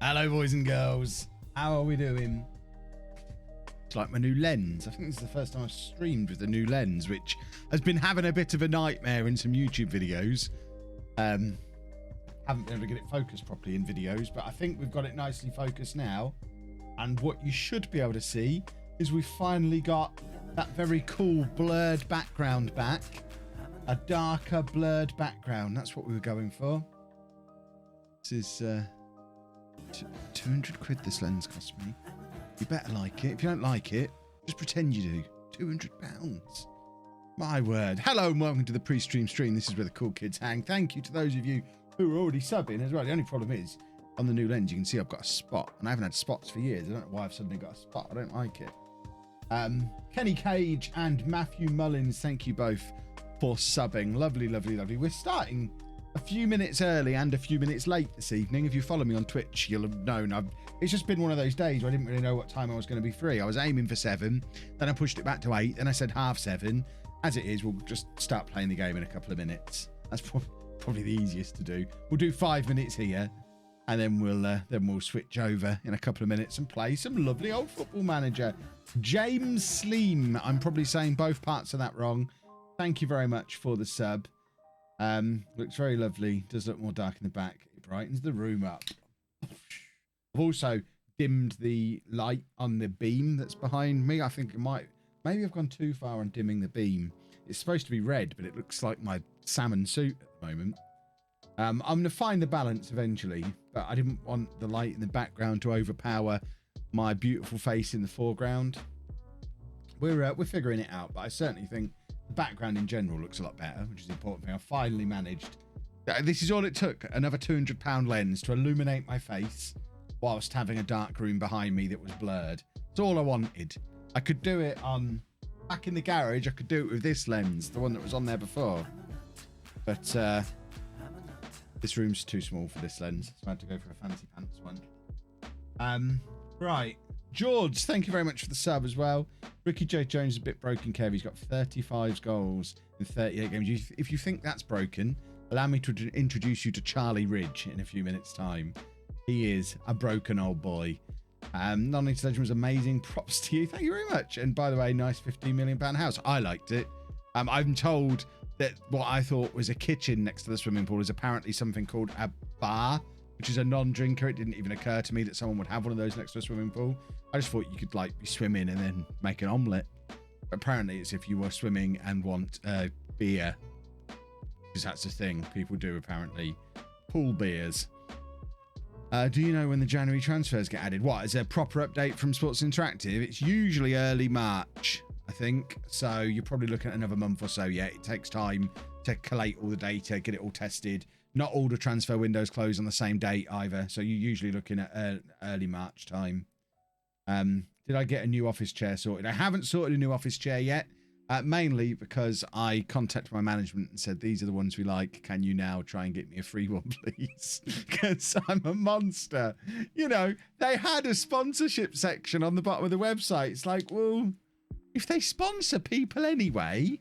Hello, boys and girls. How are we doing? It's like my new lens. I think this is the first time I've streamed with the new lens, which has been having a bit of a nightmare in some YouTube videos. Haven't been able to get it focused properly in videos, but I think we've got it nicely focused now. And what you should be able to see is we've finally got that very cool blurred background back. A darker blurred background. That's what we were going for. This is 200 quid this lens cost me. You better like it. If you don't like it, just pretend you do. £200. My word. Hello and welcome to the pre-stream stream. This is where the cool kids hang. Thank you to those of you who are already subbing as well. The only problem is, on the new lens, you can see I've got a spot. And I haven't had spots for years. I don't know why I've suddenly got a spot. I don't like it. Kenny Cage and Matthew Mullins, thank you both for subbing. Lovely, lovely, lovely. We're starting a few minutes early and a few minutes late this evening. If you follow me on Twitch, you'll have known. It's just been one of those days where I didn't really know what time I was going to be free. I was aiming for 7, then I pushed it back to 8, then I said 6:30. As it is, we'll just start playing the game in a couple of minutes. That's probably the easiest to do. We'll do 5 minutes here, and then we'll switch over in a couple of minutes and play some lovely old Football Manager. James Sleem, I'm probably saying both parts of that wrong. Thank you very much for the sub. Looks very lovely. Does look more dark in the back. It brightens the room up. I've also dimmed the light on the beam that's behind me. I think maybe I've gone too far on dimming the beam. It's supposed to be red, but it looks like my salmon suit at the moment. I'm going to find the balance eventually, but I didn't want the light in the background to overpower my beautiful face in the foreground. We're figuring it out, but I certainly think the background in general looks a lot better, which is the important thing. I finally managed. This is all it took, another £200 lens to illuminate my face whilst having a dark room behind me that was blurred. It's all I wanted. I could do it back in the garage. I could do it with this lens, the one that was on there before. But this room's too small for this lens, so I had to go for a fancy pants one. Right. George, thank you very much for the sub as well. Ricky J. Jones is a bit broken, Kev. He's got 35 goals in 38 games. If you think that's broken, allow me to introduce you to Charlie Ridge in a few minutes' time. He is a broken old boy. Non-League Legend was amazing. Props to you. Thank you very much. And by the way, nice £15 million house. I liked it. I'm told that what I thought was a kitchen next to the swimming pool is apparently something called a bar, which is a non-drinker. It didn't even occur to me that someone would have one of those next to a swimming pool. I just thought you could be swimming and then make an omelette. But apparently it's if you were swimming and want beer, because that's a thing people do apparently. Pool beers. Do you know when the January transfers get added? What, is there a proper update from Sports Interactive? It's usually early March, I think. So you're probably looking at another month or so yet. It takes time to collate all the data, get it all tested. Not all the transfer windows close on the same date either. So you're usually looking at early March time. Did I get a new office chair sorted? I haven't sorted a new office chair yet. Mainly because I contacted my management and said, these are the ones we like. Can you now try and get me a free one, please? Because I'm a monster. You know, they had a sponsorship section on the bottom of the website. It's like, well, if they sponsor people anyway,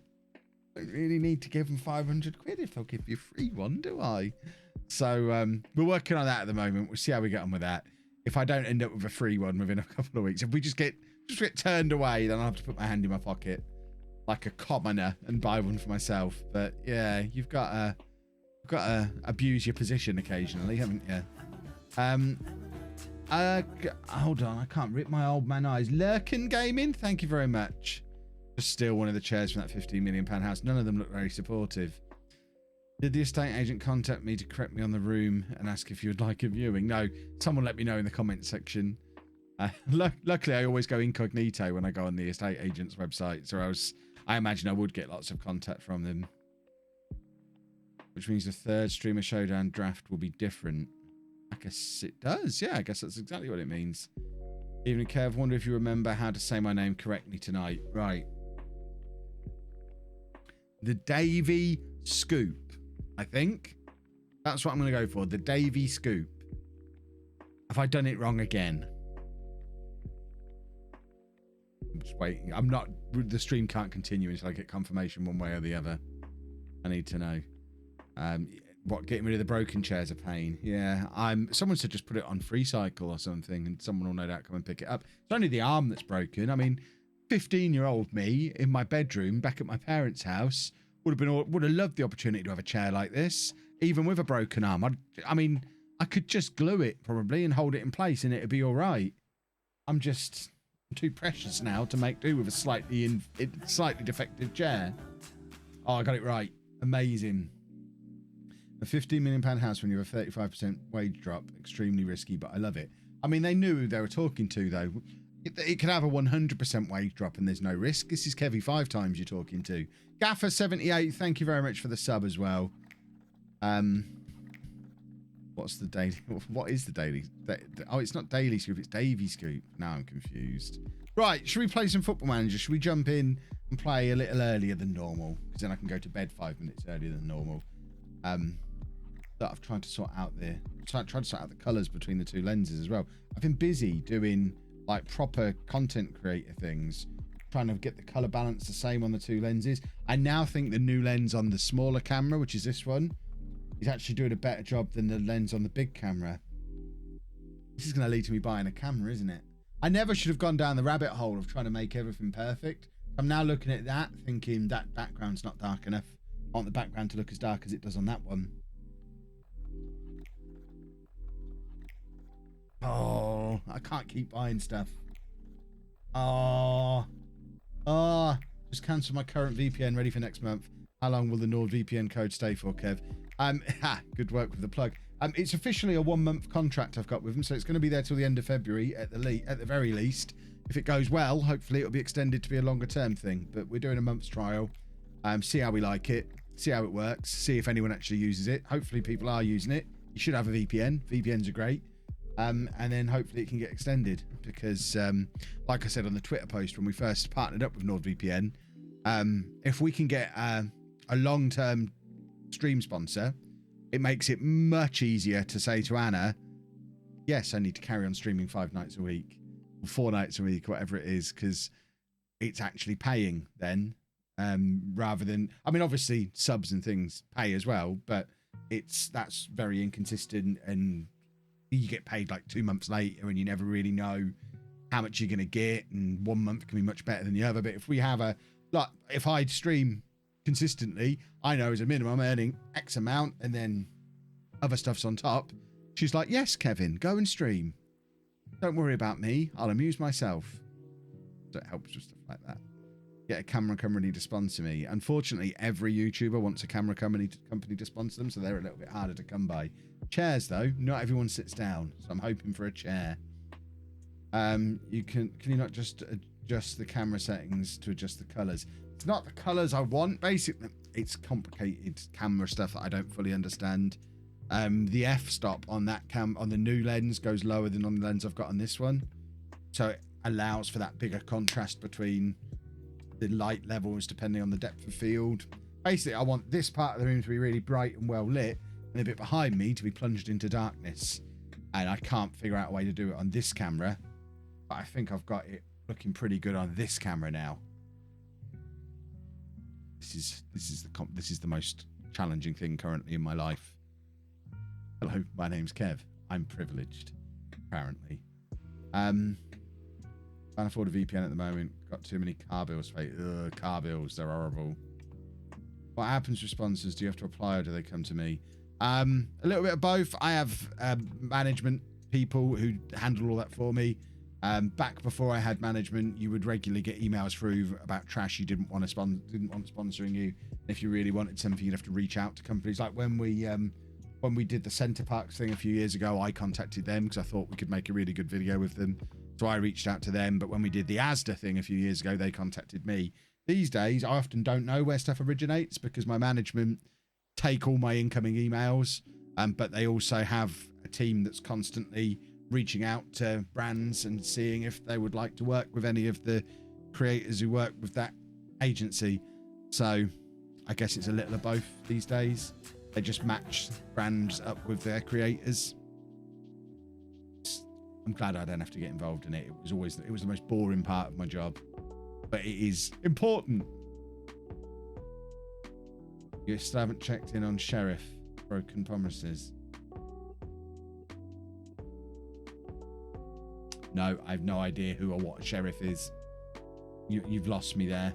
I don't really need to give them 500 quid if they'll give you a free one, do I? So we're working on that at the moment. We'll see how we get on with that. If I don't end up with a free one within a couple of weeks, if we just get turned away, then I'll have to put my hand in my pocket like a commoner and buy one for myself. But yeah, you've got to abuse your position occasionally, haven't you? Hold on, I can't rip my old man eyes. Lurkin Gaming, thank you very much. Just steal one of the chairs from that £15 million house. None of them look very supportive. Did the estate agent contact me to correct me on the room and ask if you would like a viewing? No, someone let me know in the comment section. Luckily, I always go incognito when I go on the estate agent's website, so I imagine I would get lots of contact from them. Which means the third Streamer Showdown draft will be different. I guess it does. Yeah, I guess that's exactly what it means. Evening, Kev. Wonder if you remember how to say my name correctly tonight. Right. The Davy Scoop, I think. That's what I'm going to go for. The Davy Scoop. Have I done it wrong again? I'm just waiting. The stream can't continue until I get confirmation one way or the other. I need to know. What, getting rid of the broken chair's a pain. Yeah, someone said just put it on free cycle or something, and someone will no doubt come and pick it up. It's only the arm that's broken. I mean, 15-year-old me in my bedroom back at my parents' house would have loved the opportunity to have a chair like this, even with a broken arm. I mean, I could just glue it probably and hold it in place, and it'd be all right. I'm too precious now to make do with a slightly defective chair. Oh, I got it right. Amazing. A £15 million house when you have a 35% wage drop, extremely risky, but I love it. I mean, they knew who they were talking to, though. It could have a 100% wage drop and there's no risk. This is Kevy 5 times you're talking to. Gaffer78, thank you very much for the sub as well. What's the daily? What is the daily? Oh, it's not Daily Scoop, it's Davy Scoop. Now I'm confused. Right, should we play some Football Manager? Should we jump in and play a little earlier than normal? Because then I can go to bed 5 minutes earlier than normal. That I've tried to sort out tried to sort out the colours between the two lenses as well. I've been busy doing like proper content creator things, trying to get the colour balance the same on the two lenses. I now think the new lens on the smaller camera, which is this one, is actually doing a better job than the lens on the big camera. This is going to lead to me buying a camera, isn't it? I never should have gone down the rabbit hole of trying to make everything perfect. I'm now looking at that thinking that background's not dark enough. I want the background to look as dark as it does on that one. Oh, I can't keep buying stuff. Just cancel my current VPN, ready for next month. How long will the NordVPN code stay for, Kev? Good work with the plug. It's officially a 1 month contract I've got with them, so it's going to be there till the end of February at the very least. If it goes well, hopefully it'll be extended to be a longer term thing, but we're doing a month's trial. See how we like it, see how it works, see if anyone actually uses it. Hopefully people are using it. You should have a VPN. VPNs are great. And then hopefully it can get extended because, like I said on the Twitter post when we first partnered up with NordVPN, if we can get a long-term stream sponsor, it makes it much easier to say to Anna, yes, I need to carry on streaming 5 nights a week, or 4 nights a week, whatever it is, because it's actually paying then, rather than, I mean, obviously subs and things pay as well, but that's very inconsistent, and you get paid like 2 months later and you never really know how much you're going to get, and 1 month can be much better than the other. But if we have if I stream consistently, I know as a minimum I'm earning X amount and then other stuff's on top. She's like, yes, Kevin, go and stream. Don't worry about me. I'll amuse myself. So it helps with stuff like that. Get a camera company to sponsor me. Unfortunately, every YouTuber wants a camera company to sponsor them, so they're a little bit harder to come by. Chairs, though, not everyone sits down, so I'm hoping for a chair. Can you not just adjust the camera settings to adjust the colours? It's not the colours I want. Basically, it's complicated camera stuff that I don't fully understand. The f-stop on that on the new lens goes lower than on the lens I've got on this one, so it allows for that bigger contrast between the light levels depending on the depth of field. Basically, I want this part of the room to be really bright and well lit, and a bit behind me to be plunged into darkness. And I can't figure out a way to do it on this camera, but I think I've got it looking pretty good on this camera now. This is the most challenging thing currently in my life. Hello, my name's Kev. I'm privileged, apparently. Can't afford a VPN at the moment. Got too many car bills. Car bills, they're horrible. What happens with sponsors? Do you have to apply or do they come to me? A little bit of both. I have management people who handle all that for me. Back before I had management, you would regularly get emails through about trash you didn't want sponsoring you. If you really wanted something, you'd have to reach out to companies. Like when we did the Center Parks thing a few years ago, I contacted them because I thought we could make a really good video with them. So I reached out to them. But when we did the Asda thing a few years ago, they contacted me. These days, I often don't know where stuff originates because my management take all my incoming emails, but they also have a team that's constantly reaching out to brands and seeing if they would like to work with any of the creators who work with that agency. So I guess it's a little of both these days. They just match brands up with their creators. I'm glad I don't have to get involved in it. It was the most boring part of my job, but it is important. You still haven't checked in on Sheriff. broken promises. No, I have no idea who or what Sheriff is. You've lost me there.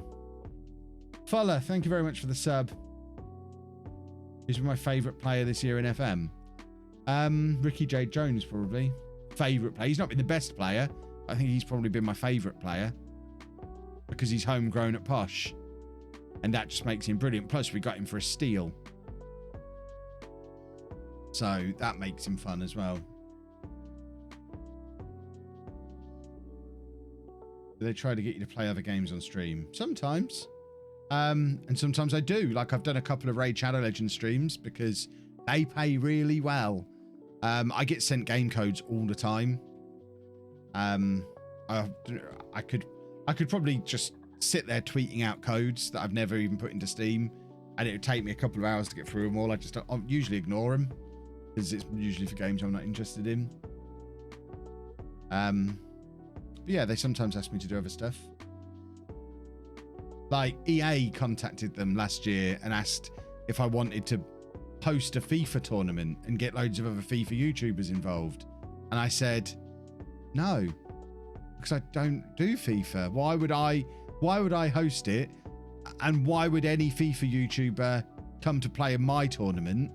Fuller, thank you very much for the sub. He's my favourite player this year in FM. Ricky J. Jones, probably. Favourite player. He's not been the best player. I think he's probably been my favourite player. Because he's homegrown at Posh. And that just makes him brilliant. Plus, we got him for a steal. So, that makes him fun as well. Do they try to get you to play other games on stream? Sometimes. And sometimes I do. Like, I've done a couple of Raid Shadow Legends streams because they pay really well. I get sent game codes all the time. I could probably just sit there tweeting out codes that I've never even put into Steam, and it would take me a couple of hours to get through them all. I usually ignore them because it's usually for games I'm not interested in. But yeah, they sometimes ask me to do other stuff. Like EA contacted them last year and asked if I wanted to host a FIFA tournament and get loads of other FIFA YouTubers involved. And I said, no, because I don't do FIFA. Why would I host it? And why would any FIFA YouTuber come to play in my tournament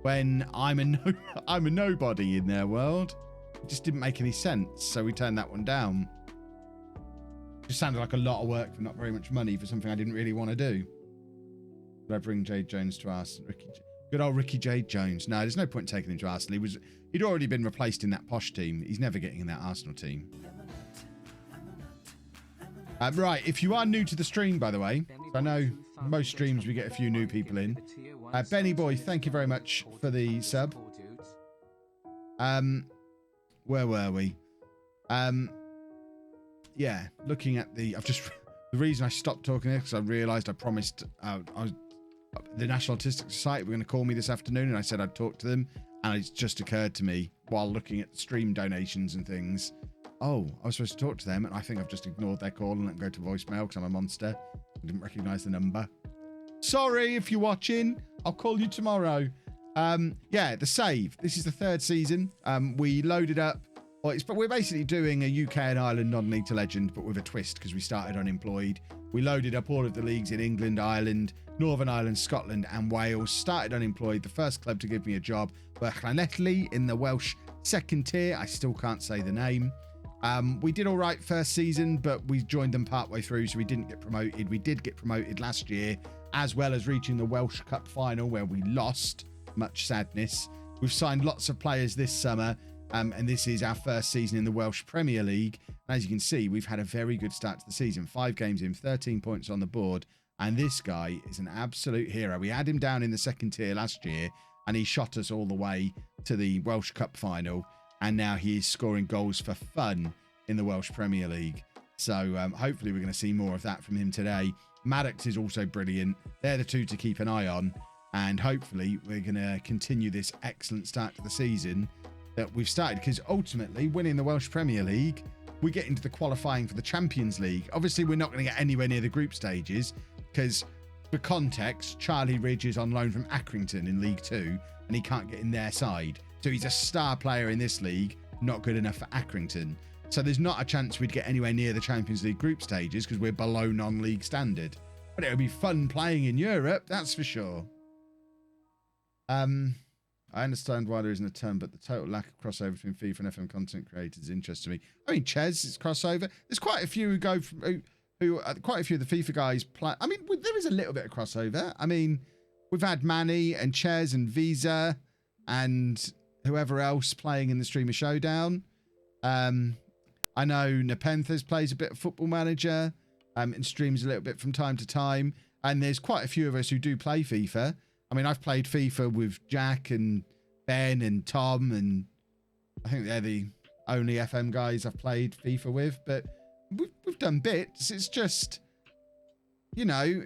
when I'm a nobody in their world? It just didn't make any sense. So we turned that one down. It just sounded like a lot of work for not very much money for something I didn't really want to do. Would I bring Jade Jones to Arsenal? Good old Ricky Jade Jones. No, there's no point taking him to Arsenal. He'd already been replaced in that Posh team. He's never getting in that Arsenal team. Right, if you are new to the stream, by the way, I know most streams we get a few new people in. Benny Boy, thank you very much for the sub. Where were we? Yeah, looking at the reason I stopped talking there because I realised I promised the National Autistic Society were going to call me this afternoon, and I said I'd talk to them, and it just occurred to me while looking at stream donations and things. Oh, I was supposed to talk to them, and I think I've just ignored their call and let them go to voicemail because I'm a monster. I didn't recognise the number. Sorry if you're watching. I'll call you tomorrow. Yeah, the save. This is the third season. We loaded up. But we're basically doing a UK and Ireland non-league to legend, but with a twist because we started unemployed. We loaded up all of the leagues in England, Ireland, Northern Ireland, Scotland, and Wales. Started unemployed. The first club to give me a job were LLANELLI in the Welsh second tier. I still can't say the name. We did all right first season, but we joined them partway through, so we didn't get promoted. We did get promoted last year, as well as reaching the Welsh Cup final where we lost. Much sadness. We've signed lots of players this summer. And this is our first season in the Welsh Premier League. And as you can see, we've had a very good start to the season. 5 games in, 13 points on the board. And this guy is an absolute hero. We had him down in the second tier last year, and he shot us all the way to the Welsh Cup final. And now he is scoring goals for fun in the Welsh Premier League. So hopefully we're going to see more of that from him today. Maddox is also brilliant. They're the two to keep an eye on. And hopefully we're going to continue this excellent start to the season that we've started, because ultimately winning the Welsh Premier League, we get into the qualifying for the Champions League. Obviously, we're not going to get anywhere near the group stages because, for context, Charlie Ridge is on loan from Accrington in League 2 and he can't get in their side. So he's a star player in this league, not good enough for Accrington. So there's not a chance we'd get anywhere near the Champions League group stages because we're below non-league standard. But it would be fun playing in Europe, that's for sure. I understand why there isn't a term, but the total lack of crossover between FIFA and FM content creators interests me. I mean, Ches is crossover. There's quite a few who go from quite a few of the FIFA guys play. I mean, there is a little bit of crossover. I mean, we've had Manny and Ches and Visa and whoever else playing in the Streamer Showdown. I know Nepenthes plays a bit of Football Manager and streams a little bit from time to time. And there's quite a few of us who do play FIFA. I mean, I've played FIFA with Jack and Ben and Tom, and I think they're the only FM guys I've played FIFA with, but we've done bits. It's just, you know,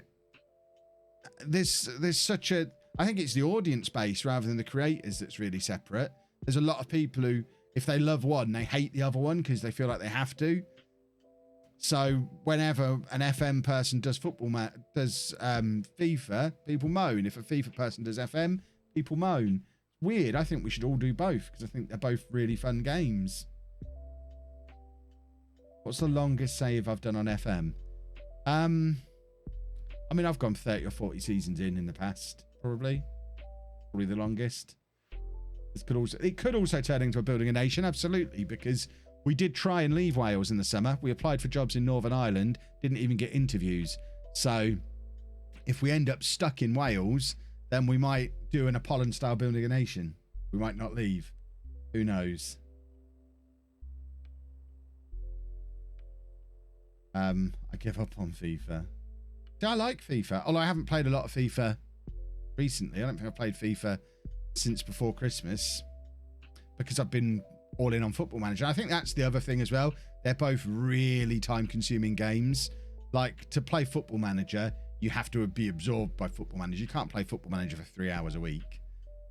there's such a, I think it's the audience base rather than the creators that's really separate. There's a lot of people who, if they love one, they hate the other one because they feel like they have to. So whenever an FM person does FIFA, people moan. If a FIFA person does FM, people moan. Weird. I think we should all do both because I think they're both really fun games. What's the longest save I've done on FM? I mean, I've gone 30 or 40 seasons in the past, probably the longest. It could also turn into a building a nation, absolutely, because we did try and leave Wales in the summer. We applied for jobs in Northern Ireland, didn't even get interviews. So if we end up stuck in Wales, then we might do an Apollon style building a nation. We might not leave. Who knows? I give up on FIFA. See, I like FIFA, although I haven't played a lot of FIFA recently. I don't think I've played FIFA since before Christmas because I've been all in on Football Manager. I think that's the other thing as well. They're both really time-consuming games. Like, to play Football Manager, you have to be absorbed by Football Manager. You can't play Football Manager for 3 hours a week.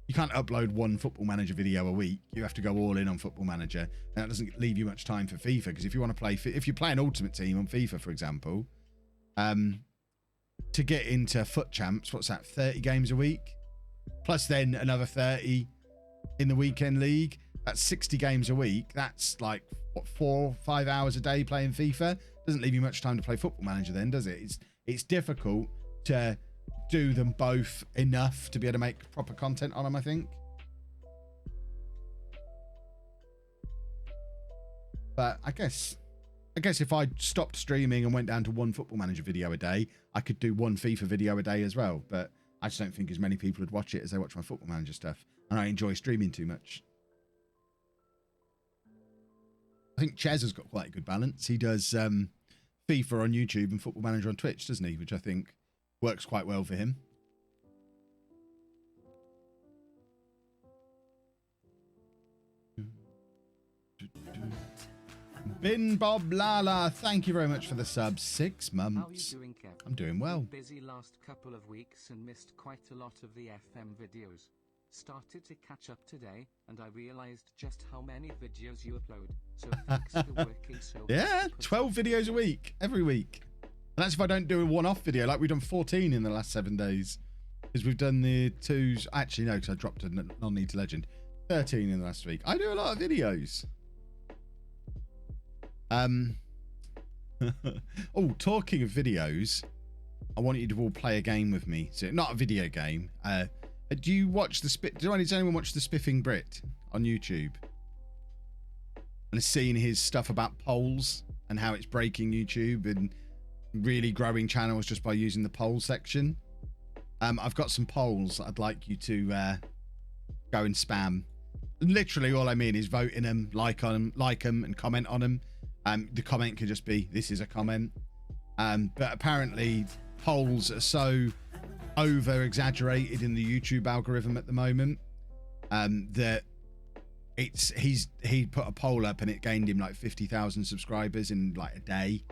You can't upload one Football Manager video a week. You have to go all in on Football Manager. And that doesn't leave you much time for FIFA, because if you want to play, if you play an Ultimate Team on FIFA, for example, to get into Foot Champs, what's that, 30 games a week? Plus then another 30 in the weekend league. That's 60 games a week. That's like, what, 4 or 5 hours a day playing FIFA? Doesn't leave you much time to play Football Manager then, does it? It's difficult to do them both enough to be able to make proper content on them, I think. But I guess if I stopped streaming and went down to one Football Manager video a day, I could do one FIFA video a day as well. But I just don't think as many people would watch it as they watch my Football Manager stuff. And I enjoy streaming too much. I think Chez has got quite a good balance. He does FIFA on YouTube and Football Manager on Twitch, doesn't he? Which I think works quite well for him. Bin Bob Lala, thank you very much for the sub. 6 months. How are you doing, Kev? I'm doing well. Busy last couple of weeks and missed quite a lot of the FM videos. Started to catch up today, and I realized just how many videos you upload. So thanks for working so hard. Yeah, 12 videos a week, every week. And that's if I don't do a one-off video. Like, we've done 14 in the last 7 days. Because we've done the 2s. Actually, no, because I dropped a non-need to legend. 13 in the last week. I do a lot of videos. Oh, talking of videos, I want you to all play a game with me. So, not a video game. Do you watch the does anyone watch the Spiffing Brit on YouTube? And seeing his stuff about polls and how it's breaking YouTube and really growing channels just by using the poll section. I've got some polls I'd like you to go and spam. Literally all I mean is vote in them, like them, and comment on them. The comment could just be, this is a comment. But apparently polls are so over exaggerated in the YouTube algorithm at the moment that he put a poll up and it gained him like 50,000 subscribers in like a day.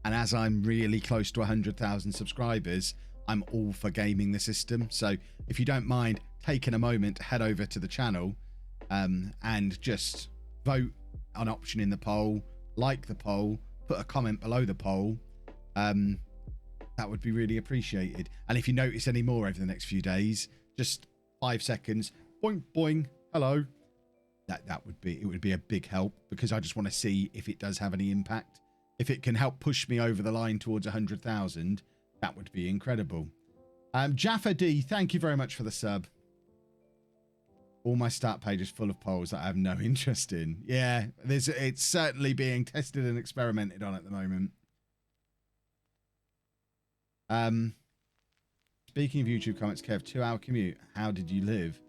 And as I'm really close to 100,000 subscribers, I'm all for gaming the system. So if you don't mind taking a moment to head over to the channel and just vote an option in the poll, like the poll, put a comment below the poll, that would be really appreciated. And if you notice any more over the next few days, just 5 seconds, boing, boing, hello. It would be a big help, because I just want to see if it does have any impact. If it can help push me over the line towards 100,000, that would be incredible. Jaffa D, thank you very much for the sub. All my start page is full of polls that I have no interest in. Yeah, it's certainly being tested and experimented on at the moment. Speaking of YouTube comments, Kev, 2-hour commute. How did you live?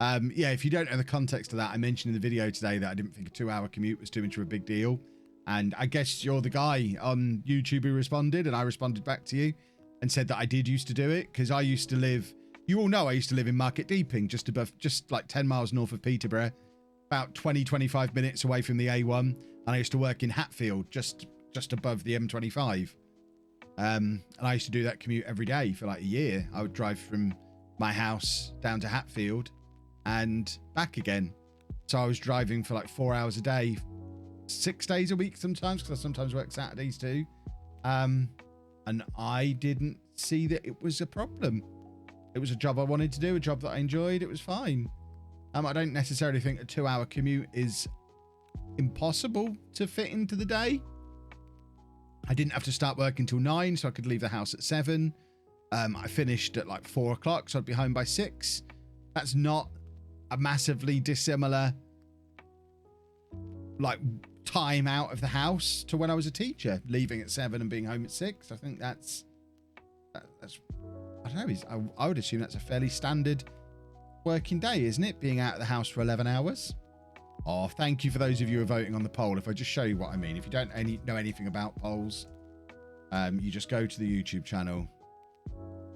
Yeah, if you don't know the context of that, I mentioned in the video today that I didn't think a 2-hour commute was too much of a big deal. And I guess you're the guy on YouTube who responded, and I responded back to you and said that I did used to do it, because I used to live, you all know I used to live in Market Deeping, just like 10 miles north of Peterborough, about 20-25 minutes away from the A1. And I used to work in Hatfield, just above the M25. And I used to do that commute every day for like a year. I would drive from my house down to Hatfield and back again. So I was driving for like 4 hours a day 6 days a week sometimes, because I sometimes work Saturdays too. And I didn't see that it was a problem. It was a job I wanted to do, a job that I enjoyed. It was fine. I don't necessarily think a 2-hour commute is impossible to fit into the day. I didn't have to start work until 9, so I could leave the house at 7. I finished at like 4 o'clock, so I'd be home by 6. That's not a massively dissimilar like time out of the house to when I was a teacher, leaving at 7 and being home at 6. I think that's I don't know. I would assume that's a fairly standard working day, isn't it? Being out of the house for 11 hours. Oh, thank you for those of you who are voting on the poll. If I just show you what I mean, if you don't know anything about polls, you just go to the YouTube channel.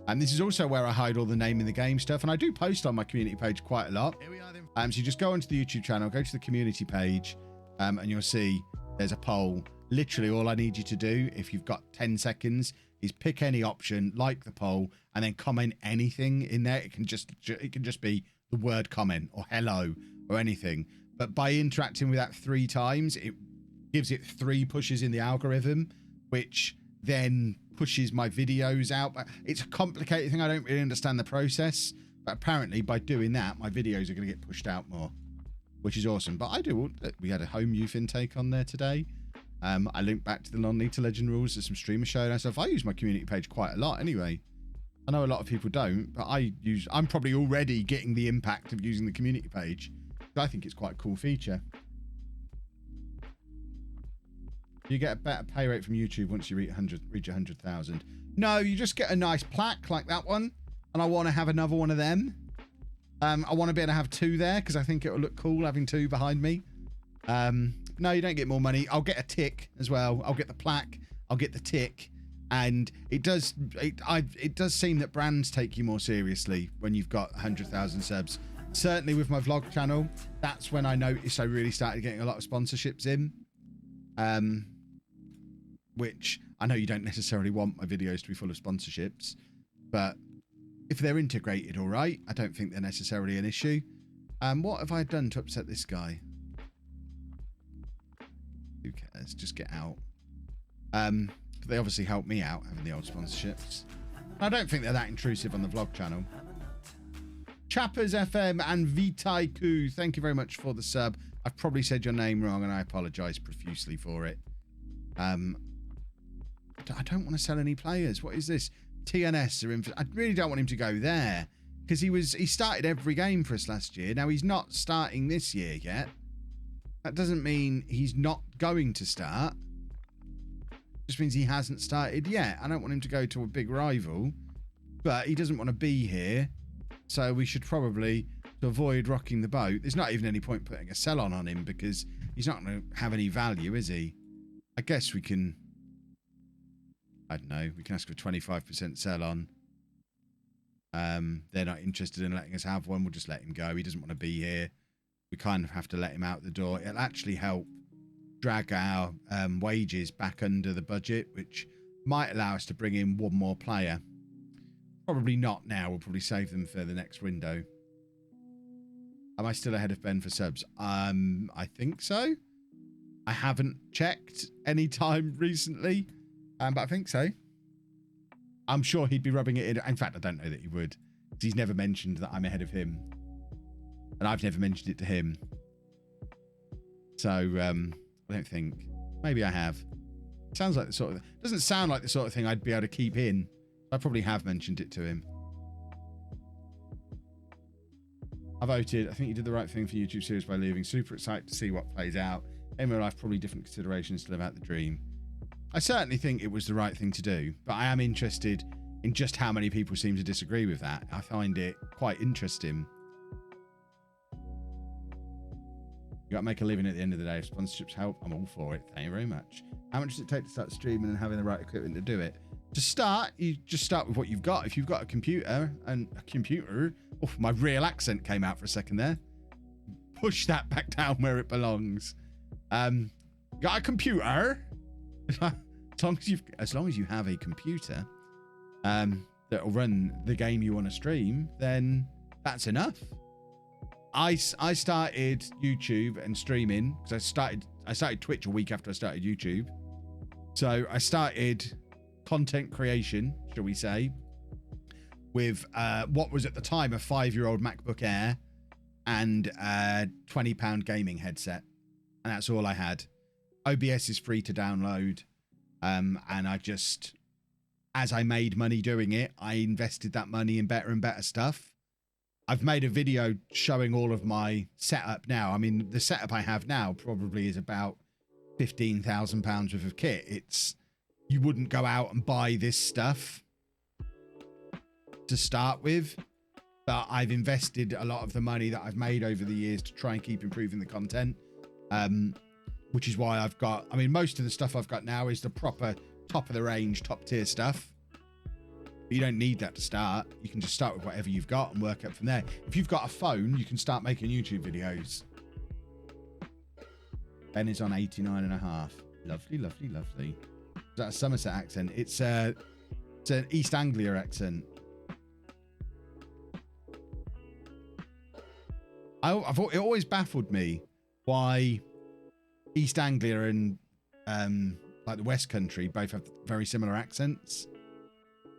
And this is also where I hide all the name in the game stuff. And I do post on my community page quite a lot. Here we are then. So you just go onto the YouTube channel, go to the community page, and you'll see there's a poll. Literally all I need you to do, if you've got 10 seconds, is pick any option, like the poll, and then comment anything in there. It can just be the word comment or hello or anything. But by interacting with that 3 times, it gives it 3 pushes in the algorithm, which then pushes my videos out. But it's a complicated thing. I don't really understand the process. But apparently by doing that, my videos are going to get pushed out more, which is awesome. But I do. We had a home youth intake on there today. I linked back to the non-League to Legend rules. There's some streamer showdown stuff. I use my community page quite a lot anyway. I know a lot of people don't, but I'm probably already getting the impact of using the community page. I think it's quite a cool feature. You get a better pay rate from YouTube once you reach 100,000. No, you just get a nice plaque like that one. And I want to have another one of them. I want to be able to have 2 there because I think it will look cool having 2 behind me. No, you don't get more money. I'll get a tick as well. I'll get the plaque. I'll get the tick. And it does seem that brands take you more seriously when you've got 100,000 subs. Certainly with my vlog channel, that's when I noticed I really started getting a lot of sponsorships in. Which I know you don't necessarily want my videos to be full of sponsorships, but if they're integrated all right, I don't think they're necessarily an issue. What have I done to upset this guy? Who cares? Just get out. They obviously help me out having the old sponsorships. I don't think they're that intrusive on the vlog channel. Chappers FM and Vitaiku, thank you very much for the sub. I've probably said your name wrong and I apologize profusely for it. I don't want to sell any players. What is this? TNS I really don't want him to go there because he started every game for us last year. Now he's not starting this year yet. That doesn't mean he's not going to start. It just means he hasn't started yet. I don't want him to go to a big rival, but he doesn't want to be here. So we should probably, to avoid rocking the boat, there's not even any point putting a sell on him because he's not going to have any value, is he? I guess we can, I don't know, we can ask for 25% sell on. They're not interested in letting us have one. We'll just let him go. He doesn't want to be here. We kind of have to let him out the door. It'll actually help drag our wages back under the budget, which might allow us to bring in 1 more player. Probably not now. We'll probably save them for the next window. Am I still ahead of Ben for subs? I think so. I haven't checked any time recently, but I think so. I'm sure he'd be rubbing it in. In fact, I don't know that he would, because he's never mentioned that I'm ahead of him. And I've never mentioned it to him. So, I don't think. Maybe I have. Sounds like the sort of... Doesn't sound like the sort of thing I'd be able to keep in. I probably have mentioned it to him. I voted. I think you did the right thing for YouTube series by leaving. Super excited to see what plays out. In real life, probably different considerations to live out the dream. I certainly think it was the right thing to do, but I am interested in just how many people seem to disagree with that. I find it quite interesting. You got to make a living at the end of the day. If sponsorships help, I'm all for it. Thank you very much. How much does it take to start streaming and having the right equipment to do it? To start, you just start with what you've got. If you've got a computer oh, my real accent came out for a second there. Push that back down where it belongs. Got a computer? as long as you have a computer that'll run the game you want to stream, then that's enough. I started YouTube and streaming because I started I started Twitch a week after I started YouTube. So I started content creation, shall we say, with what was at the time a 5-year-old MacBook Air and a £20 gaming headset. And that's all I had. OBS is free to download. And I just, as I made money doing it, I invested that money in better and better stuff. I've made a video showing all of my setup now. I mean, the setup I have now probably is about £15,000 worth of kit. You wouldn't go out and buy this stuff to start with, but I've invested a lot of the money that I've made over the years to try and keep improving the content, which is why I've got, I mean, most of the stuff I've got now is the proper top of the range, top tier stuff. But you don't need that to start. You can just start with whatever you've got and work up from there. If you've got a phone, you can start making YouTube videos. Ben is on 89.5. Lovely, lovely, lovely. Is that a Somerset accent? It's an East Anglia accent. It always baffled me why East Anglia and like the West Country both have very similar accents.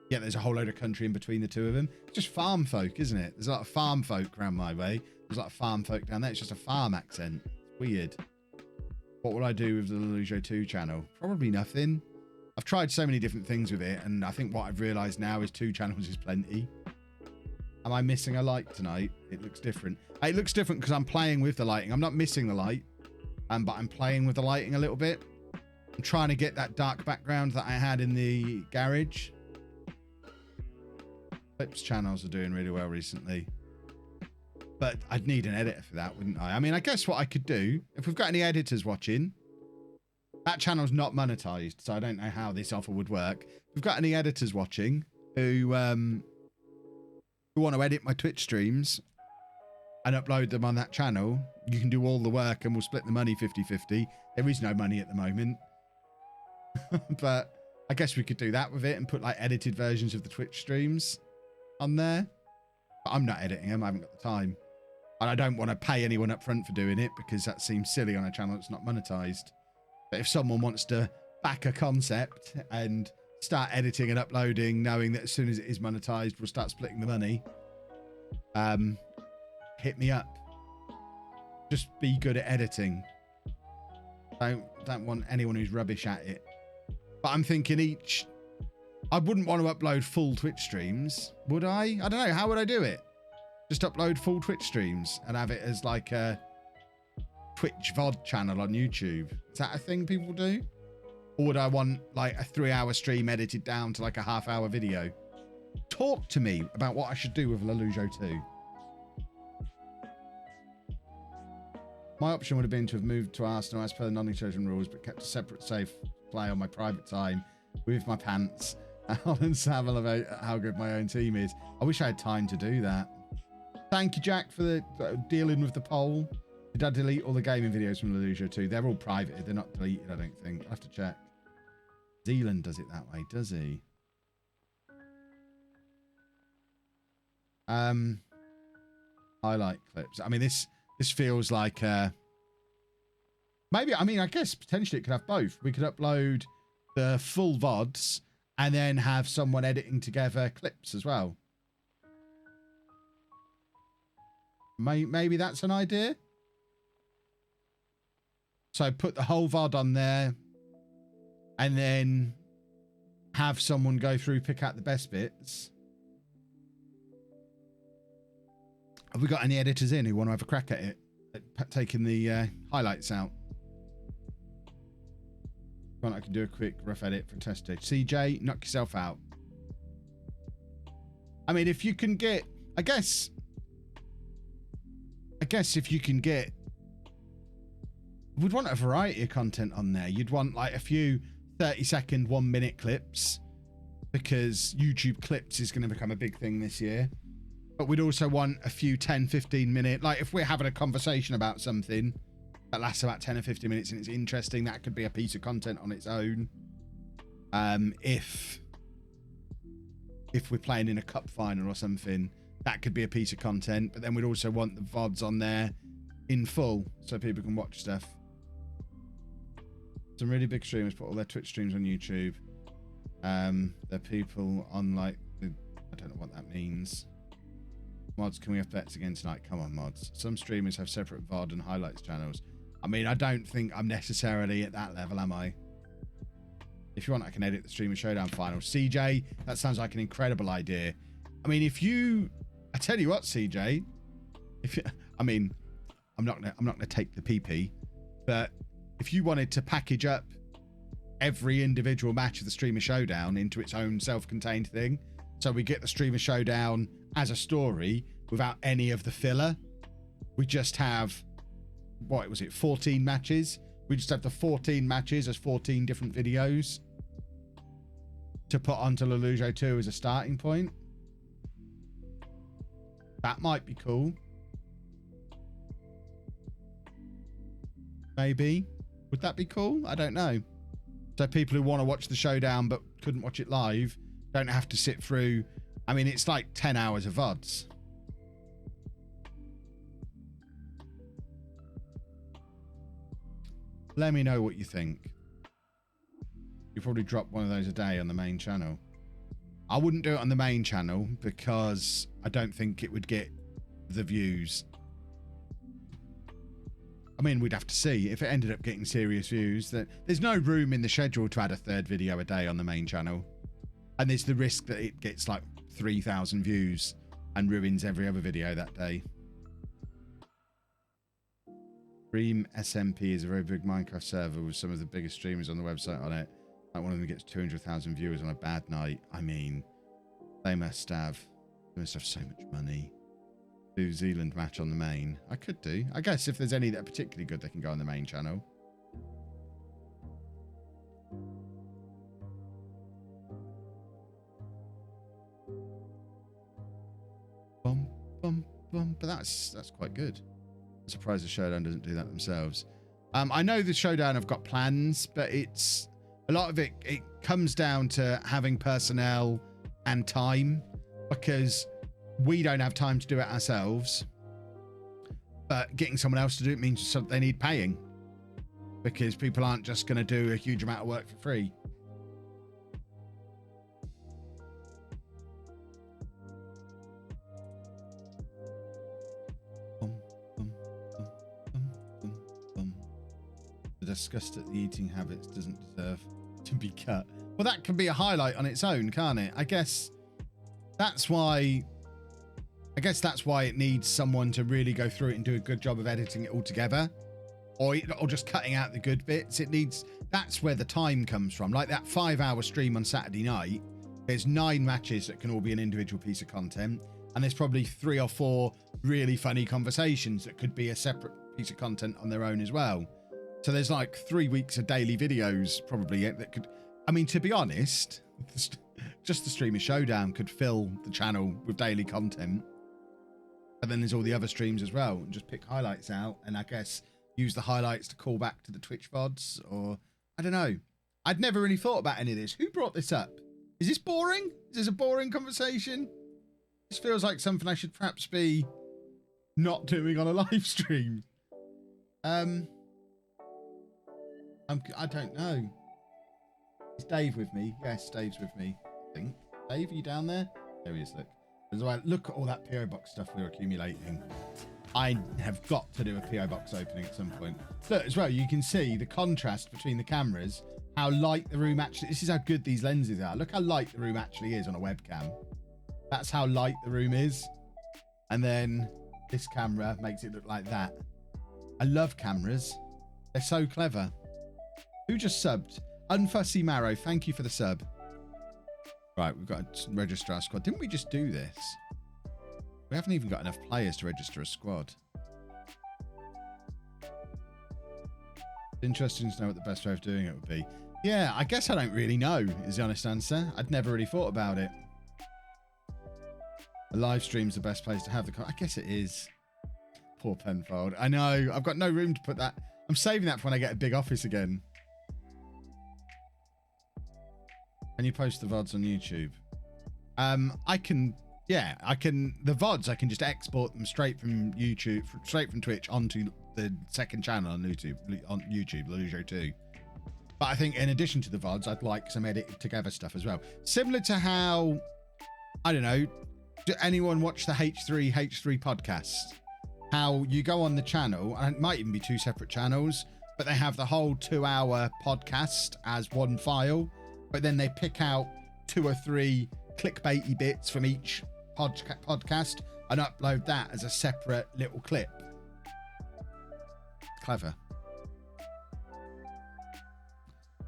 Yet there's a whole load of country in between the two of them. It's just farm folk, isn't it? There's a lot of farm folk around my way. There's a lot of farm folk down there. It's just a farm accent. It's weird. What will I do with the LOLLUJO 2 channel? Probably nothing. I've tried so many different things with it, and I think what I've realised now is 2 channels is plenty. Am I missing a light tonight? It looks different. It looks different because I'm playing with the lighting. I'm not missing the light, but I'm playing with the lighting a little bit. I'm trying to get that dark background that I had in the garage. Clips channels are doing really well recently. But I'd need an editor for that, wouldn't I? I mean, I guess what I could do, if we've got any editors watching, that channel's not monetized, so I don't know how this offer would work. If we've got any editors watching who want to edit my Twitch streams and upload them on that channel, you can do all the work and we'll split the money 50-50. There is no money at the moment. But I guess we could do that with it and put like edited versions of the Twitch streams on there. But I'm not editing them. I haven't got the time. And I don't want to pay anyone up front for doing it because that seems silly on a channel that's not monetized. But if someone wants to back a concept and start editing and uploading, knowing that as soon as it is monetized, we'll start splitting the money, hit me up. Just be good at editing. Don't want anyone who's rubbish at it. But I'm thinking I wouldn't want to upload full Twitch streams, would I? I don't know. How would I do it? Just upload full Twitch streams and have it as like a Twitch VOD channel on YouTube. Is that a thing people do? Or would I want like a 3-hour stream edited down to like a half-hour video? Talk to me about what I should do with LOLLUJO 2. My option would have been to have moved to Arsenal as per the non-exclusion rules, but kept a separate safe play on my private time with my pants. And Savile about how good my own team is. I wish I had time to do that. Thank you, Jack, for the dealing with the poll. Did I delete all the gaming videos from LOLLUJO 2? They're all private. They're not deleted, I don't think. I'll have to check. Zealand does it that way, does he? Highlight clips. I mean, this feels like maybe, I mean, I guess potentially it could have both. We could upload the full VODs and then have someone editing together clips as well. Maybe that's an idea. So put the whole VOD on there and then have someone go through, pick out the best bits. Have we got any editors in who want to have a crack at it? At taking the highlights out. I can do a quick rough edit for test stage. CJ, knock yourself out. I mean, if you can get, I guess if you can get, we'd want a variety of content on there. You'd want like a few 30-second, 1-minute clips because YouTube clips is going to become a big thing this year. But we'd also want a few 10, 15-minute, like if we're having a conversation about something that lasts about 10 or 15 minutes and it's interesting, that could be a piece of content on its own. If we're playing in a cup final or something, that could be a piece of content. But then we'd also want the VODs on there in full so people can watch stuff. Some really big streamers put all their Twitch streams on YouTube. They're people on like I don't know what that means. Mods, can we have bets again tonight? Come on, mods. Some streamers have separate VOD and highlights channels. I mean, I don't think I'm necessarily at that level, am I? If you want, I can edit the Streamer Showdown final. CJ, that sounds like an incredible idea. I mean, I tell you what, CJ, I mean, I'm not gonna take the PP, but if you wanted to package up every individual match of the Streamer Showdown into its own self-contained thing, so we get the Streamer Showdown as a story without any of the filler, we just have, what was it, 14 matches? We just have the 14 matches as 14 different videos to put onto LOLLUJO 2 as a starting point. That might be cool. Maybe. Would that be cool? I don't know. So people who want to watch the showdown but couldn't watch it live don't have to sit through. I mean, it's like 10 hours of VODs. Let me know what you think. You probably drop one of those a day on the main channel. I wouldn't do it on the main channel because I don't think it would get the views. I mean, we'd have to see. If it ended up getting serious views, that there's no room in the schedule to add a third video a day on the main channel. And there's the risk that it gets like 3,000 views and ruins every other video that day. Dream SMP is a very big Minecraft server with some of the biggest streamers on the website on it. Like one of them gets 200,000 viewers on a bad night. I mean, they must have so much money. New Zealand match on the main. I could do. I guess if there's any that are particularly good, they can go on the main channel. Bum, bum, bum. But that's quite good. I'm surprised the Showdown doesn't do that themselves. I know the Showdown have got plans, but it's a lot of it comes down to having personnel and time, because we don't have time to do it ourselves, but getting someone else to do it means they need paying, because people aren't just going to do a huge amount of work for free. The disgust at the eating habits doesn't deserve to be cut. Well, that can be a highlight on its own, can't it? I guess that's why it needs someone to really go through it and do a good job of editing it all together, or just cutting out the good bits. That's where the time comes from. Like that 5-hour stream on Saturday night, there's 9 matches that can all be an individual piece of content, and there's probably 3 or 4 really funny conversations that could be a separate piece of content on their own as well. So there's like 3 weeks of daily videos probably that could, I mean, to be honest, just the Streamer Showdown could fill the channel with daily content. And then there's all the other streams as well, and just pick highlights out, and I guess use the highlights to call back to the Twitch VODs, or I don't know. I'd never really thought about any of this. Who brought this up? Is this boring? Is this a boring conversation? This feels like something I should perhaps be not doing on a live stream. I don't know. Is Dave with me? Yes, Dave's with me, I think. Dave, are you down there? There he is, look. Look at all that PO box stuff we're accumulating. I have got to do a PO box opening at some point. Look, as well, you can see the contrast between the cameras, how light the room actually... This is how good these lenses are. Look how light the room actually is on a webcam. That's how light the room is. And then this camera makes it look like that. I love cameras. They're so clever. Who just subbed? Unfussy Marrow, thank you for the sub. Right, we've got to register our squad. Didn't we just do this? We haven't even got enough players to register a squad. Interesting to know what the best way of doing it would be. Yeah, I guess I don't really know, is the honest answer. I'd never really thought about it. A live stream's the best place to have the... I guess it is. Poor Penfold. I know, I've got no room to put that. I'm saving that for when I get a big office again. Can you post the VODs on YouTube? I can, yeah, I can. The VODs, I can just export them straight from YouTube, straight from Twitch onto the second channel on YouTube, LOLLUJO 2. But I think in addition to the VODs, I'd like some edited together stuff as well. Similar to how, I don't know, do anyone watch the H3 podcast? How you go on the channel, and it might even be 2 separate channels, but they have the whole 2-hour podcast as one file, but then they pick out 2 or 3 clickbaity bits from each podcast and upload that as a separate little clip. Clever.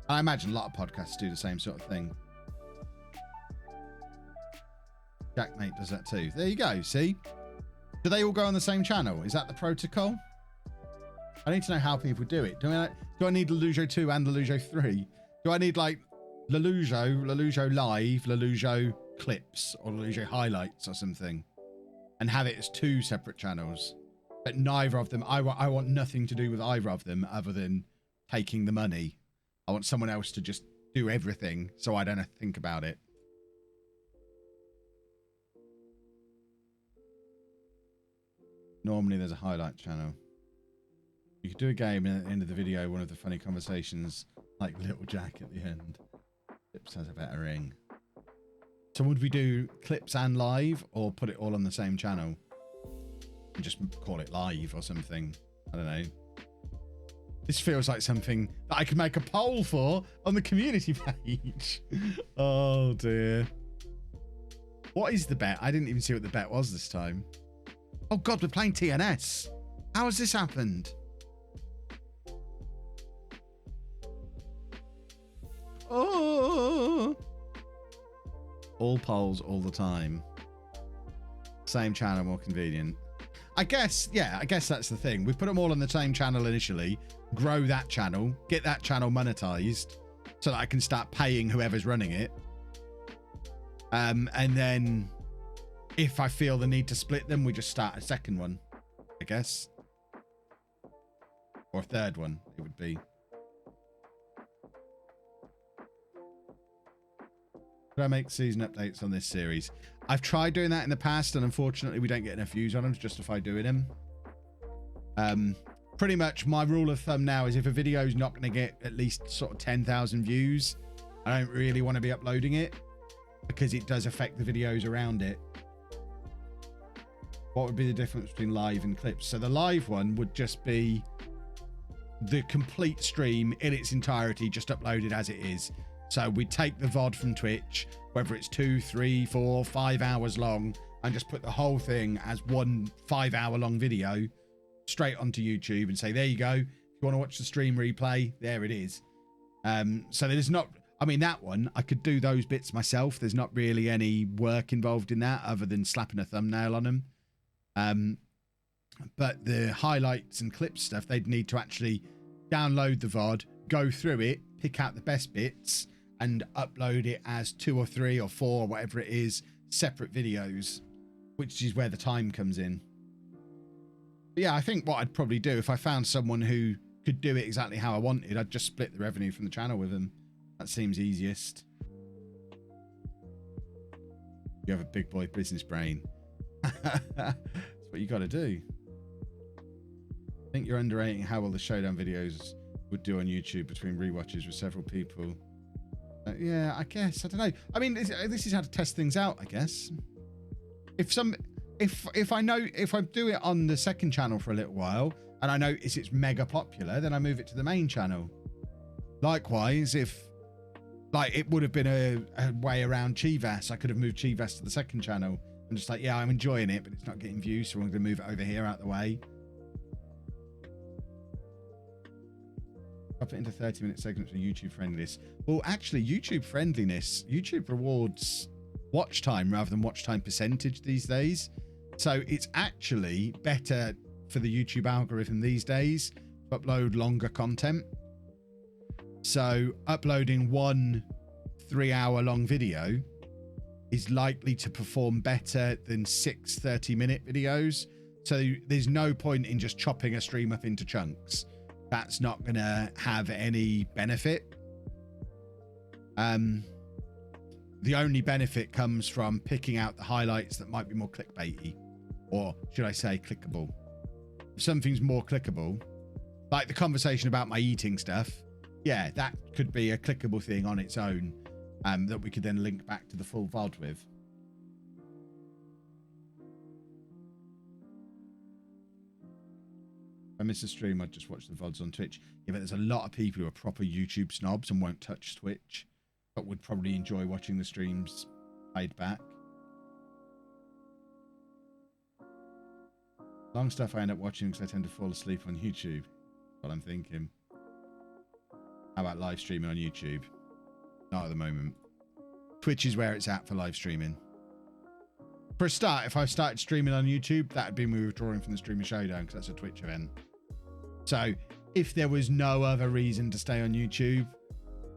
I imagine a lot of podcasts do the same sort of thing. Jackmate does that too. There you go. See? Do they all go on the same channel? Is that the protocol? I need to know how people do it. Do I need LOLLUJO 2 and LOLLUJO 3? Do I need like LOLLUJO Live, LOLLUJO Clips, or LOLLUJO Highlights or something? And have it as 2 separate channels. But neither of them, I want nothing to do with either of them other than taking the money. I want someone else to just do everything so I don't have to think about it. Normally there's a highlight channel. You could do a game and at the end of the video, one of the funny conversations, like Little Jack at the end. Clips has a better ring. So would we do clips and live, or put it all on the same channel? And just call it live or something. I don't know. This feels like something that I could make a poll for on the community page. Oh dear. What is the bet? I didn't even see what the bet was this time. Oh God, we're playing TNS. How has this happened? Oh. All polls all the time. Same channel, more convenient. I guess, yeah, I guess that's the thing. We put them all on the same channel initially, grow that channel, get that channel monetized so that I can start paying whoever's running it. And then if I feel the need to split them, we just start a second one, I guess. Or a third one, it would be. Could I make season updates on this series? I've tried doing that in the past, and unfortunately we don't get enough views on them to justify doing them. Pretty much my rule of thumb now is if a video is not going to get at least sort of 10,000 views, I don't really want to be uploading it because it does affect the videos around it. What would be the difference between live and clips? So the live one would just be the complete stream in its entirety, just uploaded as it is. So we take the VOD from Twitch, whether it's 2, 3, 4, 5 hours long, and just put the whole thing as one 5-hour long video straight onto YouTube and say, there you go. If you want to watch the stream replay, there it is. So there's not, I mean, that one, I could do those bits myself. There's not really any work involved in that other than slapping a thumbnail on them. But the highlights and clip stuff, they'd need to actually download the VOD, go through it, pick out the best bits, and upload it as 2 or 3 or 4 or whatever it is, separate videos, which is where the time comes in. But yeah, I think what I'd probably do if I found someone who could do it exactly how I wanted, I'd just split the revenue from the channel with them. That seems easiest. You have a big boy business brain. That's what you got to do. I think you're underrating how well the showdown videos would do on YouTube between rewatches with several people. Yeah, I guess. I don't know. I mean, this is how to test things out, I guess. If I do it on the second channel for a little while and I notice it's mega popular, then I move it to the main channel. Likewise, if like it would have been a way around Chivas, I could have moved Chivas to the second channel and just like, yeah, I'm enjoying it, but it's not getting views, so I'm going to move it over here out the way. Drop it into 30-minute segments for YouTube friendliness. Well, actually, YouTube rewards watch time rather than watch time percentage these days. So it's actually better for the YouTube algorithm these days to upload longer content. So uploading one 3-hour long video is likely to perform better than 6 30-minute videos. So there's no point in just chopping a stream up into chunks. That's not going to have any benefit. The only benefit comes from picking out the highlights that might be more clickbaity, or should I say clickable. If something's more clickable, like the conversation about my eating stuff, Yeah, that could be a clickable thing on its own, that we could then link back to the full VOD with. If I miss a stream, I'd just watch the VODs on Twitch. Yeah, but there's a lot of people who are proper YouTube snobs and won't touch Twitch, but would probably enjoy watching the streams played back. Long stuff I end up watching because I tend to fall asleep on YouTube. That's what I'm thinking. How about live streaming on YouTube? Not at the moment. Twitch is where it's at for live streaming. For a start, if I started streaming on YouTube, that would be me withdrawing from the Streamer Showdown because that's a Twitch event. So if there was no other reason to stay on YouTube,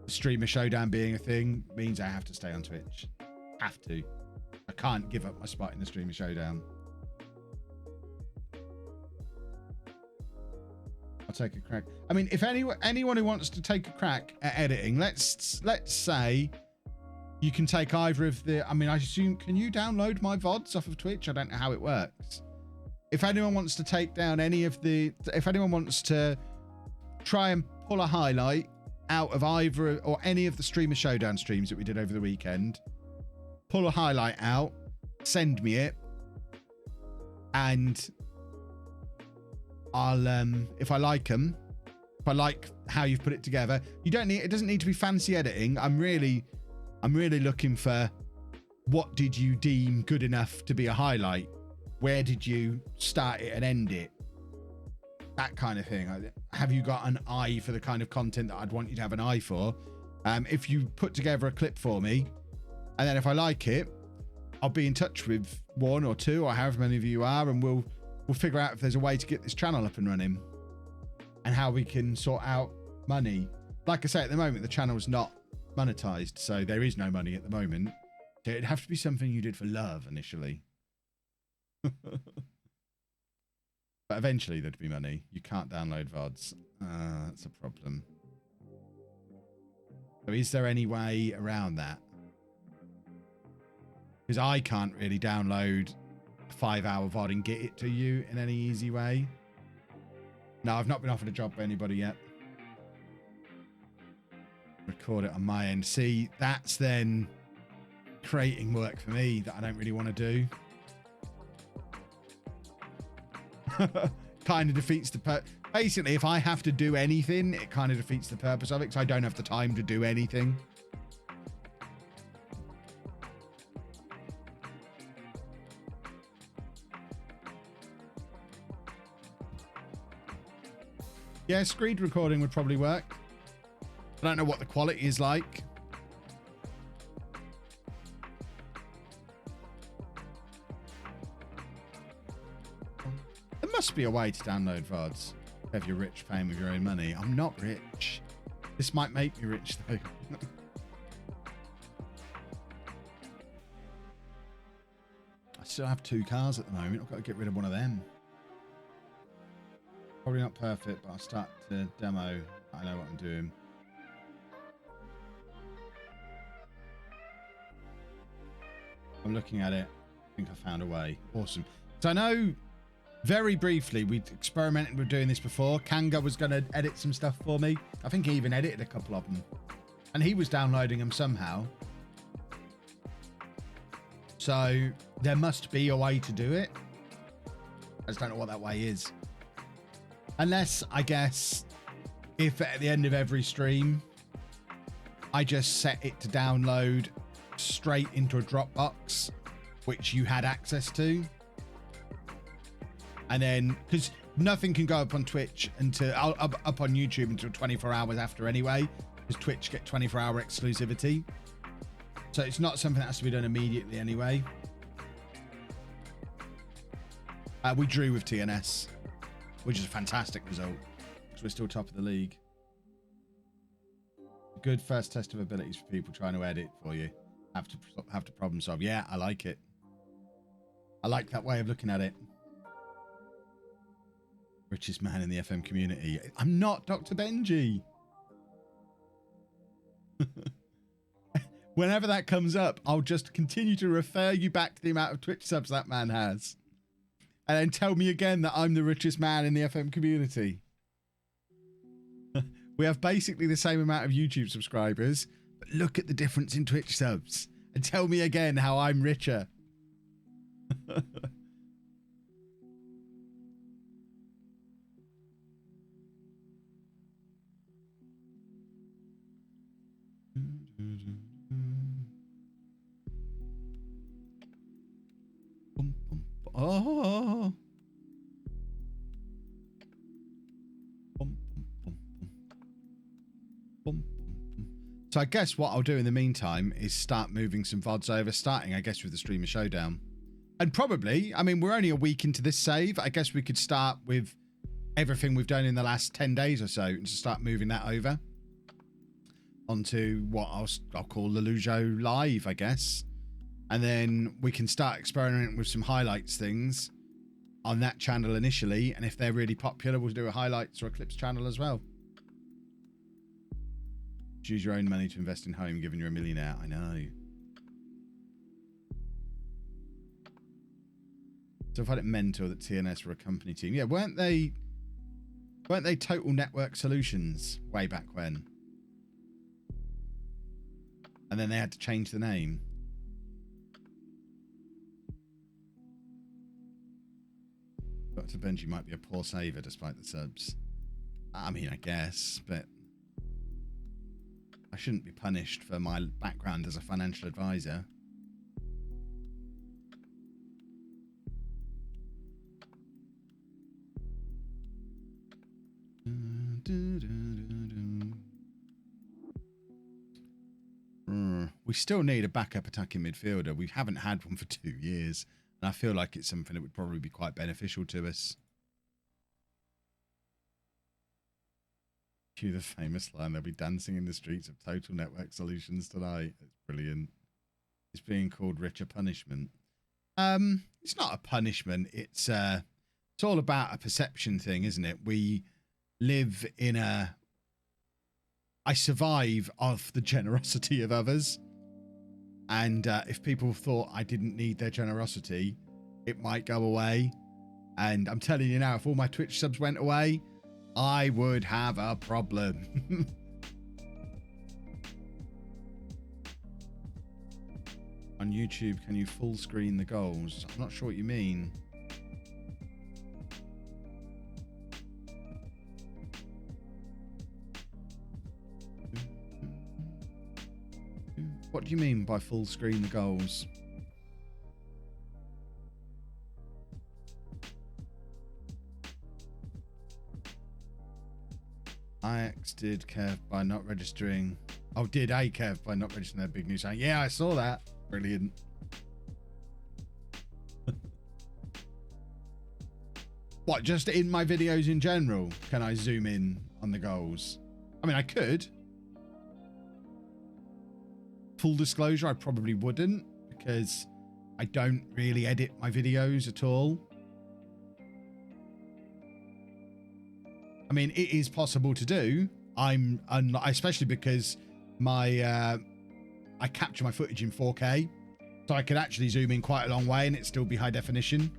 the Streamer Showdown being a thing means I have to stay on Twitch. Have to. I can't give up my spot in the Streamer Showdown. I'll take a crack. I mean, if anyone who wants to take a crack at editing, let's say you can take either of the, I mean, I assume, can you download my VODs off of Twitch? I don't know how it works. If anyone wants to take down any of the, if anyone wants to try and pull a highlight out of either or any of the Streamer Showdown streams that we did over the weekend, pull a highlight out, send me it, and I'll, if I like them, if I like how you've put it together, you don't need, it doesn't need to be fancy editing. I'm really looking for, what did you deem good enough to be a highlight? Where did you start it and end it? That kind of thing. Have you got an eye for the kind of content that I'd want you to have an eye for? If you put together a clip for me, and then if I like it, I'll be in touch with one or two or however many of you are, and we'll figure out if there's a way to get this channel up and running and how we can sort out money. Like I say, at the moment, the channel's not monetized, so there is no money at the moment. So it'd have to be something you did for love initially. But eventually there'd be money. You can't download VODs. That's a problem. So is there any way around that? Because I can't really download a 5-hour VOD and get it to you in any easy way. No, I've not been offered a job by anybody yet. Record it on my end. See, that's then creating work for me that I don't really want to do. Kind of defeats the basically, if I have to do anything, it kind of defeats the purpose of it, because I don't have the time to do anything. Yeah, screen recording would probably work. I don't know what the quality is like. There must be a way to download VODs if you're rich paying with your own money. I'm not rich. This might make me rich though. I still have 2 cars at the moment. I've got to get rid of one of them. Probably not perfect, but I'll start to demo. I know what I'm doing. I'm looking at it. I think I found a way. Awesome. So I know very briefly we experimented with doing this before. Kanga was going to edit some stuff for me. I think he even edited a couple of them. And he was downloading them somehow. So there must be a way to do it. I just don't know what that way is. Unless, I guess, if at the end of every stream, I just set it to download straight into a Dropbox, which you had access to. And then, because nothing can go up on Twitch until, up on YouTube until 24 hours after anyway, because Twitch get 24-hour exclusivity. So it's not something that has to be done immediately anyway. We drew with TNS, which is a fantastic result, because we're still top of the league. A good first test of abilities for people trying to edit for you. Have to problem solve. Yeah, I like it. I like that way of looking at it. Richest man in the FM community. I'm not Dr. Benji. Whenever that comes up, I'll just continue to refer you back to the amount of Twitch subs that man has. And then tell me again that I'm the richest man in the FM community. We have basically the same amount of YouTube subscribers, but look at the difference in Twitch subs. And tell me again how I'm richer. Oh. So I guess what I'll do in the meantime is start moving some VODs over, starting, I guess, with the Streamer Showdown. And probably, I mean, we're only a week into this save. I guess we could start with everything we've done in the last 10 days or so and just start moving that over onto what I'll call LOLLUJO Live, I guess. And then we can start experimenting with some highlights things on that channel initially. And if they're really popular, we'll do a highlights or a clips channel as well. Choose your own money to invest in home, given you're a millionaire. I know. So I find it mental that TNS were a company team. Yeah, weren't they Total Network Solutions way back when? And then they had to change the name. Dr. Benji might be a poor saver despite the subs. I mean, I guess, but I shouldn't be punished for my background as a financial advisor. We still need a backup attacking midfielder. We haven't had one for 2 years. And I feel like it's something that would probably be quite beneficial to us. Cue the famous line, they'll be dancing in the streets of Total Network Solutions tonight. It's brilliant. It's being called richer punishment. It's not a punishment. It's all about a perception thing, isn't it? We live in a... I survive off the generosity of others. And if people thought I didn't need their generosity, it might go away. And I'm telling you now, if all my Twitch subs went away, I would have a problem. On YouTube, can you full screen the goals? I'm not sure what you mean. What do you mean by full screen the goals? IX did Kev by not registering. Oh, did A Kev by not registering their big news? Yeah, I saw that. Brilliant. What, just in my videos in general, can I zoom in on the goals? I mean, I could. Full disclosure, I probably wouldn't, because I don't really edit my videos at all. I mean, it is possible to do. Especially because my I capture my footage in 4K, so I could actually zoom in quite a long way and it still be high definition.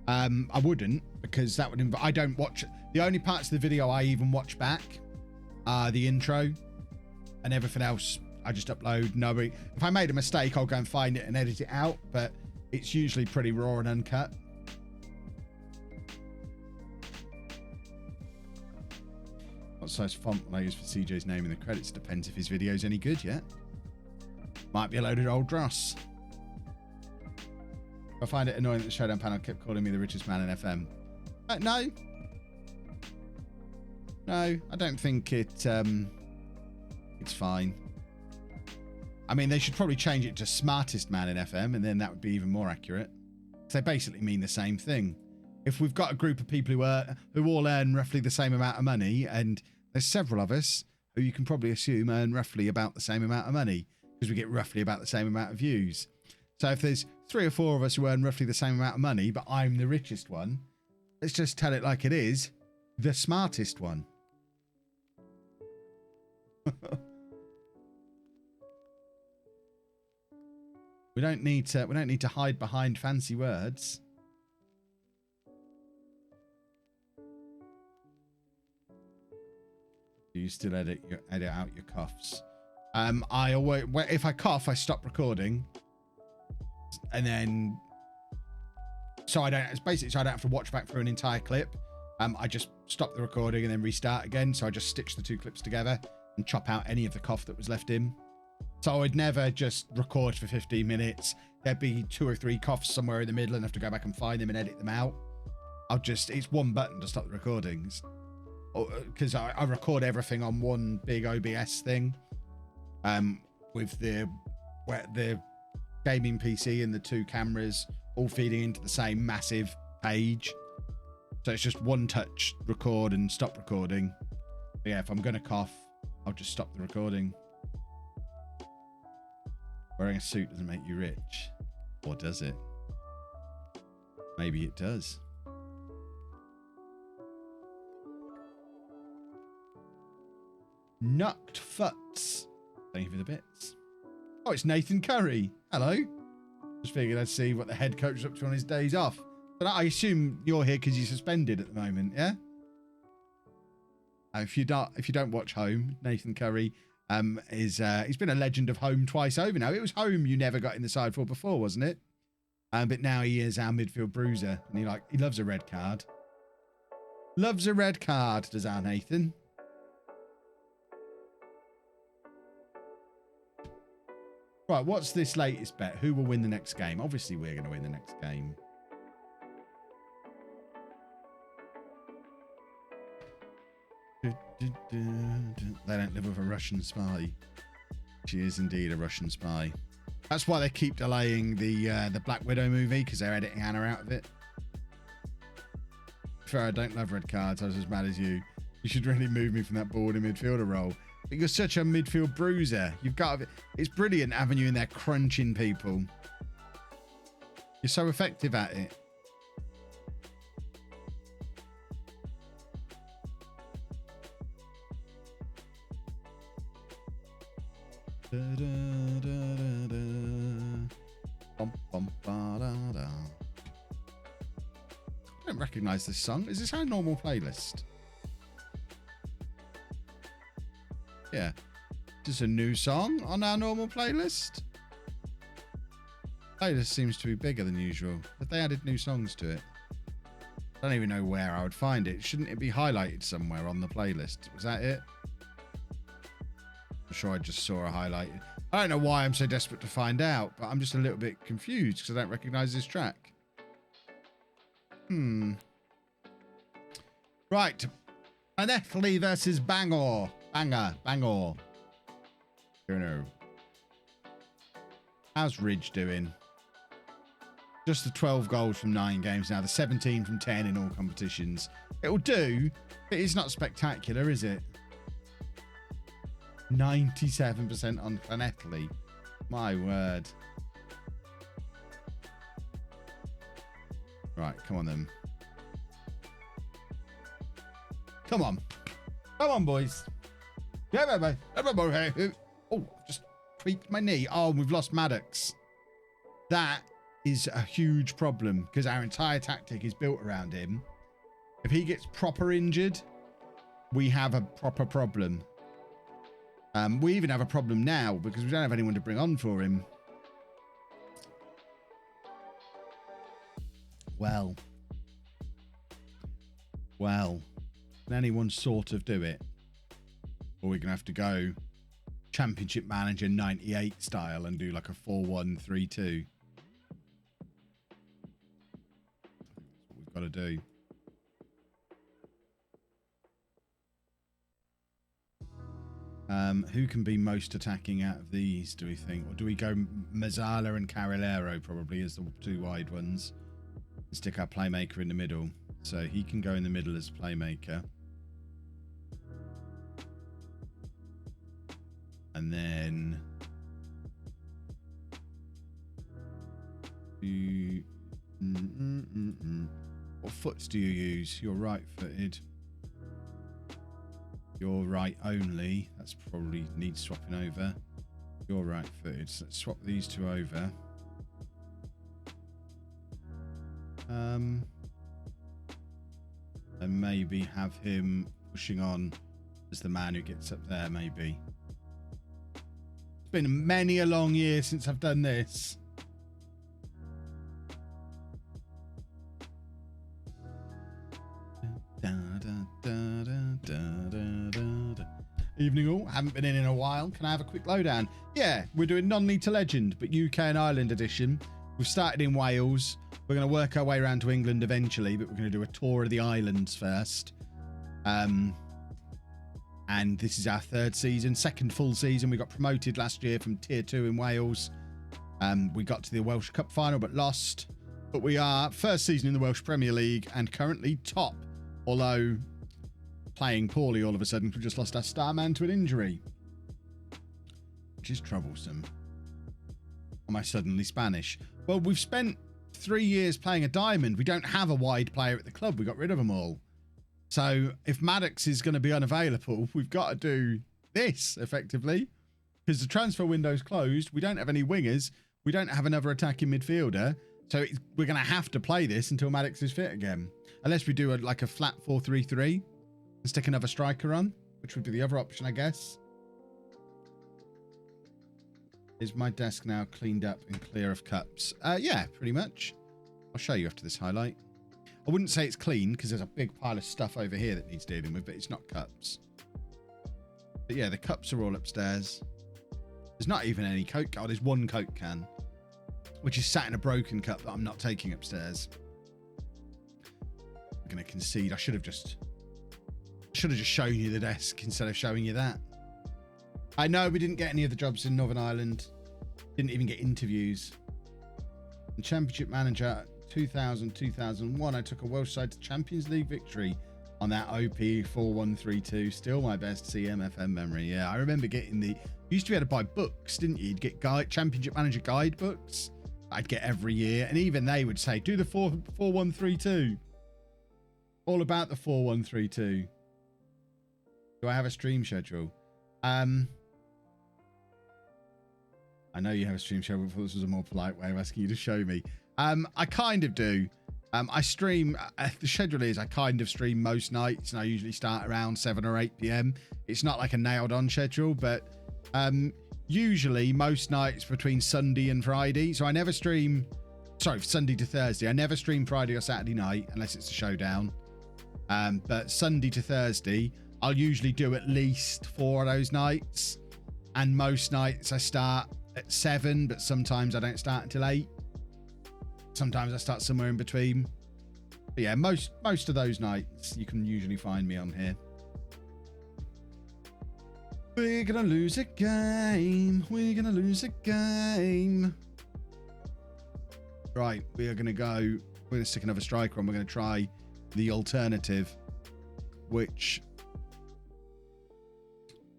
I wouldn't, because that would I don't watch the only parts of the video I even watch back are the intro. And everything else, I just upload. Nobody. If I made a mistake, I'll go and find it and edit it out. But it's usually pretty raw and uncut. What size font will I use for CJ's name in the credits? Depends if his video's any good yet. Might be a load of old dross. I find it annoying that the Showdown panel kept calling me the richest man in FM. No. No, I don't think it... It's fine. I mean, they should probably change it to smartest man in FM, and then that would be even more accurate. So they basically mean the same thing. If we've got a group of people who all earn roughly the same amount of money, and there's several of us who you can probably assume earn roughly about the same amount of money, because we get roughly about the same amount of views. So if there's 3 or 4 of us who earn roughly the same amount of money, but I'm the richest one, let's just tell it like it is, the smartest one. We don't need to hide behind fancy words. You still edit out your coughs. I always, if I cough, I stop recording, and then so I don't. It's basically so I don't have to watch back through an entire clip. I just stop the recording and then restart again. So I just stitch the two clips together and chop out any of the cough that was left in. So I would never just record for 15 minutes. There'd be 2 or 3 coughs somewhere in the middle and have to go back and find them and edit them out. It's one button to stop the recordings. Because I record everything on one big OBS thing. With the gaming PC and the 2 cameras all feeding into the same massive page. So it's just one touch, record and stop recording. But yeah, if I'm going to cough, I'll just stop the recording. Wearing a suit doesn't make you rich. Or does it? Maybe it does. Nucked Futs. Thank you for the bits. Oh, it's Nathan Curry. Hello. Just figured I'd see what the head coach is up to on his days off. But I assume you're here because you're suspended at the moment, yeah? If you don't watch Home, Nathan Curry he's been a legend of Home twice over now. It was Home you never got in the side for before, wasn't it? But now he is our midfield bruiser, and he loves a red card. Loves a red card, does our Nathan? Right, what's this latest bet? Who will win the next game? Obviously, we're going to win the next game. They don't live with a Russian spy. She is indeed a Russian spy. That's why they keep delaying the Black Widow movie, because they're editing Anna out of it. Fair, I don't love red cards. I was as mad as you. You should really move me from that boarding midfielder role. But you're such a midfield bruiser. You've got. It's brilliant having you in there crunching people. You're so effective at it. Da, da, da, da, da. Bum, bum, ba, da, da. I don't recognise this song. Is this our normal playlist? Yeah. Is this a new song on our normal playlist? Playlist seems to be bigger than usual. Have they added new songs to it? I don't even know where I would find it. Shouldn't it be highlighted somewhere on the playlist? Was that it? I'm sure I just saw a highlight. I don't know why I'm so desperate to find out, but I'm just a little bit confused because I don't recognise this track. Right. Unemployed versus Bangor. Bangor. Don't know. How's Ridge doing? Just the 12 goals from 9 games now. The 17 from 10 in all competitions. It'll do, but it's not spectacular, is it? 97% on Unemployed. My word. Right, come on then. Come on. Come on, boys. Yeah, baby. Oh, just tweaked my knee. Oh, we've lost Maddox. That is a huge problem because our entire tactic is built around him. If he gets proper injured, we have a proper problem. We even have a problem now because we don't have anyone to bring on for him. Well, can anyone sort of do it? Or we're going to have to go Championship Manager 98 style and do like a 4-1-3-2. That's what we've got to do. Who can be most attacking out of these, do we think? Or do we go Mazzala and Carrilero probably as the 2 wide ones? And stick our playmaker in the middle. So he can go in the middle as playmaker. And then what foots do you use? You're right-footed. You're right only. That's probably needs swapping over. You're right-footed. So let's swap these 2 over. And maybe have him pushing on as the man who gets up there, maybe. It's been many a long year since I've done this. Evening all, haven't been in a while. Can I have a quick lowdown? Yeah, we're doing non-league to legend, but UK and Ireland edition. We've started in Wales. We're going to work our way around to England eventually, but we're going to do a tour of the islands first. And this is our third season, second full season. We got promoted last year from Tier 2 in Wales. We got to the Welsh Cup final but lost. But we are first season in the Welsh Premier League and currently top, although playing poorly all of a sudden. We just lost our star man to an injury, which is troublesome. Am I suddenly Spanish? Well, we've spent 3 years playing a diamond. We don't have a wide player at the club. We got rid of them all. So if Maddox is going to be unavailable, we've got to do this effectively, because the transfer window's closed. We don't have any wingers. We don't have another attacking midfielder. So we're going to have to play this until Maddox is fit again, unless we do like a flat 4-3-3 and stick another striker on, which would be the other option, I guess. Is my desk now cleaned up and clear of cups? Yeah, pretty much. I'll show you after this highlight. I wouldn't say it's clean because there's a big pile of stuff over here that needs dealing with, but it's not cups. But yeah, the cups are all upstairs. There's not even any Coke. Oh, there's one Coke can, which is sat in a broken cup that I'm not taking upstairs. I'm going to concede. I should have just shown you the desk instead of showing you that. I know we didn't get any of the jobs in Northern Ireland. Didn't even get interviews. And Championship Manager 2000-2001, I took a Welsh side to Champions League victory on that OP 4-1-3-2. Still my best CMFM memory. Yeah, I remember getting the... You used to be able to buy books, didn't you? You'd get Championship Manager guide books. I'd get every year. And even they would say, do the 4-1-3-2. All about the 4-1-3-2. Do I have a stream schedule? I know you have a stream schedule, but this was a more polite way of asking you to show me. I kind of do. I stream, the schedule is I kind of stream most nights, and I usually start around 7 or 8 p.m. It's not like a nailed on schedule, but usually most nights between Sunday and Friday. So I never stream, sorry, Sunday to Thursday. I never stream Friday or Saturday night unless it's a showdown. But Sunday to Thursday, I'll usually do at least 4 of those nights. And most nights I start at 7, but sometimes I don't start until 8. Sometimes I start somewhere in between. But yeah, most of those nights you can usually find me on here. We're gonna lose a game. We're gonna lose a game. Right, we are gonna go. We're gonna stick another striker on. We're gonna try the alternative, which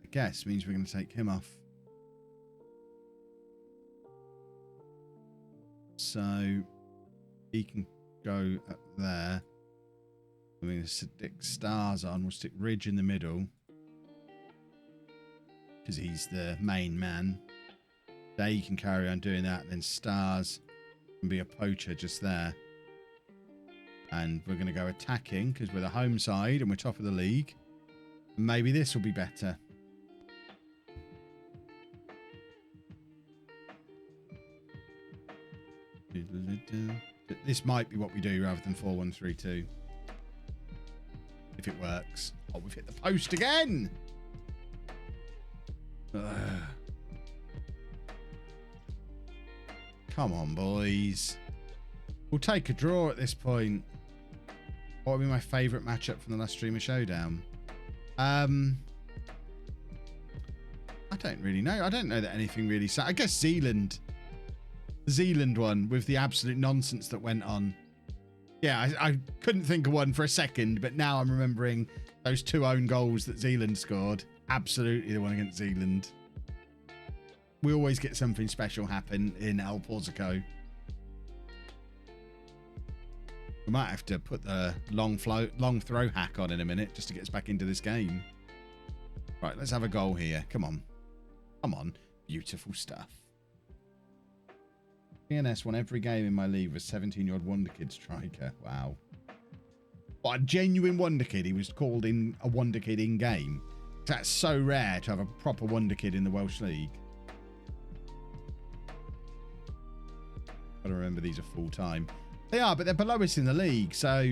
I guess means we're gonna take him off. So he can go up there. I'm going to stick stars on. We'll stick Ridge in the middle because he's the main man. They can carry on doing that. Then stars can be a poacher just there. And we're going to go attacking because we're the home side and we're top of the league. Maybe this will be better. This might be what we do rather than 4-1-3-2. If it works. Oh, we've hit the post again. Ugh. Come on, boys. We'll take a draw at this point. What would be my favourite matchup from the last Streamer Showdown? I don't really know. I don't know that anything really... I guess Zealand. The Zealand one with the absolute nonsense that went on. Yeah, I couldn't think of one for a second, but now I'm remembering those 2 own goals that Zealand scored. Absolutely the one against Zealand. We always get something special happen in El Porzico. We might have to put the long throw hack on in a minute just to get us back into this game. Right, let's have a goal here. Come on. Come on. Beautiful stuff. PNS won every game in my league with 17-year-old Wonder Kid striker. Wow. What a genuine Wonder Kid. He was called in a Wonder Kid in game. That's so rare to have a proper wonder kid in the Welsh League. Gotta remember these are full time. They are, but they're below us in the league, so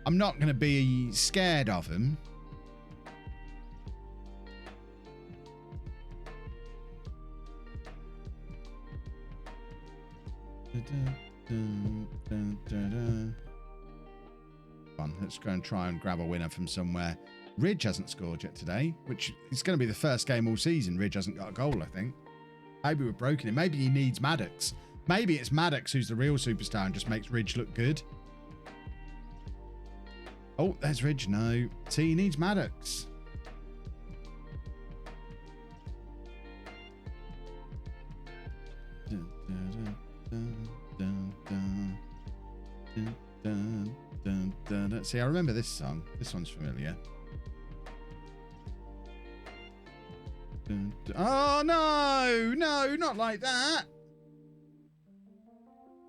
I'm not going to be scared of them. Come on, let's go and try and grab a winner from somewhere. Ridge hasn't scored yet today, which is going to be the first game all season. Ridge hasn't got a goal, I think. Maybe we're broken him. Maybe he needs Maddox. Maybe it's Maddox who's the real superstar and just makes Ridge look good. Oh, there's Ridge. No. See, he needs Maddox. See, I remember this song. This one's familiar. Oh, no. No, not like that.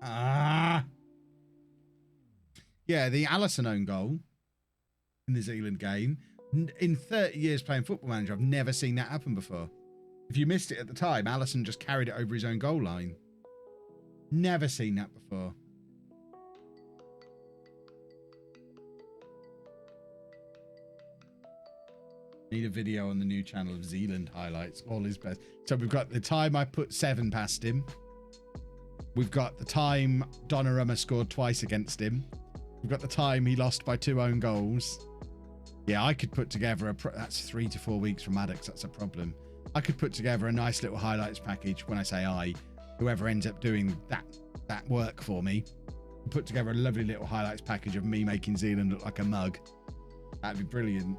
Ah. Yeah, the Alisson own goal in the Zealand game. In 30 years playing Football Manager, I've never seen that happen before. If you missed it at the time, Alisson just carried it over his own goal line. Never seen that before. Need a video on the new channel of Zealand highlights. All his best. So we've got the time I put 7 past him. We've got the time Donnarumma scored twice against him. We've got the time he lost by 2 own goals. Yeah, I could put together that's 3 to 4 weeks from Maddox. That's a problem. I could put together a nice little highlights package. When I say I, whoever ends up doing that work for me, put together a lovely little highlights package of me making Zealand look like a mug. That'd be brilliant.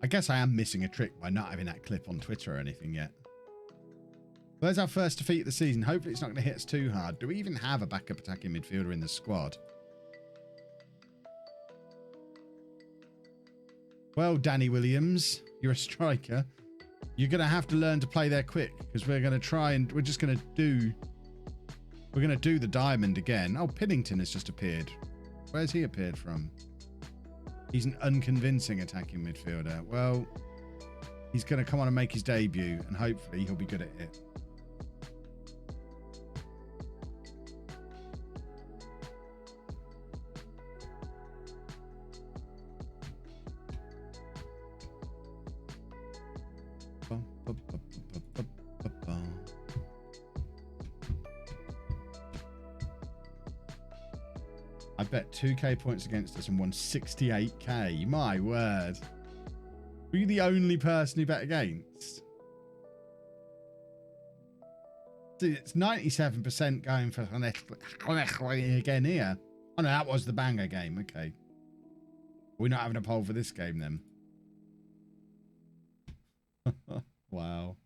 I guess I am missing a trick by not having that clip on Twitter or anything yet. Where's our first defeat of the season? Hopefully it's not going to hit us too hard. Do we even have a backup attacking midfielder in the squad? Well, Danny Williams, you're a striker. You're going to have to learn to play there quick, because we're going to try and we're going to do the diamond again. Oh, Pinnington has just appeared. Where's he appeared from? He's an unconvincing attacking midfielder. Well, he's going to come on and make his debut, and hopefully he'll be good at it. I bet 2k points against us and won 68k. My word. Were you the only person who bet against? Dude, it's 97% going for again here. Oh no, that was the banger game. Okay. We're not having a poll for this game then. Wow.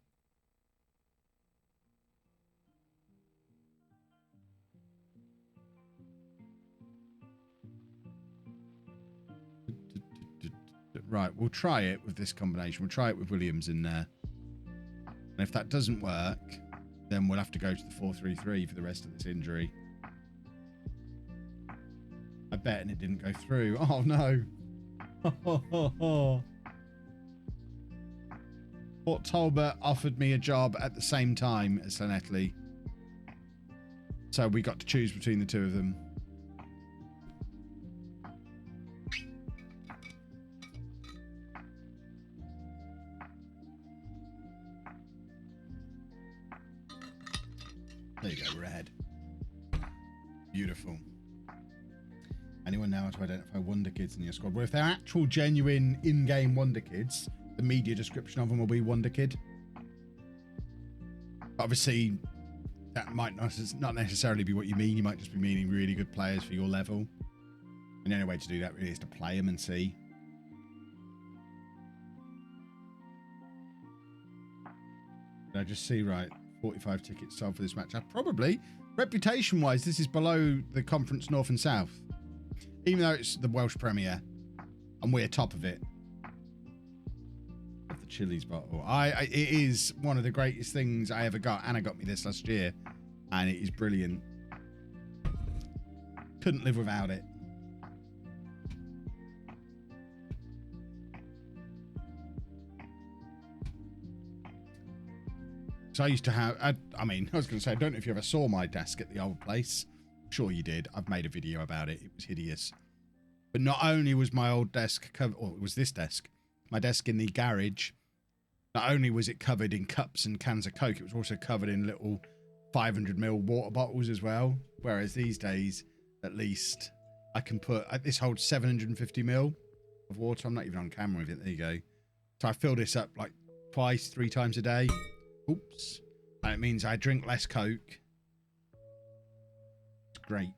Right, we'll try it with this combination. We'll try it with Williams in there. And if that doesn't work, then we'll have to go to the 4-3-3 for the rest of this injury. I bet, and it didn't go through. Oh, no. Port Talbot offered me a job at the same time as LLANELLI. So we got to choose between the two of them. There you go, red. Beautiful. Anyone know how to identify wonder kids in your squad? Well, if they're actual, genuine, in-game wonder kids, the media description of them will be wonder kid. But obviously, that might not necessarily be what you mean. You might just be meaning really good players for your level. And the only way to do that really is to play them and see. Did I just see right? 45 tickets sold for this match. Probably. Reputation-wise, this is below the Conference North and South. Even though it's the Welsh Premier. And we're top of it. Of the Chili's bottle. It is one of the greatest things I ever got. Anna got me this last year. And it is brilliant. Couldn't live without it. So I used to have, I mean, I was going to say, I don't know if you ever saw my desk at the old place. I'm sure you did. I've made a video about it. It was hideous. But not only was my old desk covered, or it was this desk, my desk in the garage, not only was it covered in cups and cans of Coke, it was also covered in little 500ml water bottles as well. Whereas these days, at least, I can put, this holds 750ml of water. I'm not even on camera with it. There you go. So I fill this up like twice, 3 times a day. Oops. And it means I drink less Coke. It's great.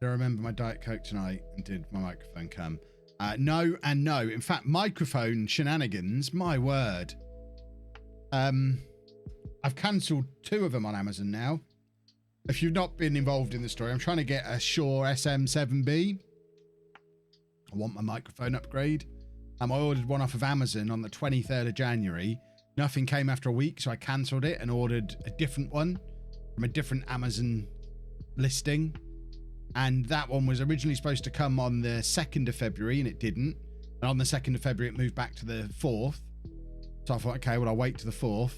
Did I remember my Diet Coke tonight and did my microphone come? No and no. In fact, microphone shenanigans, my word. I've cancelled 2 of them on Amazon now. If you've not been involved in the story, I'm trying to get a Shure SM7B. I want my microphone upgrade. I ordered one off of Amazon on the 23rd of January. Nothing came after a week, so I cancelled it and ordered a different one from a different Amazon listing. And that one was originally supposed to come on the 2nd of February, and it didn't. And on the 2nd of February, it moved back to the 4th. So I thought, okay, well, I'll wait to the 4th.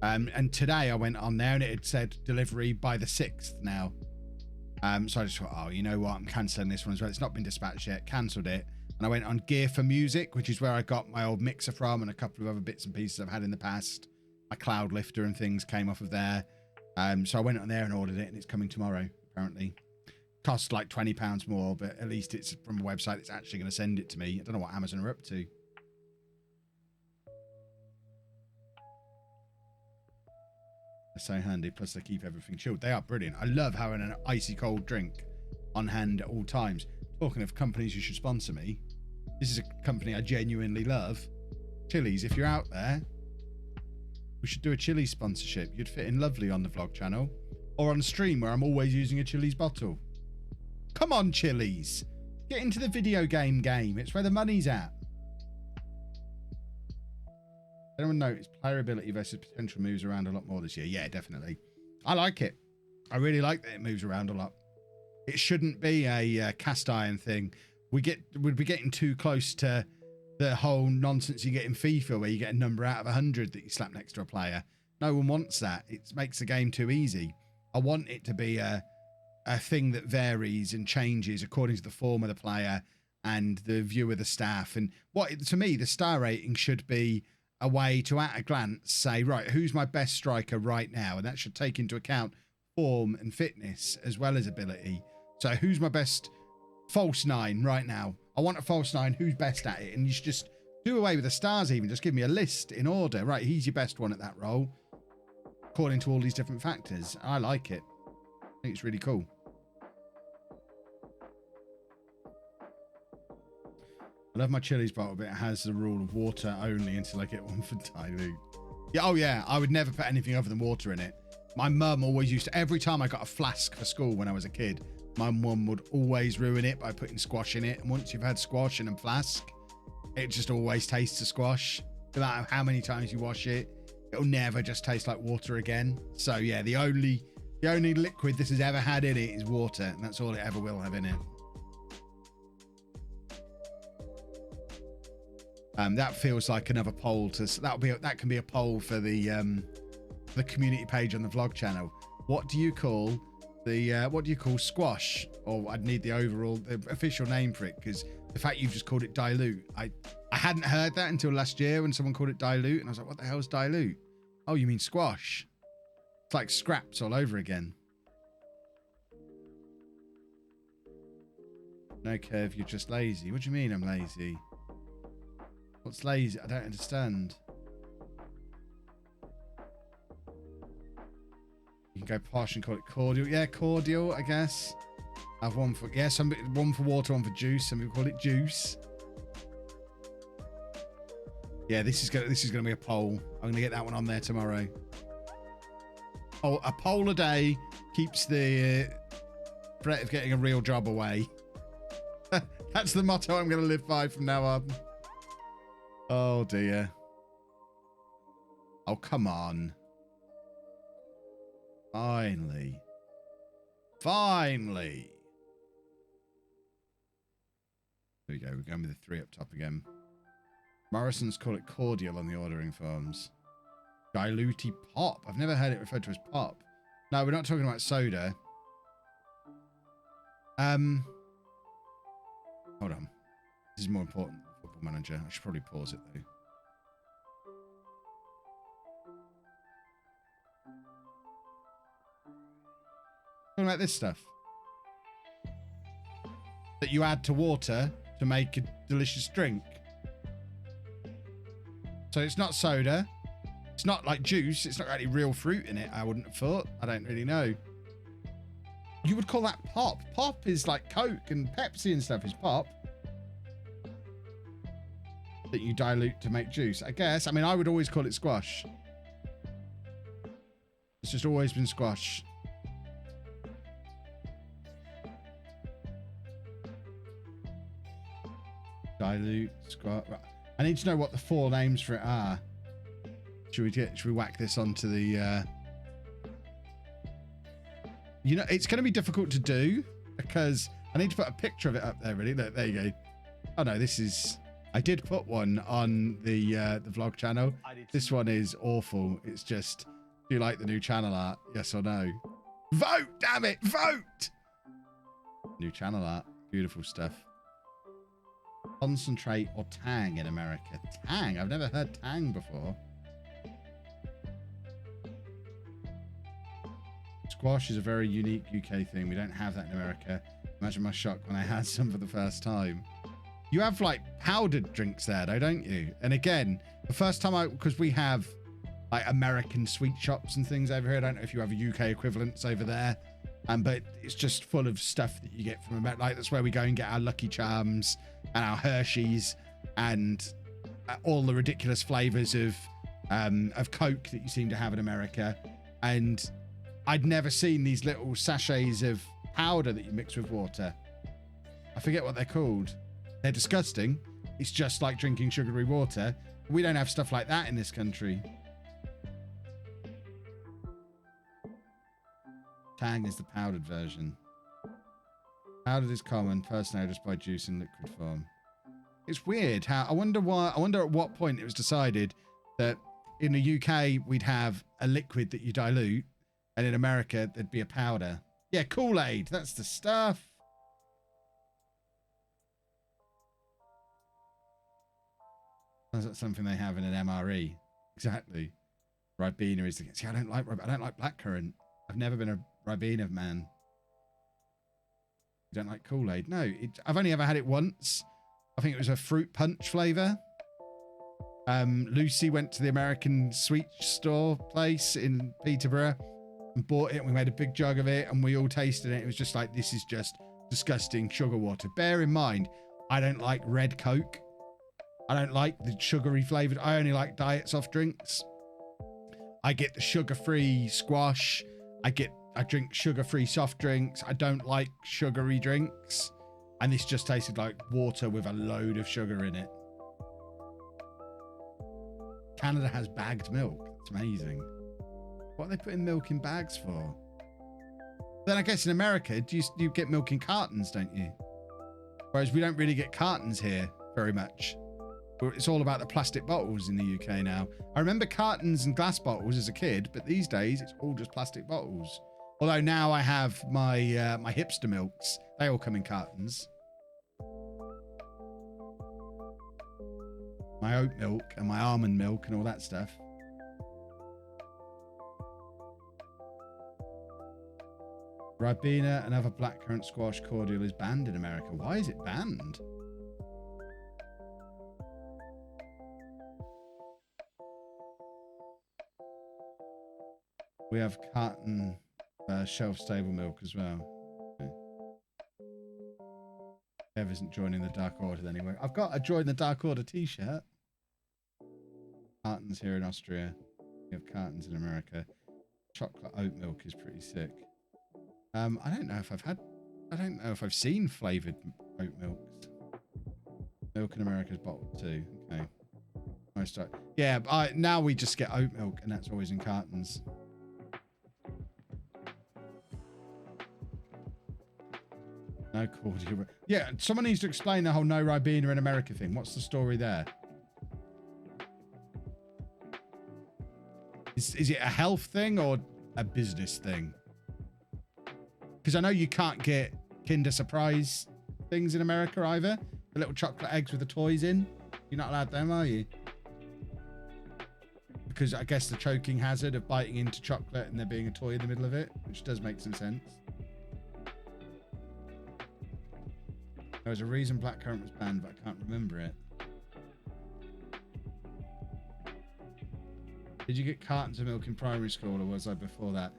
And today I went on there and it had said delivery by the 6th now. So I just thought, oh, you know what? I'm cancelling this one as well. It's not been dispatched yet. Cancelled it. And I went on Gear for Music, which is where I got my old mixer from and a couple of other bits and pieces I've had in the past. My cloud lifter and things came off of there. So I went on there and ordered it, and it's coming tomorrow, apparently. Costs like £20 more, but at least it's from a website that's actually going to send it to me. I don't know what Amazon are up to. They're so handy, plus they keep everything chilled. They are brilliant. I love having an icy cold drink on hand at all times. Talking of companies who should sponsor me, this is a company I genuinely love. Chili's, if you're out there, we should do a Chili's sponsorship. You'd fit in lovely on the vlog channel or on stream where I'm always using a Chili's bottle. Come on, Chili's. Get into the video game. It's where the money's at. Anyone notice player ability versus potential moves around a lot more this year? Yeah, definitely. I like it. I really like that it moves around a lot. It shouldn't be a cast iron thing. We'd be getting too close to the whole nonsense you get in FIFA where you get a number out of 100 that you slap next to a player. No one wants that. It makes the game too easy. I want it to be a thing that varies and changes according to the form of the player and the view of the staff. And to me, the star rating should be a way to, at a glance, say, right, who's my best striker right now? And that should take into account form and fitness as well as ability. So who's my best false 9 right now? I want a false 9. Who's best at it? And you should just do away with the stars even. Just give me a list in order. Right, he's your best one at that role, according to all these different factors. I like it. I think it's really cool. I love my Chili's bottle, but it has the rule of water only until I get one for dilute. Yeah, oh yeah, I would never put anything other than water in it. My mum always used to, every time I got a flask for school when I was a kid, my mum would always ruin it by putting squash in it. And once you've had squash in a flask, it just always tastes of squash. No matter how many times you wash it, it'll never just taste like water again. So yeah, the only liquid this has ever had in it is water, and that's all it ever will have in it. That feels like another poll that can be a poll for the community page on the vlog channel. What do you call squash? Or I'd need the official name for it, because the fact you've just called it dilute, I hadn't heard that until last year when someone called it dilute, and I was like, what the hell is dilute? Oh, you mean squash? It's like scraps all over again. No curve, you're just lazy. What do you mean I'm lazy? What's lazy? I don't understand. You can go posh and call it cordial. Yeah, cordial, I guess. I have one for, yeah, one for water, one for juice. Some people call it juice. Yeah, this is gonna be a poll. I'm gonna get that one on there tomorrow. Oh, a poll a day keeps the threat of getting a real job away. That's the motto I'm gonna live by from now on. Oh dear. Oh, come on. Finally. Finally. There we go. We're going with the 3 up top again. Morrison's call it cordial on the ordering forms. Dilute pop. I've never heard it referred to as pop. No, we're not talking about soda. Hold on. This is more important than Football Manager. I should probably pause it though. Talking about this stuff that you add to water to make a delicious drink. So it's not soda. It's not like juice. It's not got any real fruit in it. I wouldn't have thought. I don't really know. You would call that pop. Pop is like Coke and Pepsi and stuff is pop. That you dilute to make juice, I guess. I mean, I would always call it squash. It's just always been squash. Dilute, squash. I need to know what the 4 names for it are. Should we whack this onto the you know, it's going to be difficult to do because I need to put a picture of it up there, really. Look, there you go. Oh no, this is, I did put one on the vlog channel. This one is awful. It's just, do you like the new channel art? Yes or no? Vote, damn it, vote! New channel art, beautiful stuff. Concentrate or Tang in America. Tang, I've never heard Tang before. Squash is a very unique UK thing. We don't have that in America. Imagine my shock when I had some for the first time. You have like powdered drinks there though, don't you? And again, the first time because we have like American sweet shops and things over here. I don't know if you have a UK equivalents over there. But it's just full of stuff that you get from America. Like that's where we go and get our Lucky Charms and our Hershey's and all the ridiculous flavors of Coke that you seem to have in America. And I'd never seen these little sachets of powder that you mix with water. I forget what they're called. They're disgusting. It's just like drinking sugary water. We don't have stuff like that in this country. Tang is the powdered version. Powdered is common. Personally, I just buy juice in liquid form. It's weird how, I wonder at what point it was decided that in the UK, we'd have a liquid that you dilute. And in America, there'd be a powder. Yeah, Kool-Aid. That's the stuff. That's something they have in an MRE. Exactly. Ribena is the... See, I don't like blackcurrant. I've never been a Ribena man. You don't like Kool-Aid? No. I've only ever had it once. I think it was a fruit punch flavour. Lucy went to the American sweet store place in Peterborough and bought it, and we made a big jug of it, and we all tasted it. It was just like, this is just disgusting sugar water. Bear in mind, I don't like red Coke. I don't like the sugary flavoured. I only like diet soft drinks. I get the sugar-free squash. I drink sugar-free soft drinks. I don't like sugary drinks. And this just tasted like water with a load of sugar in it. Canada has bagged milk. It's amazing. What are they putting milk in bags for? Then I guess in America, you get milk in cartons, don't you? Whereas we don't really get cartons here very much. It's all about the plastic bottles in the UK now. I remember cartons and glass bottles as a kid, but these days it's all just plastic bottles. Although now I have my my hipster milks. They all come in cartons. My oat milk and my almond milk and all that stuff. Ribena, another blackcurrant squash cordial, is banned in America. Why is it banned? We have carton shelf-stable milk as well. Okay. Kev isn't joining the Dark Order anyway. I've got a Join the Dark Order t-shirt. Cartons here in Austria. We have cartons in America. Chocolate oat milk is pretty sick. I don't know if I've seen flavoured oat milks. Milk in America is bottled too. Okay. Yeah, now we just get oat milk, and that's always in cartons. No cordial. Yeah, someone needs to explain the whole no Ribena in America thing. What's the story there? Is it a health thing or a business thing? Because I know you can't get Kinder Surprise things in America either. The little chocolate eggs with the toys in. You're not allowed them, are you? Because I guess the choking hazard of biting into chocolate and there being a toy in the middle of it, which does make some sense. There was a reason blackcurrant was banned, but I can't remember it. Did you get cartons of milk in primary school, or was I before that?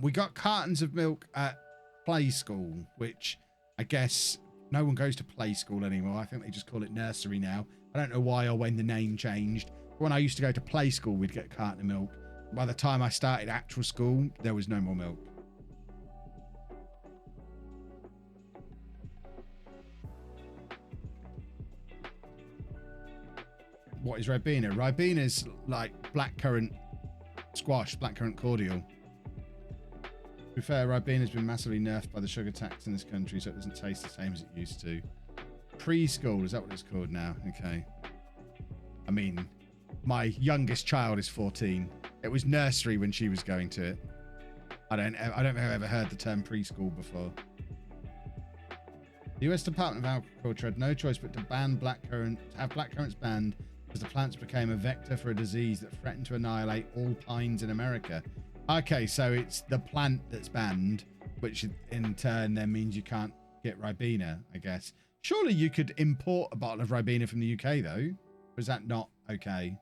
We got cartons of milk at play school, which I guess no one goes to play school anymore. I think they just call it nursery now. I don't know why or when the name changed. When I used to go to play school, we'd get a carton of milk. By the time I started actual school, there was no more milk. What is Ribena? Ribena is like blackcurrant squash, blackcurrant cordial. To be fair, Ribena has been massively nerfed by the sugar tax in this country, so it doesn't taste the same as it used to. Preschool, is that what it's called now? Okay. I mean, my youngest child is 14. It was nursery when she was going to it. I don't think I've ever heard the term preschool before. The US Department of Agriculture had no choice but to ban blackcurrant, have blackcurrants banned, because the plants became a vector for a disease that threatened to annihilate all pines in America. Okay, so it's the plant that's banned, which in turn then means you can't get Ribena, I guess. Surely you could import a bottle of Ribena from the UK, though. Or is that not okay?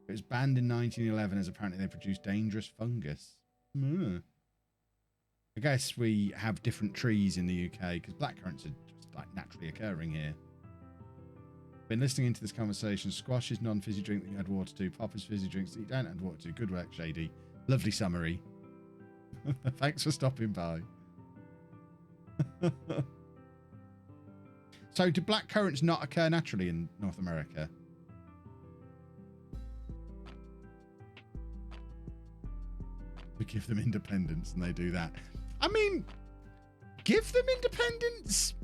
It was banned in 1911 as apparently they produced dangerous fungus. I guess we have different trees in the UK, because blackcurrants are just like naturally occurring here. Been listening into this conversation. Squash is non-fizzy drink that you add water to. Pop is fizzy drinks that you don't add water to. Good work, Shady. Lovely summary. Thanks for stopping by. So do blackcurrants not occur naturally in North America? We give them independence and they do that. I mean, give them independence?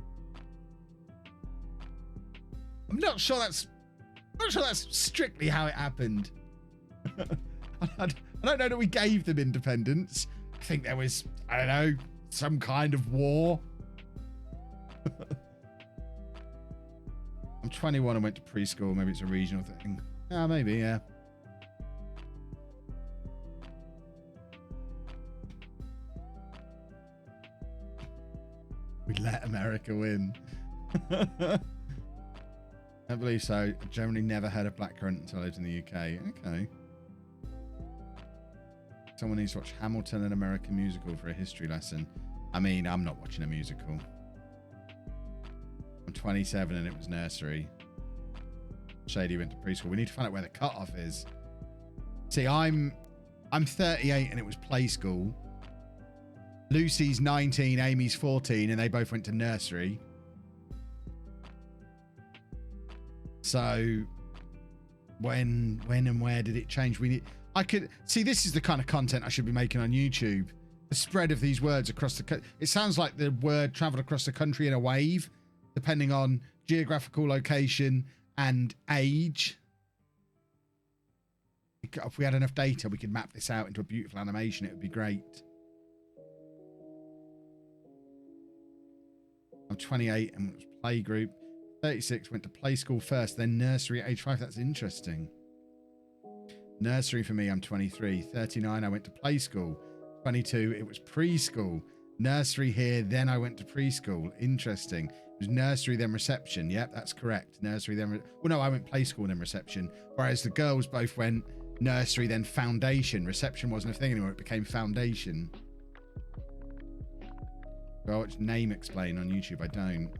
I'm not sure that's strictly how it happened. I don't know that we gave them independence. I think there was, I don't know, some kind of war. I'm 21 and went to preschool. Maybe it's a regional thing. Yeah, maybe, yeah. We let America win. I believe so. I generally never heard of blackcurrant until I lived in the UK. Okay. Someone needs to watch Hamilton, an American musical, for a history lesson. I mean, I'm not watching a musical. I'm 27 and it was nursery. Shady went to preschool. We need to find out where the cutoff is. See, I'm 38 and it was play school. Lucy's 19, Amy's 14, and they both went to nursery. So when and where did it change? I could see, this is the kind of content I should be making on YouTube. The spread of these words across the it sounds like the word traveled across the country in a wave, depending on geographical location and age. If we had enough data, we could map this out into a beautiful animation. It would be great. I'm 28 and was playgroup. 36 went to play school first, then nursery at age 5. That's interesting. Nursery for me, I'm 23. 39, I went to play school. 22, it was preschool. Nursery here, then I went to preschool. Interesting. It was nursery, then reception. Yep, that's correct. Nursery, then... well, no, I went play school, then reception. Whereas the girls both went nursery, then foundation. Reception wasn't a thing anymore. It became foundation. Do I watch Name Explain on YouTube? I don't.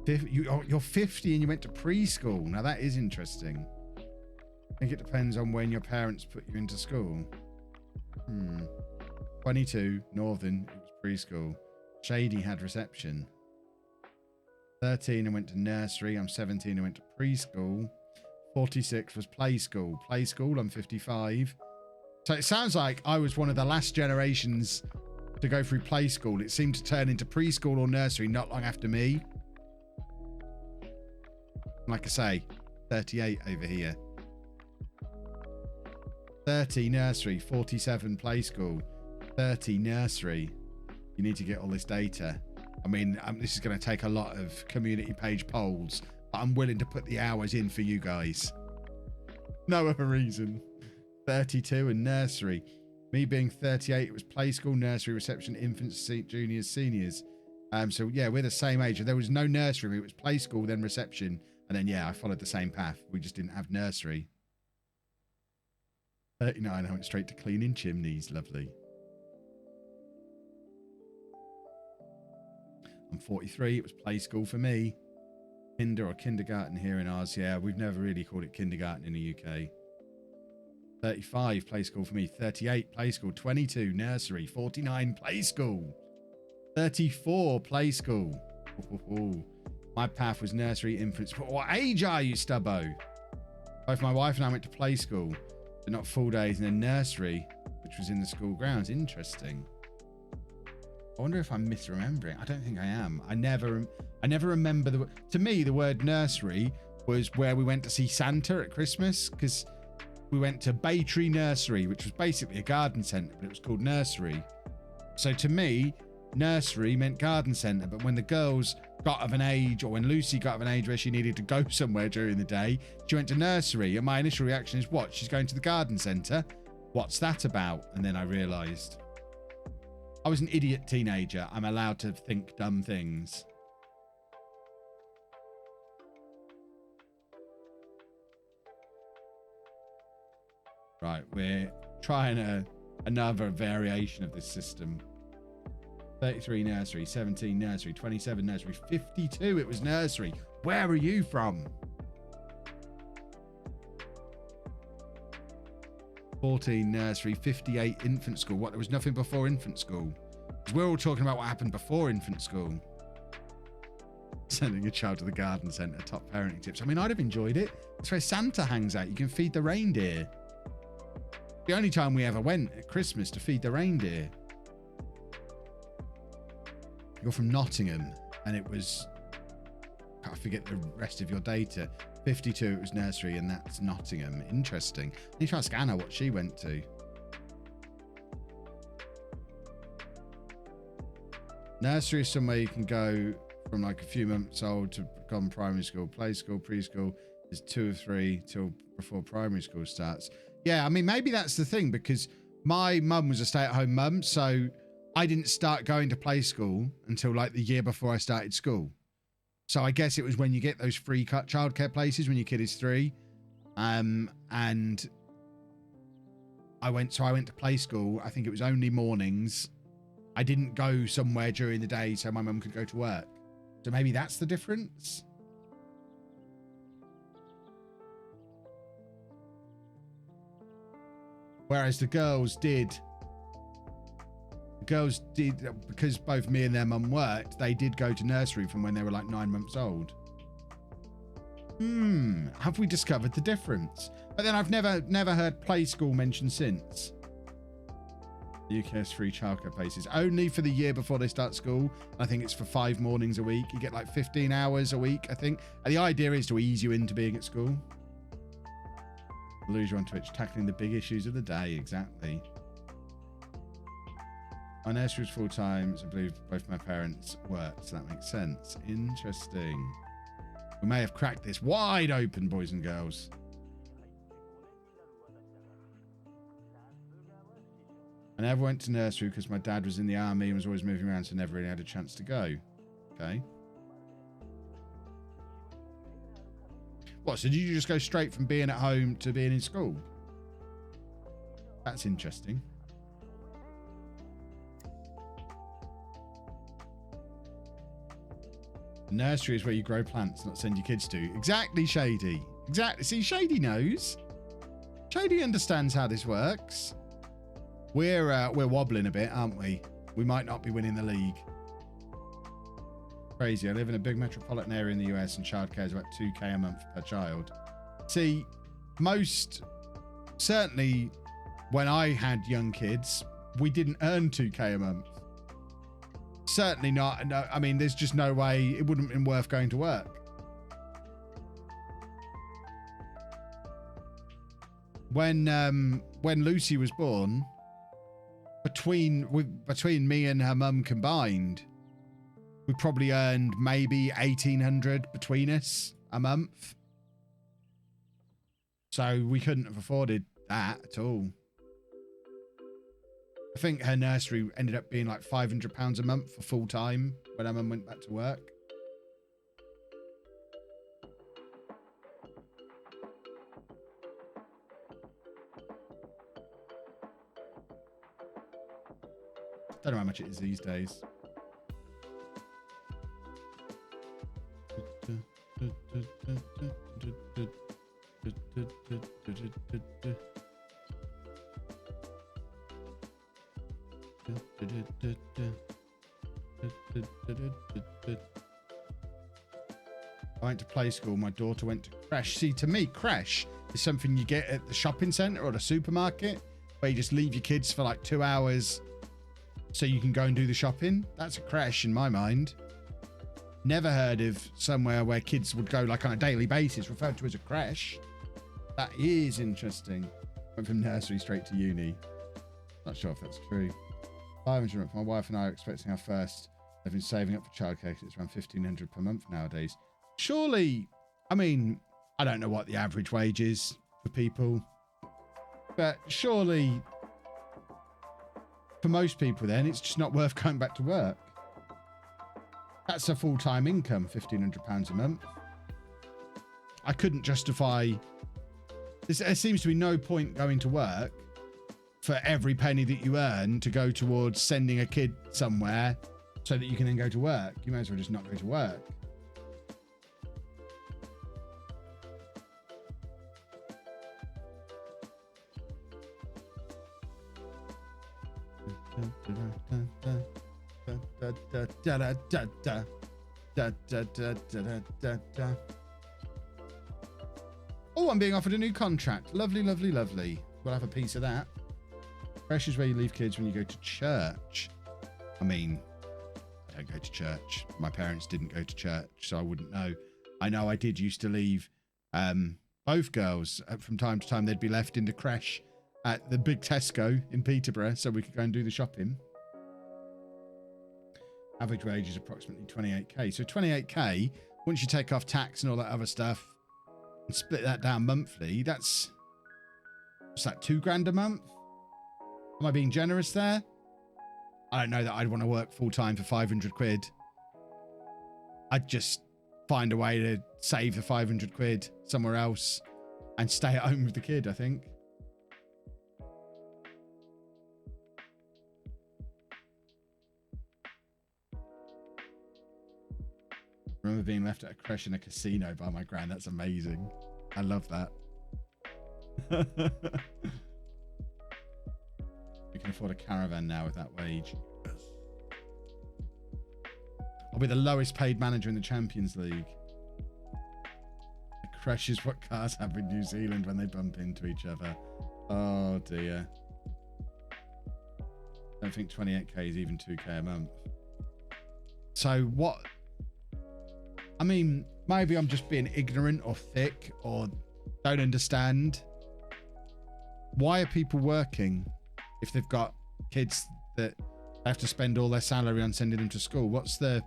You're 50 and you went to preschool. Now that is interesting. I think it depends on when your parents put you into school. 22, Northern, it was preschool. Shady had reception. 13, I went to nursery. I'm 17, I went to preschool. 46 was play school. Play school, I'm 55. So it sounds like I was one of the last generations to go through play school. It seemed to turn into preschool or nursery not long after me. Like I say, 38 over here. 30 nursery, 47 play school, 30 nursery. You need to get all this data. I mean, this is going to take a lot of community page polls, but I'm willing to put the hours in for you guys. No other reason. 32 and nursery. Me being 38, it was play school, nursery, reception, infants, juniors, seniors. So yeah, we're the same age. There was no nursery. It was play school, then reception. And then, yeah, I followed the same path. We just didn't have nursery. 39, I went straight to cleaning chimneys. Lovely. I'm 43. It was play school for me. Kinder or kindergarten here in ours. Yeah, we've never really called it kindergarten in the UK. 35, play school for me. 38, play school. 22, nursery. 49, play school. 34, play school. My path was nursery, infants. What age are you, Stubbo? Both my wife and I went to play school, but not full days, and then nursery, which was in the school grounds. Interesting. I wonder if I'm misremembering. I don't think I am. I never remember to me, the word nursery was where we went to see Santa at Christmas, because we went to Baytree Nursery, which was basically a garden centre, but it was called nursery. So to me, nursery meant garden centre, but when the girls got of an age, or when Lucy got of an age where she needed to go somewhere during the day, she went to nursery, and my initial reaction is, what? She's going to the garden centre? What's that about? And then I realised I was an idiot teenager. I'm allowed to think dumb things. Right, we're trying another variation of this system. 33 nursery, 17 nursery, 27 nursery, 52 it was nursery. Where are you from? 14 nursery, 58 infant school. What, there was nothing before infant school? Because we're all talking about what happened before infant school. Sending a child to the garden centre, top parenting tips. I mean, I'd have enjoyed it. It's where Santa hangs out. You can feed the reindeer. The only time we ever went at Christmas to feed the reindeer. You're from Nottingham, and it was, I forget the rest of your data. 52, it was nursery, and that's Nottingham. Interesting. I need to ask Anna what she went to. Nursery is somewhere you can go from like a few months old to become primary school. Play school, preschool is 2 or 3 till before primary school starts. Yeah, I mean, maybe that's the thing, because my mum was a stay-at-home mum, so I didn't start going to play school until like the year before I started school. So I guess it was when you get those free childcare places when your kid is 3. And I went to play school. I think it was only mornings. I didn't go somewhere during the day so my mum could go to work. So maybe that's the difference. Whereas the girls did, because both me and their mum worked, they did go to nursery from when they were like 9 months old. Have we discovered the difference? But then I've never heard play school mentioned since. The UK has free childcare places only for the year before they start school. I think it's for 5 mornings a week. You get like 15 hours a week, I think. And the idea is to ease you into being at school. LOLLUJO on Twitch, tackling the big issues of the day. Exactly. My nursery was full-time, so I believe both my parents worked, so that makes sense. Interesting. We may have cracked this wide open, boys and girls. I never went to nursery because my dad was in the army and was always moving around, so never really had a chance to go. Okay. What, so did you just go straight from being at home to being in school? That's interesting. Nursery is where you grow plants, not send your kids to. Exactly, Shady. Exactly. See, Shady knows. Shady understands how this works. We're wobbling a bit, aren't we? We might not be winning the league. Crazy. I live in a big metropolitan area in the US and childcare is about $2,000 a month per child. See, certainly when I had young kids, we didn't earn $2,000 a month. Certainly not. No, I mean, there's just no way it wouldn't have been worth going to work. When Lucy was born, between me and her mum combined, we probably earned maybe $1,800 between us a month. So we couldn't have afforded that at all. I think her nursery ended up being like £500 a month for full time when her mum went back to work. Don't know how much it is these days. I went to play school. My daughter went to creche. See, to me, creche is something you get at the shopping centre or the supermarket, where you just leave your kids for like 2 hours so you can go and do the shopping. That's a creche in my mind. Never heard of somewhere where kids would go like on a daily basis, referred to as a creche. That is interesting. Went from nursery straight to uni. Not sure if that's true. 500. My wife and I are expecting our first. They've been saving up for childcare because it's around $1,500 per month nowadays. Surely, I mean, I don't know what the average wage is for people, but surely for most people then it's just not worth going back to work. That's a full-time income, £1,500 a month. I couldn't justify this. There seems to be no point going to work for every penny that you earn to go towards sending a kid somewhere so that you can then go to work. You may as well just not go to work. Oh, I'm being offered a new contract. Lovely, lovely, lovely. We'll have a piece of that. Fresh is where you leave kids when you go to church. I mean, I don't go to church. My parents didn't go to church, so I wouldn't know. I know I did used to leave both girls from time to time. They'd be left in the creche at the big Tesco in Peterborough so we could go and do the shopping. Average wage is approximately 28k. So 28k, once you take off tax and all that other stuff and split that down monthly, that's, what's that, £2,000 a month? Am I being generous there? I don't know that I'd want to work full time for 500 quid. I'd just find a way to save the 500 quid somewhere else and stay at home with the kid, I think. I remember being left at a creche in a casino by my gran. That's amazing. I love that. We can afford a caravan now with that wage. I'll be the lowest paid manager in the Champions League. A creche is what cars have in New Zealand when they bump into each other. Oh dear. I don't think 28k is even 2k a month. So what? I mean, maybe I'm just being ignorant or thick or don't understand. Why are people working if they've got kids that they have to spend all their salary on sending them to school? What's the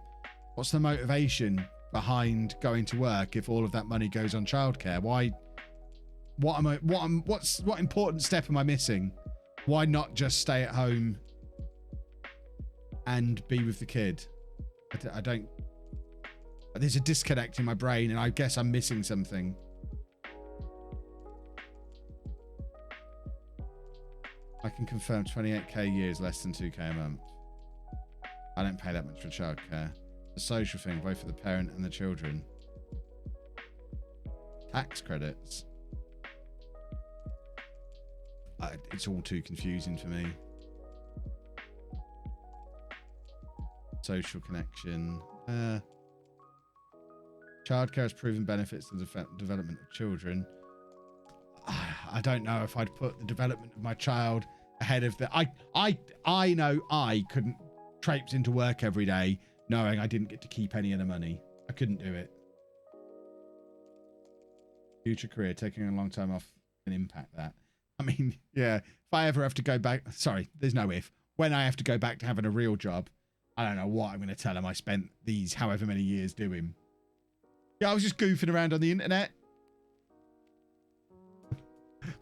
motivation behind going to work if all of that money goes on childcare? Why? What important step am I missing? Why not just stay at home and be with the kid? I don't. There's a disconnect in my brain, and I guess I'm missing something. I can confirm 28k a year is less than 2k a month. I don't pay that much for childcare. a social thing, both for the parent and the children. Tax credits. It's all too confusing for me. Social connection. Childcare has proven benefits to the development of children. I don't know if I'd put the development of my child ahead of the... I know I couldn't traipse into work every day knowing I didn't get to keep any of the money. I couldn't do it. Future career, taking a long time off can impact that. I mean, yeah, if I ever have to go back... Sorry, there's no if. When I have to go back to having a real job, I don't know what I'm going to tell him I spent these however many years doing. Yeah, I was just goofing around on the internet.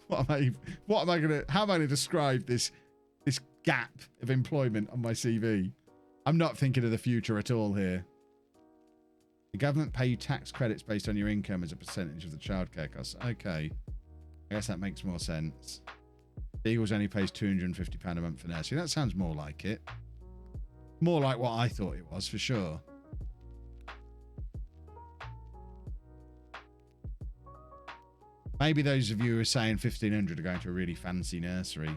How am I going to describe this gap of employment on my CV? I'm not thinking of the future at all here. The government pay you tax credits based on your income as a percentage of the childcare costs. Okay. I guess that makes more sense. Eagles only pays £250 a month for nursery. That sounds more like it. More like what I thought it was, for sure. Maybe those of you who are saying 1,500 are going to a really fancy nursery.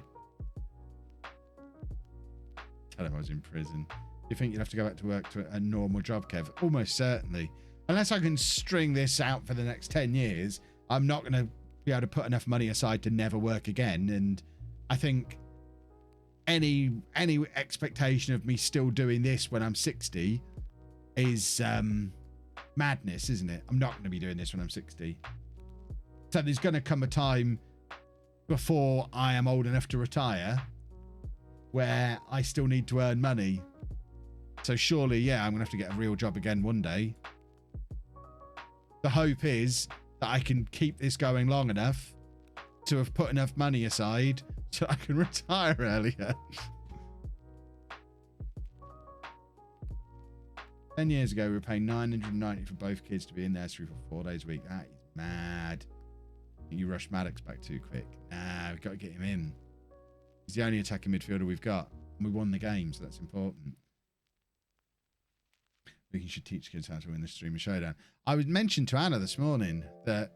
Tell him I was in prison. Do you think you'll have to go back to work to a normal job, Kev? Almost certainly. Unless I can string this out for the next 10 years, I'm not going to be able to put enough money aside to never work again. And I think any expectation of me still doing this when I'm 60 is madness, isn't it? I'm not going to be doing this when I'm 60. So there's going to come a time before I am old enough to retire where I still need to earn money. So surely, yeah, I'm going to have to get a real job again one day. The hope is that I can keep this going long enough to have put enough money aside so I can retire earlier. 10 years ago, we were paying $990 for both kids to be in nursery for 4 days a week. That is mad. You rushed Maddox back too quick. Nah, we've got to get him in. He's the only attacking midfielder we've got. And we won the game, so that's important. We should teach kids how to win the streamer showdown. I was mentioned to Anna this morning that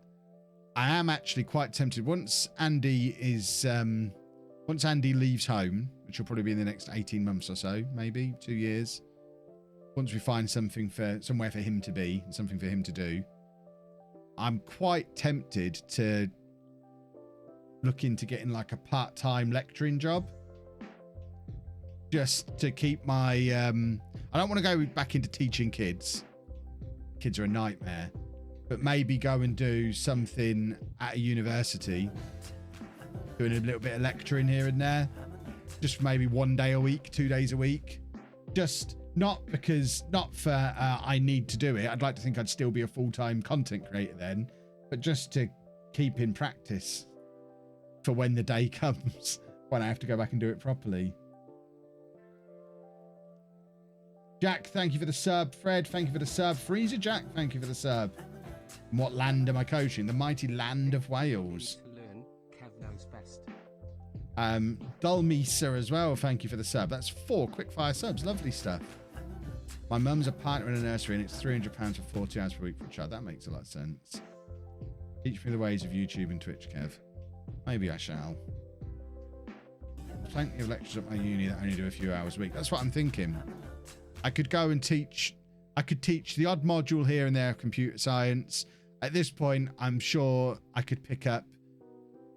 I am actually quite tempted. Once Andy leaves home, which will probably be in the next 18 months or so, maybe 2 years. Once we find somewhere for him to be and something for him to do, I'm quite tempted to look into getting like a part-time lecturing job. Just to keep my... I don't want to go back into teaching kids. Kids are a nightmare. But maybe go and do something at a university. Doing a little bit of lecturing here and there. Just maybe 1 day a week, 2 days a week. Just not for I need to do it. I'd like to think I'd still be a full-time content creator then. But just to keep in practice for when the day comes. When I have to go back and do it properly. Jack, thank you for the sub. Fred, thank you for the sub. Freezer Jack, thank you for the sub. And what land am I coaching? The mighty land of Wales. Kev knows best. Dolmisa as well, thank you for the sub. That's 4 quickfire subs. Lovely stuff. My mum's a partner in a nursery and it's £300 for 40 hours per week for a child. That makes a lot of sense. Teach me the ways of YouTube and Twitch, Kev. Maybe I shall. Plenty of lectures at my uni that only do a few hours a week. That's what I'm thinking. I could go and teach. I could teach the odd module here and there of computer science. At this point, I'm sure I could pick up.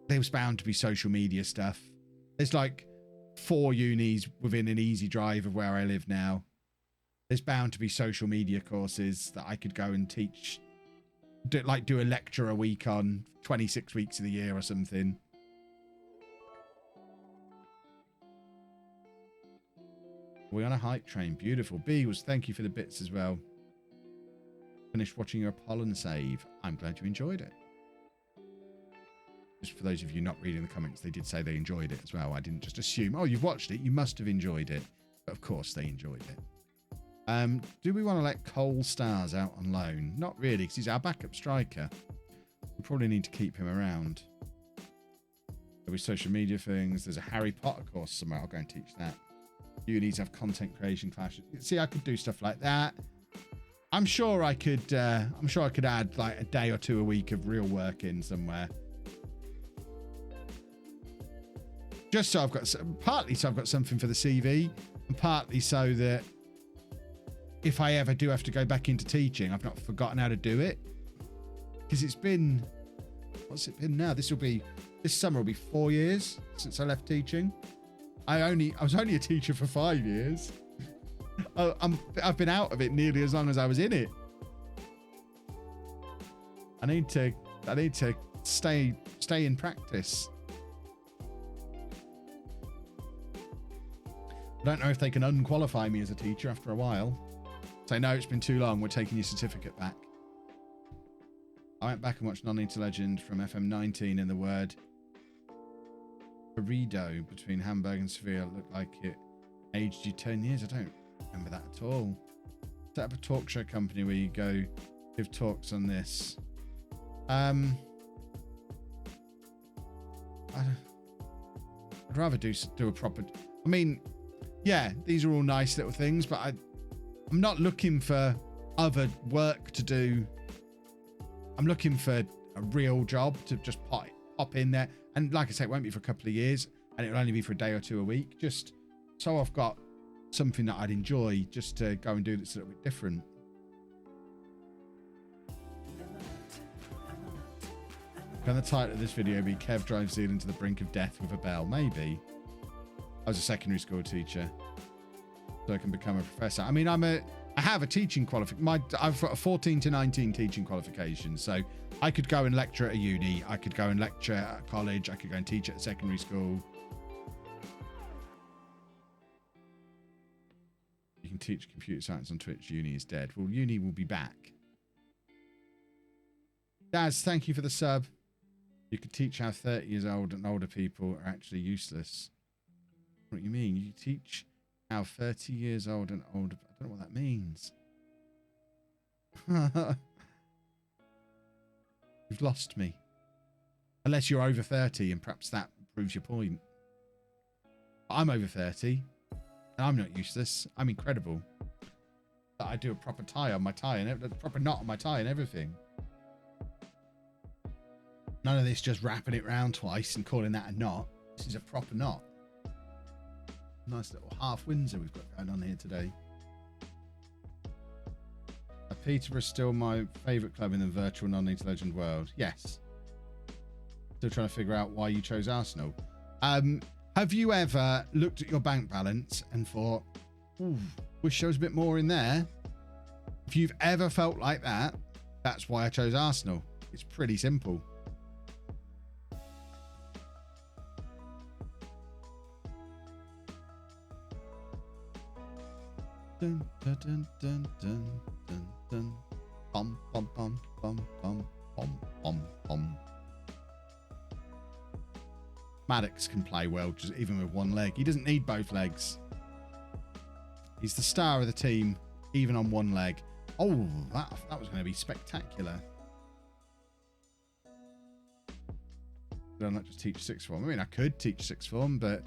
There's bound to be social media stuff. There's like 4 unis within an easy drive of where I live now. There's bound to be social media courses that I could go and teach. Do a lecture a week on 26 weeks of the year or something. We're on a hype train. Beautiful. Beagles, thank you for the bits as well. Finished watching your pollen save. I'm glad you enjoyed it. Just for those of you not reading the comments, they did say they enjoyed it as well. I didn't just assume, oh, you've watched it, you must have enjoyed it. But of course they enjoyed it. Do we want to let Cole Stars out on loan? Not really, because he's our backup striker. We probably need to keep him around. There'll be social media things. There's a Harry Potter course somewhere. I'll go and teach that. Unis have content creation classes. See, I could do stuff like that. I'm sure I could add like a day or two a week of real work in somewhere. Just so I've got, partly so I've got something for the CV, and partly so that if I ever do have to go back into teaching, I've not forgotten how to do it. Because it's been, what's it been now? This summer will be 4 years since I left teaching. I was only a teacher for 5 years. I've been out of it nearly as long as I was in it. I need to stay in practice. I don't know if they can unqualify me as a teacher after a while. Say, no, it's been too long. We're taking your certificate back. I went back and watched Non-Need to Legend from FM19 and the word burrito between Hamburg and Seville looked like it aged you 10 years. I don't remember that at all. Set up a talk show company where you go give talks on this. I'd rather do a proper... I mean, yeah, these are all nice little things, but I'm not looking for other work to do. I'm looking for a real job to just pop in there. And like I say, it won't be for a couple of years, and it'll only be for a day or two a week, just so I've got something that I'd enjoy just to go and do that's a little bit different. Can the title of this video be Kev drives Zealand to the brink of death with a bell? Maybe. I was a secondary school teacher, so I can become a professor. I mean, I have a teaching qualification. I've got a 14 to 19 teaching qualification, so I could go and lecture at a uni. I could go and lecture at a college. I could go and teach at a secondary school. You can teach computer science on Twitch. Uni is dead. Well, uni will be back. Daz, thank you for the sub. You could teach how 30 years old and older people are actually useless. What do you mean? You teach how 30 years old and older... I don't know what that means. You've lost me. Unless you're over 30, and perhaps that proves your point. I'm over 30, and I'm not useless. I'm incredible. I do a proper tie on my tie, and a proper knot on my tie and everything. None of this just wrapping it round twice and calling that a knot. This is a proper knot. Nice little half Windsor we've got going on here today. Peterborough is still my favourite club in the virtual Non-Need to Legend world. Yes. Still trying to figure out why you chose Arsenal. Have you ever looked at your bank balance and thought, ooh, wish there was a bit more in there? If you've ever felt like that, that's why I chose Arsenal. It's pretty simple. Dun, dun, dun, dun, dun, dun, dun. Bum, bum, bum, bum, bum, bum, bum, bum. Maddox can play well, just even with one leg. He doesn't need both legs. He's the star of the team, even on one leg. Oh, that was going to be spectacular. Did I not just teach sixth form? I mean, I could teach sixth form, but...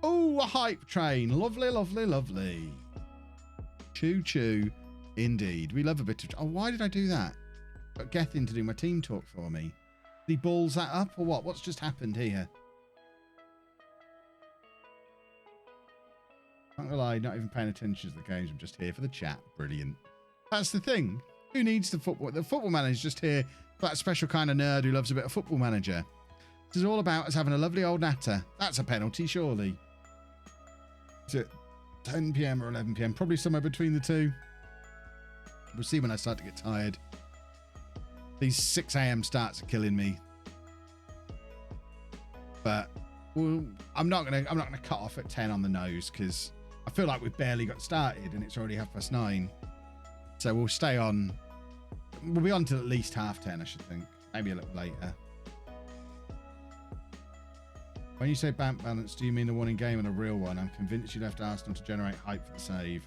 Oh, a hype train. Lovely, lovely, lovely. Choo choo. Indeed. We love a bit of... Oh, why did I do that? Got Gethin to do my team talk for me. Did he balls that up or what? What's just happened here? Not gonna lie, not even paying attention to the games. I'm just here for the chat. Brilliant. That's the thing. Who needs the football? The football manager's just here for that special kind of nerd who loves a bit of football manager. This is all about us having a lovely old natter. That's a penalty, surely. Is it 10 PM or 11 PM? Probably somewhere between the two. We'll see when I start to get tired. These 6 AM starts are killing me. But well, I'm not gonna cut off at 10 on the nose because I feel like we've barely got started and it's already 9:30. So we'll stay on. We'll be on till at least 10:30, I should think. Maybe a little later. When you say bank balance, do you mean the one in game and a real one? I'm convinced you left Arsenal to generate hype for the save.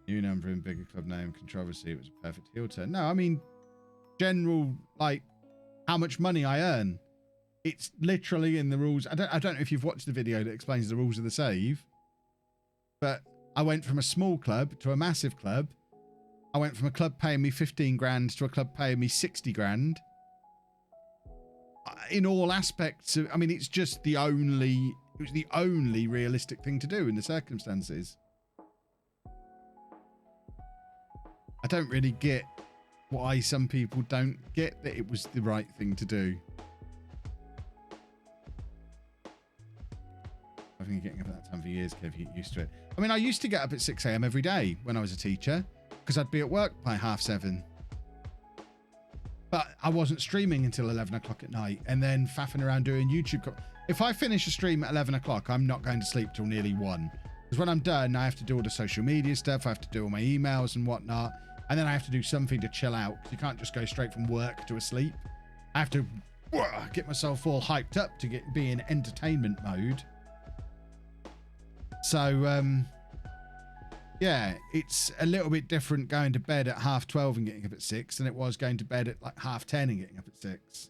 New number in bigger club name, controversy. It was a perfect heel turn. No, I mean general, like how much money I earn. It's literally in the rules. I don't know if you've watched the video that explains the rules of the save, but I went from a small club to a massive club. I went from a club paying me 15 grand to a club paying me 60 grand. In all aspects of, I mean, it was the only realistic thing to do in the circumstances. I don't really get why some people don't get that it was the right thing to do. I've been getting up at that time for years, Kev. You get used to it. I mean, I used to get up at 6 a.m. every day when I was a teacher because I'd be at work by 7:30. But I wasn't streaming until 11 o'clock at night and then faffing around doing YouTube. If I finish a stream at 11 o'clock, I'm not going to sleep till nearly 1. Because when I'm done, I have to do all the social media stuff. I have to do all my emails and whatnot. And then I have to do something to chill out. You can't just go straight from work to a sleep. I have to get myself all hyped up to be in entertainment mode. So, yeah, it's a little bit different going to bed at 12:30 and getting up at 6 than it was going to bed at like 10:30 and getting up at 6.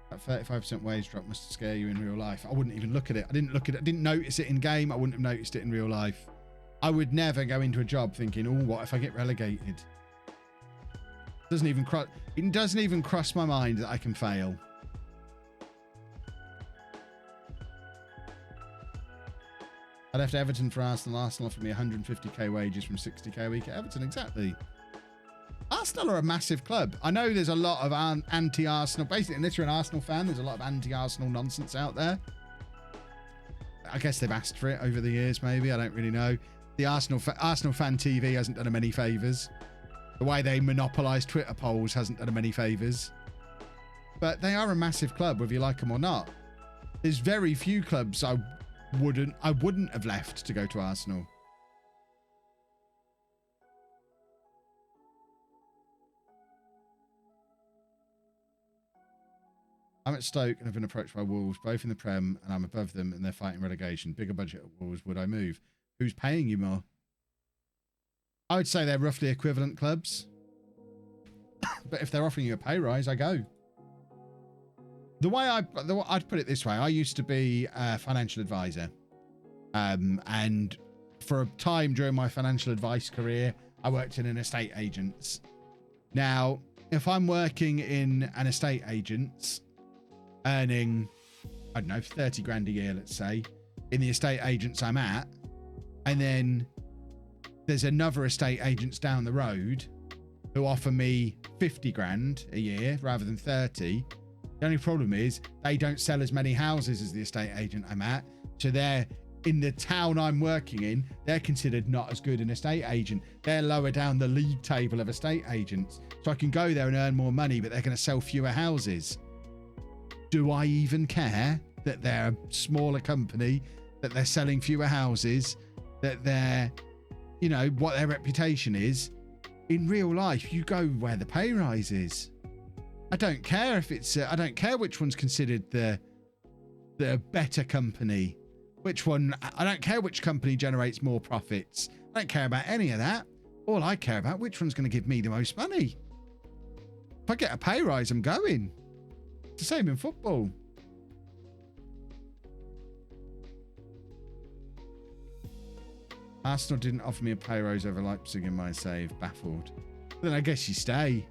That 35% wage drop must scare you in real life. I wouldn't even look at it. I didn't look at it. I didn't notice it in game. I wouldn't have noticed it in real life. I would never go into a job thinking, oh, what if I get relegated? It doesn't even cross my mind that I can fail. I left Everton for Arsenal. Arsenal offered me 150k wages from 60k a week at Everton. Exactly. Arsenal are a massive club. I know there's a lot of anti-Arsenal. Basically, unless you're an Arsenal fan, there's a lot of anti-Arsenal nonsense out there. I guess they've asked for it over the years, maybe. I don't really know. The Arsenal fan TV hasn't done them any favours. The way they monopolise Twitter polls hasn't done them any favours. But they are a massive club, whether you like them or not. There's very few clubs I wouldn't have left to go to Arsenal. I'm at Stoke and have been approached by Wolves, both in the Prem, and I'm above them and they're fighting relegation. Bigger budget at Wolves, would I move? Who's paying you more? I would say they're roughly equivalent clubs. But if they're offering you a pay rise, I go. I'd put it this way. I used to be a financial advisor. And for a time during my financial advice career, I worked in an estate agent's. Now, if I'm working in an estate agent's, earning, I don't know, 30 grand a year, let's say, in the estate agents I'm at, and then there's another estate agents down the road who offer me 50 grand a year rather than 30. The only problem is they don't sell as many houses as the estate agent I'm at. So they're in the town I'm working in, they're considered not as good an estate agent. They're lower down the league table of estate agents. So I can go there and earn more money, but they're going to sell fewer houses. Do I even care that they're a smaller company, that they're selling fewer houses, that they're, you know, what their reputation is? In real life, you go where the pay rise is. I don't care if it's, I don't care which one's considered the better company. Which one, I don't care which company generates more profits. I don't care about any of that. All I care about, which one's going to give me the most money. If I get a pay rise, I'm going. It's the same in football. Arsenal didn't offer me a pay rise over Leipzig in my save. Baffled. Then I guess you stay.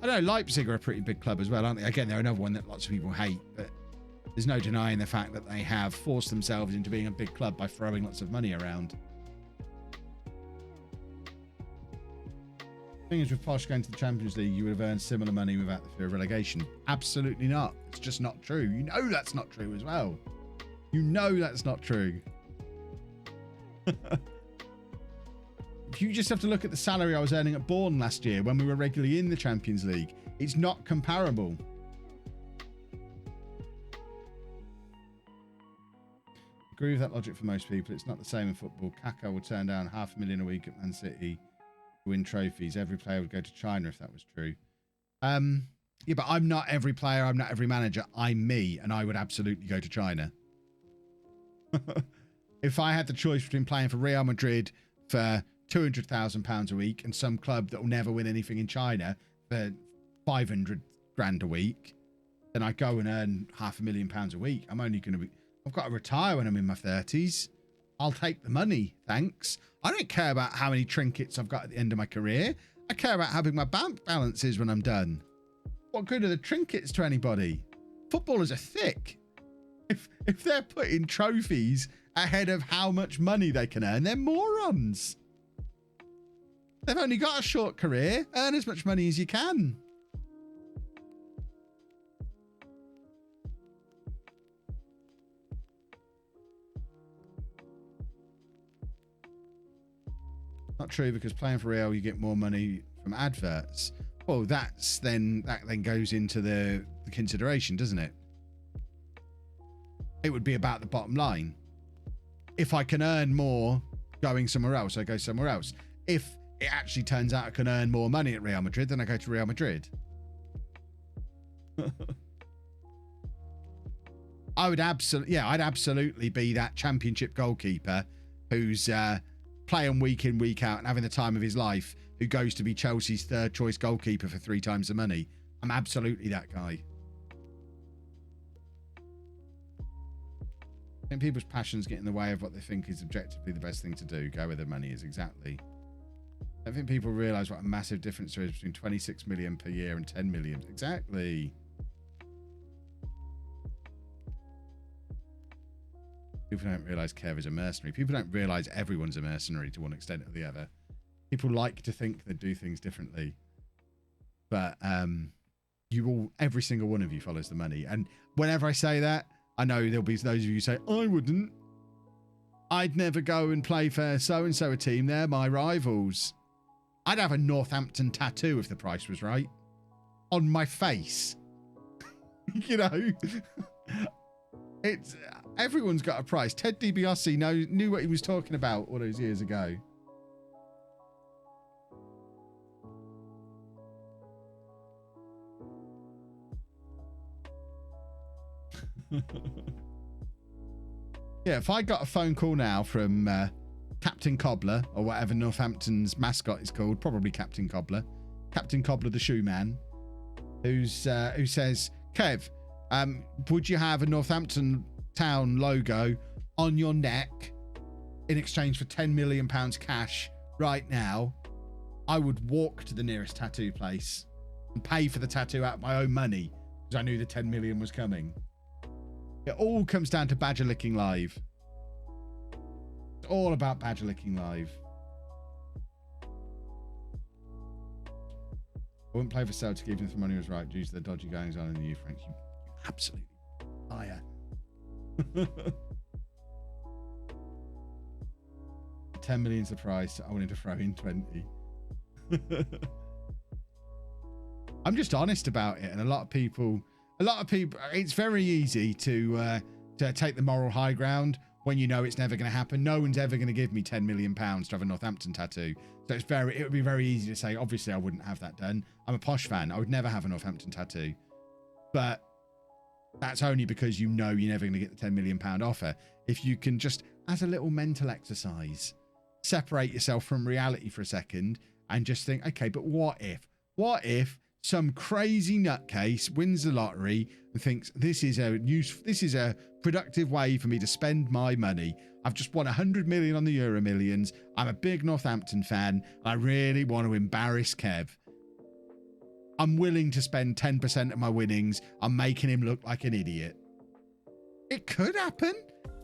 I know Leipzig are a pretty big club as well, aren't they? Again, they're another one that lots of people hate, but there's no denying the fact that they have forced themselves into being a big club by throwing lots of money around. The thing is, with Posh going to the Champions League, you would have earned similar money without the fear of relegation. Absolutely not. It's just not true. You know that's not true as well. You know that's not true. You just have to look at the salary I was earning at Bourne last year when we were regularly in the Champions League. It's not comparable. Agree with that logic for most people. It's not the same in football. Kaka would turn down $500,000 a week at Man City to win trophies. Every player would go to China if that was true. Yeah, but I'm not every player. I'm not every manager. I'm me, and I would absolutely go to China. If I had the choice between playing for Real Madrid, for £200,000 a week and some club that will never win anything in China for 500 grand a week, then I go and earn £500,000 a week. I've got to retire when I'm in my 30s. I'll take the money, thanks. I don't care about how many trinkets I've got at the end of my career. I care about how big my bank balance is when I'm done. What good are the trinkets to anybody? Footballers are thick. If they're putting trophies ahead of how much money they can earn, they're morons. They've only got a short career. Earn as much money as you can. Not true, because playing for Real, you get more money from adverts. Well, that then goes into the consideration, doesn't it? It would be about the bottom line. If I can earn more going somewhere else, I go somewhere else. If it actually turns out I can earn more money at Real Madrid, then I go to Real Madrid. I'd absolutely be that championship goalkeeper who's playing week in, week out and having the time of his life, who goes to be Chelsea's third choice goalkeeper for 3 times the money. I'm absolutely that guy. I think people's passions get in the way of what they think is objectively the best thing to do. Go where the money is, exactly. I think people realise what a massive difference there is between 26 million per year and 10 million. Exactly. People don't realise Kev is a mercenary. People don't realise everyone's a mercenary to one extent or the other. People like to think they do things differently. But every single one of you follows the money. And whenever I say that, I know there'll be those of you who say, I wouldn't. I'd never go and play for so-and-so a team. They're my rivals. I'd have a Northampton tattoo if the price was right. On my face. You know? Everyone's got a price. Ted DiBiase knew what he was talking about all those years ago. Yeah, if I got a phone call now from Captain Cobbler, or whatever Northampton's mascot is called, probably Captain Cobbler the shoe man, who says, Kev, would you have a Northampton Town logo on your neck in exchange for £10 million cash right now? I would walk to the nearest tattoo place and pay for the tattoo out of my own money, because I knew the 10 million was coming. It all comes down to Badger Licking Live. It's all about Badger Licking Live. I wouldn't play for Celtic even if the money was right due to the dodgy goings on in the youth ranks. You absolutely liar. 10 million's the price. I wanted to throw in 20. I'm just honest about it, and a lot of people, it's very easy to take the moral high ground when you know it's never going to happen. No one's ever going to give me £10 million to have a Northampton tattoo. So it would be very easy to say, obviously I wouldn't have that done. I'm a posh fan. I would never have a Northampton tattoo. But that's only because you know you're never going to get the £10 million offer. If you can just, as a little mental exercise, separate yourself from reality for a second and just think, okay, but what if some crazy nutcase wins the lottery and thinks this is a productive way for me to spend my money. I've just won 100 million on the Euro Millions. I'm a big Northampton fan. I really want to embarrass Kev. I'm willing to spend 10% of my winnings on making him look like an idiot. It could happen.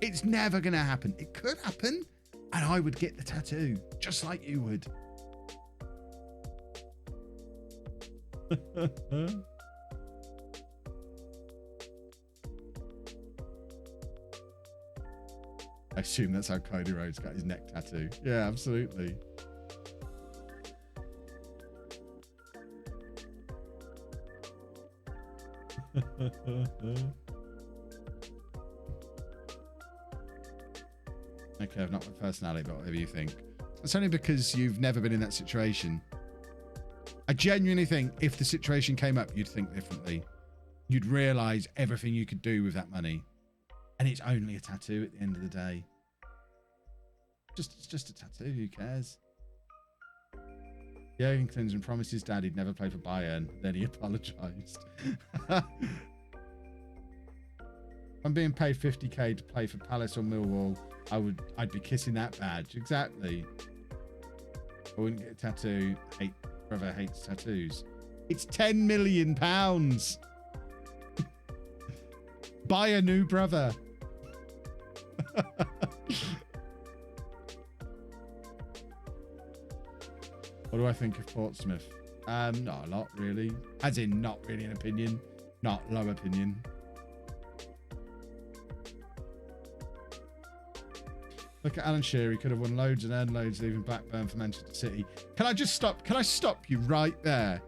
It's never going to happen. It could happen. And I would get the tattoo, just like you would. I assume that's how Cody Rhodes got his neck tattoo. Yeah, absolutely. Okay, I've not my personality, but whatever you think. It's only because you've never been in that situation. I genuinely think if the situation came up, you'd think differently. You'd realise everything you could do with that money. And it's only a tattoo at the end of the day. It's just a tattoo, who cares? Jurgen Klinsmann promised his dad he'd never play for Bayern. Then he apologised. I'm being paid 50k to play for Palace or Millwall. I'd be kissing that badge. Exactly. I wouldn't get a tattoo. Brother hates tattoos. It's £10 million. Buy a new brother. What do I think of Portsmouth? Not a lot, really. As in, not really an opinion. Not low opinion. Look at Alan Shearer. He could have won loads and earned loads leaving Blackburn for Manchester City. Can I just stop? Can I stop you right there?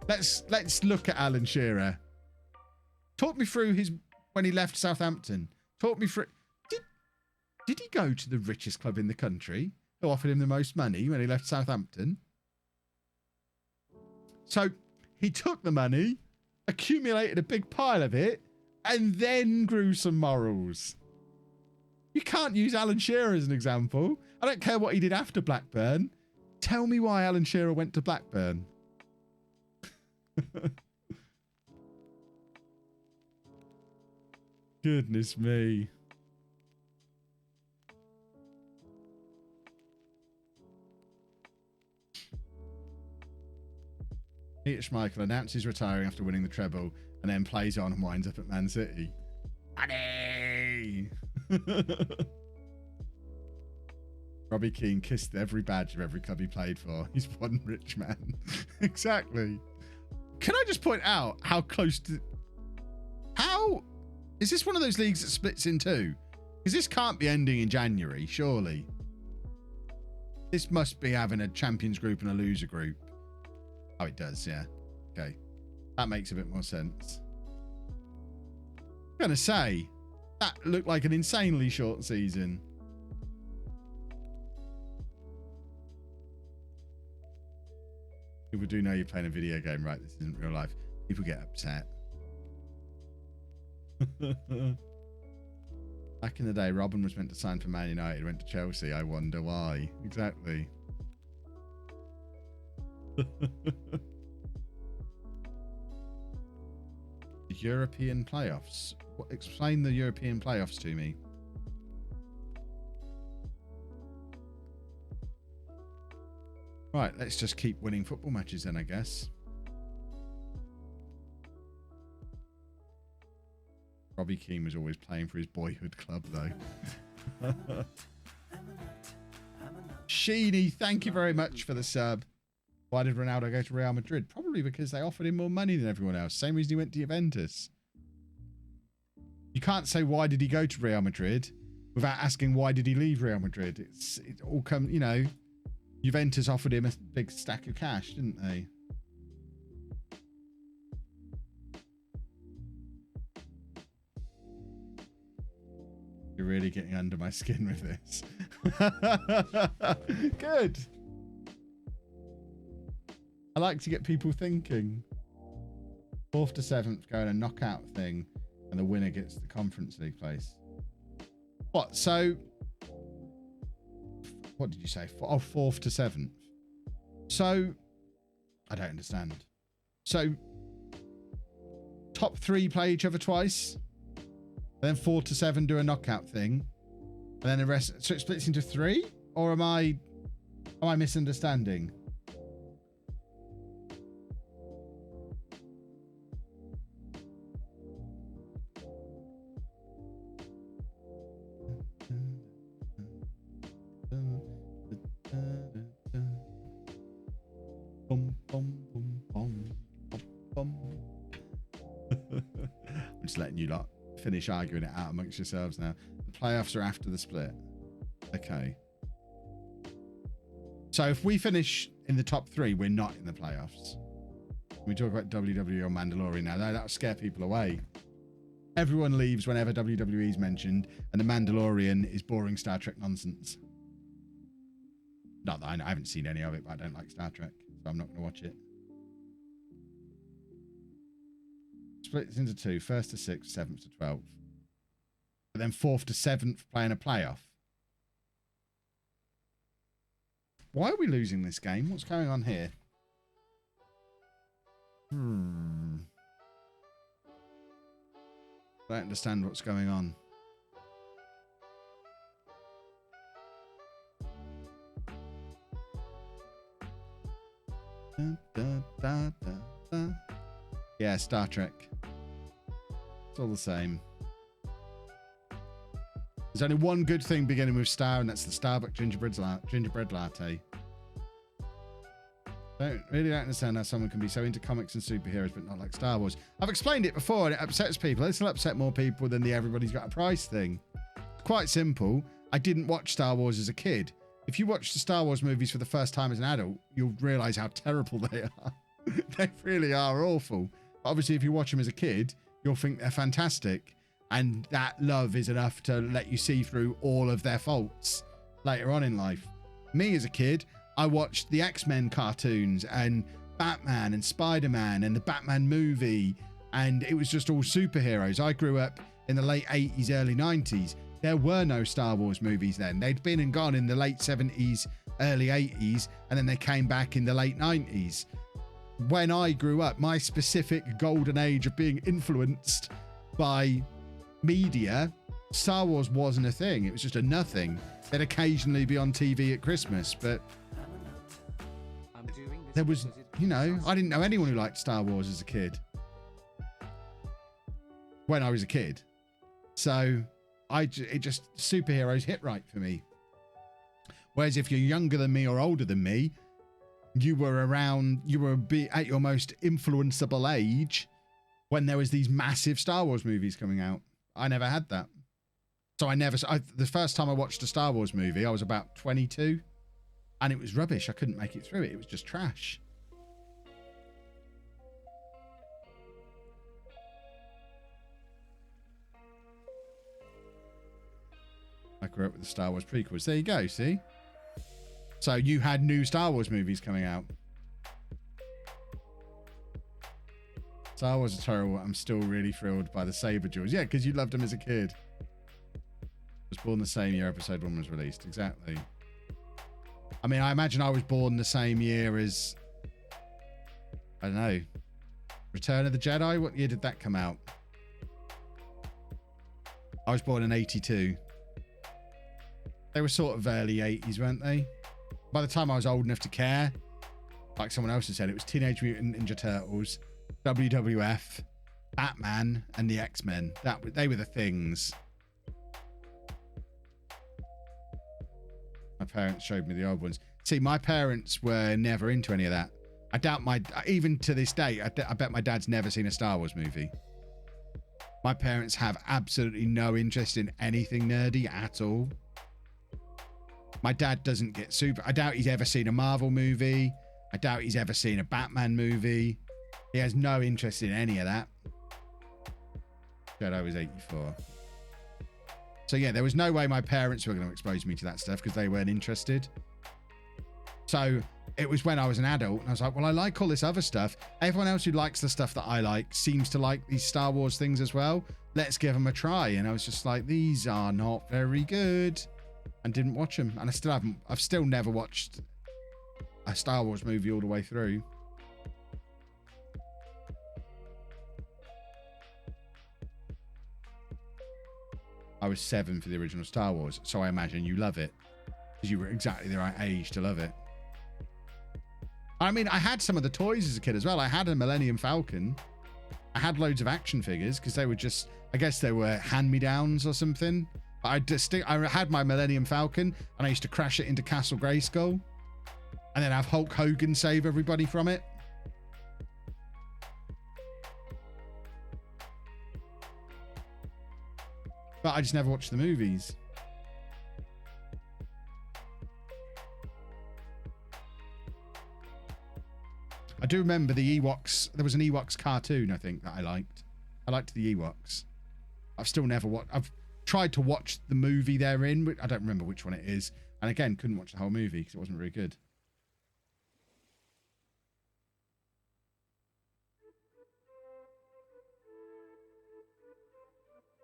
Let's look at Alan Shearer. Talk me through when he left Southampton. Talk me through. Did he go to the richest club in the country who offered him the most money when he left Southampton? So he took the money, accumulated a big pile of it, and then grew some morals. You can't use Alan Shearer as an example. I don't care what he did after Blackburn. Tell me why Alan Shearer went to Blackburn. Goodness me. Peter Schmeichel announces retiring after winning the treble and then plays on and winds up at Man City. Money! Robbie Keane kissed every badge of every club he played for. He's one rich man. Exactly. Can I just point out how close to... How... Is this one of those leagues that splits in two? Because this can't be ending in January, surely. This must be having a champions group and a loser group. Oh, it does, yeah. Okay. That makes a bit more sense. I'm going to say, that looked like an insanely short season. People do know you're playing a video game, right? This isn't real life. People get upset. Back in the day, Robin was meant to sign for Man United, went to Chelsea. I wonder why. Exactly. The European playoffs. Explain the European playoffs to me. Right, let's just keep winning football matches then, I guess. Robbie Keane was always playing for his boyhood club, though. Sheeny, thank you very much for the sub. Why did Ronaldo go to Real Madrid? Probably because they offered him more money than everyone else. Same reason he went to Juventus. You can't say why did he go to Real Madrid without asking why did he leave Real Madrid. It all come, you know, Juventus offered him a big stack of cash, didn't they? You're really getting under my skin with this. Good. I like to get people thinking. 4th to 7th going a knockout thing, and the winner gets the Conference League place. What? So, what did you say? Oh, 4th to 7th. So, I don't understand. So, top 3 play each other twice, and then 4 to 7 do a knockout thing, and then the rest. So it splits into 3, or am I misunderstanding? I'm just letting you lot finish arguing it out amongst yourselves now. The playoffs are after the split. Okay. So if we finish in the top 3, we're not in the playoffs. We talk about WWE or Mandalorian now. That'll scare people away. Everyone leaves whenever WWE is mentioned, and the Mandalorian is boring Star Trek nonsense. Not that I haven't seen any of it, but I don't like Star Trek, so I'm not going to watch it. Splits into 2, 1st to 6th, 7th to 12th. But then 4th to 7th playing a playoff. Why are we losing this game? What's going on here? I don't understand what's going on. Yeah, Star Trek. It's all the same. There's only one good thing beginning with Star, and that's the Starbucks gingerbread latte. Don't understand how someone can be so into comics and superheroes but not like Star Wars. I've explained it before and it upsets people. It'll upset more people than the everybody's got a price thing. It's quite simple. I didn't watch Star Wars as a kid. If you watch the Star Wars movies for the first time as an adult, you'll realise how terrible they are. They really are awful. But obviously, if you watch them as a kid, you'll think they're fantastic. And that love is enough to let you see through all of their faults later on in life. Me as a kid, I watched the X-Men cartoons and Batman and Spider-Man and the Batman movie. And it was just all superheroes. I grew up in the late 80s, early 90s. There were no Star Wars movies then. They'd been and gone in the late 70s, early 80s, and then they came back in the late 90s. When I grew up, my specific golden age of being influenced by media, Star Wars wasn't a thing. It was just a nothing. They'd occasionally be on TV at Christmas, but there was, you know, I didn't know anyone who liked Star Wars as a kid. When I was a kid. So it just, superheroes hit right for me. Whereas if you're younger than me or older than me, you were at your most influenceable age when there was these massive Star Wars movies coming out. I never had that. So the first time I watched a Star Wars movie, I was about 22 and it was rubbish. I couldn't make it through it. It was just trash. I grew up with the Star Wars prequels. There you go, see? So you had new Star Wars movies coming out. Star Wars are terrible. I'm still really thrilled by the saber duels. Yeah, because you loved them as a kid. Was born the same year episode 1 was released. Exactly. I mean, I imagine I was born the same year as, I don't know, Return of the Jedi. What year did that come out? I was born in 82. They were sort of early 80s, weren't they? By the time I was old enough to care, like someone else has said, it was Teenage Mutant Ninja Turtles, WWF, Batman, and the X-Men. They were the things. My parents showed me the old ones. See, my parents were never into any of that. I doubt even to this day, I bet my dad's never seen a Star Wars movie. My parents have absolutely no interest in anything nerdy at all. My dad doesn't get super. I doubt he's ever seen a Marvel movie. I doubt he's ever seen a Batman movie. He has no interest in any of that. Jedi was 84. So yeah, there was no way my parents were going to expose me to that stuff because they weren't interested. So it was when I was an adult and I was like, well, I like all this other stuff. Everyone else who likes the stuff that I like seems to like these Star Wars things as well. Let's give them a try. And I was just like, these are not very good. And didn't watch them. And I've still never watched a Star Wars movie all the way through. I was 7 for the original Star Wars, so I imagine you love it because you were exactly the right age to love it. I mean, I had some of the toys as a kid as well. I had a Millennium Falcon. I had loads of action figures because they were just, I guess they were hand-me-downs or something. I had my Millennium Falcon and I used to crash it into Castle Grayskull and then have Hulk Hogan save everybody from it. But I just never watched the movies. I do remember the Ewoks. There was an Ewoks cartoon, I think, that I liked. I liked the Ewoks. I've still never watched. I've tried to watch the movie they're in, but I don't remember which one it is. And again, couldn't watch the whole movie because it wasn't very good.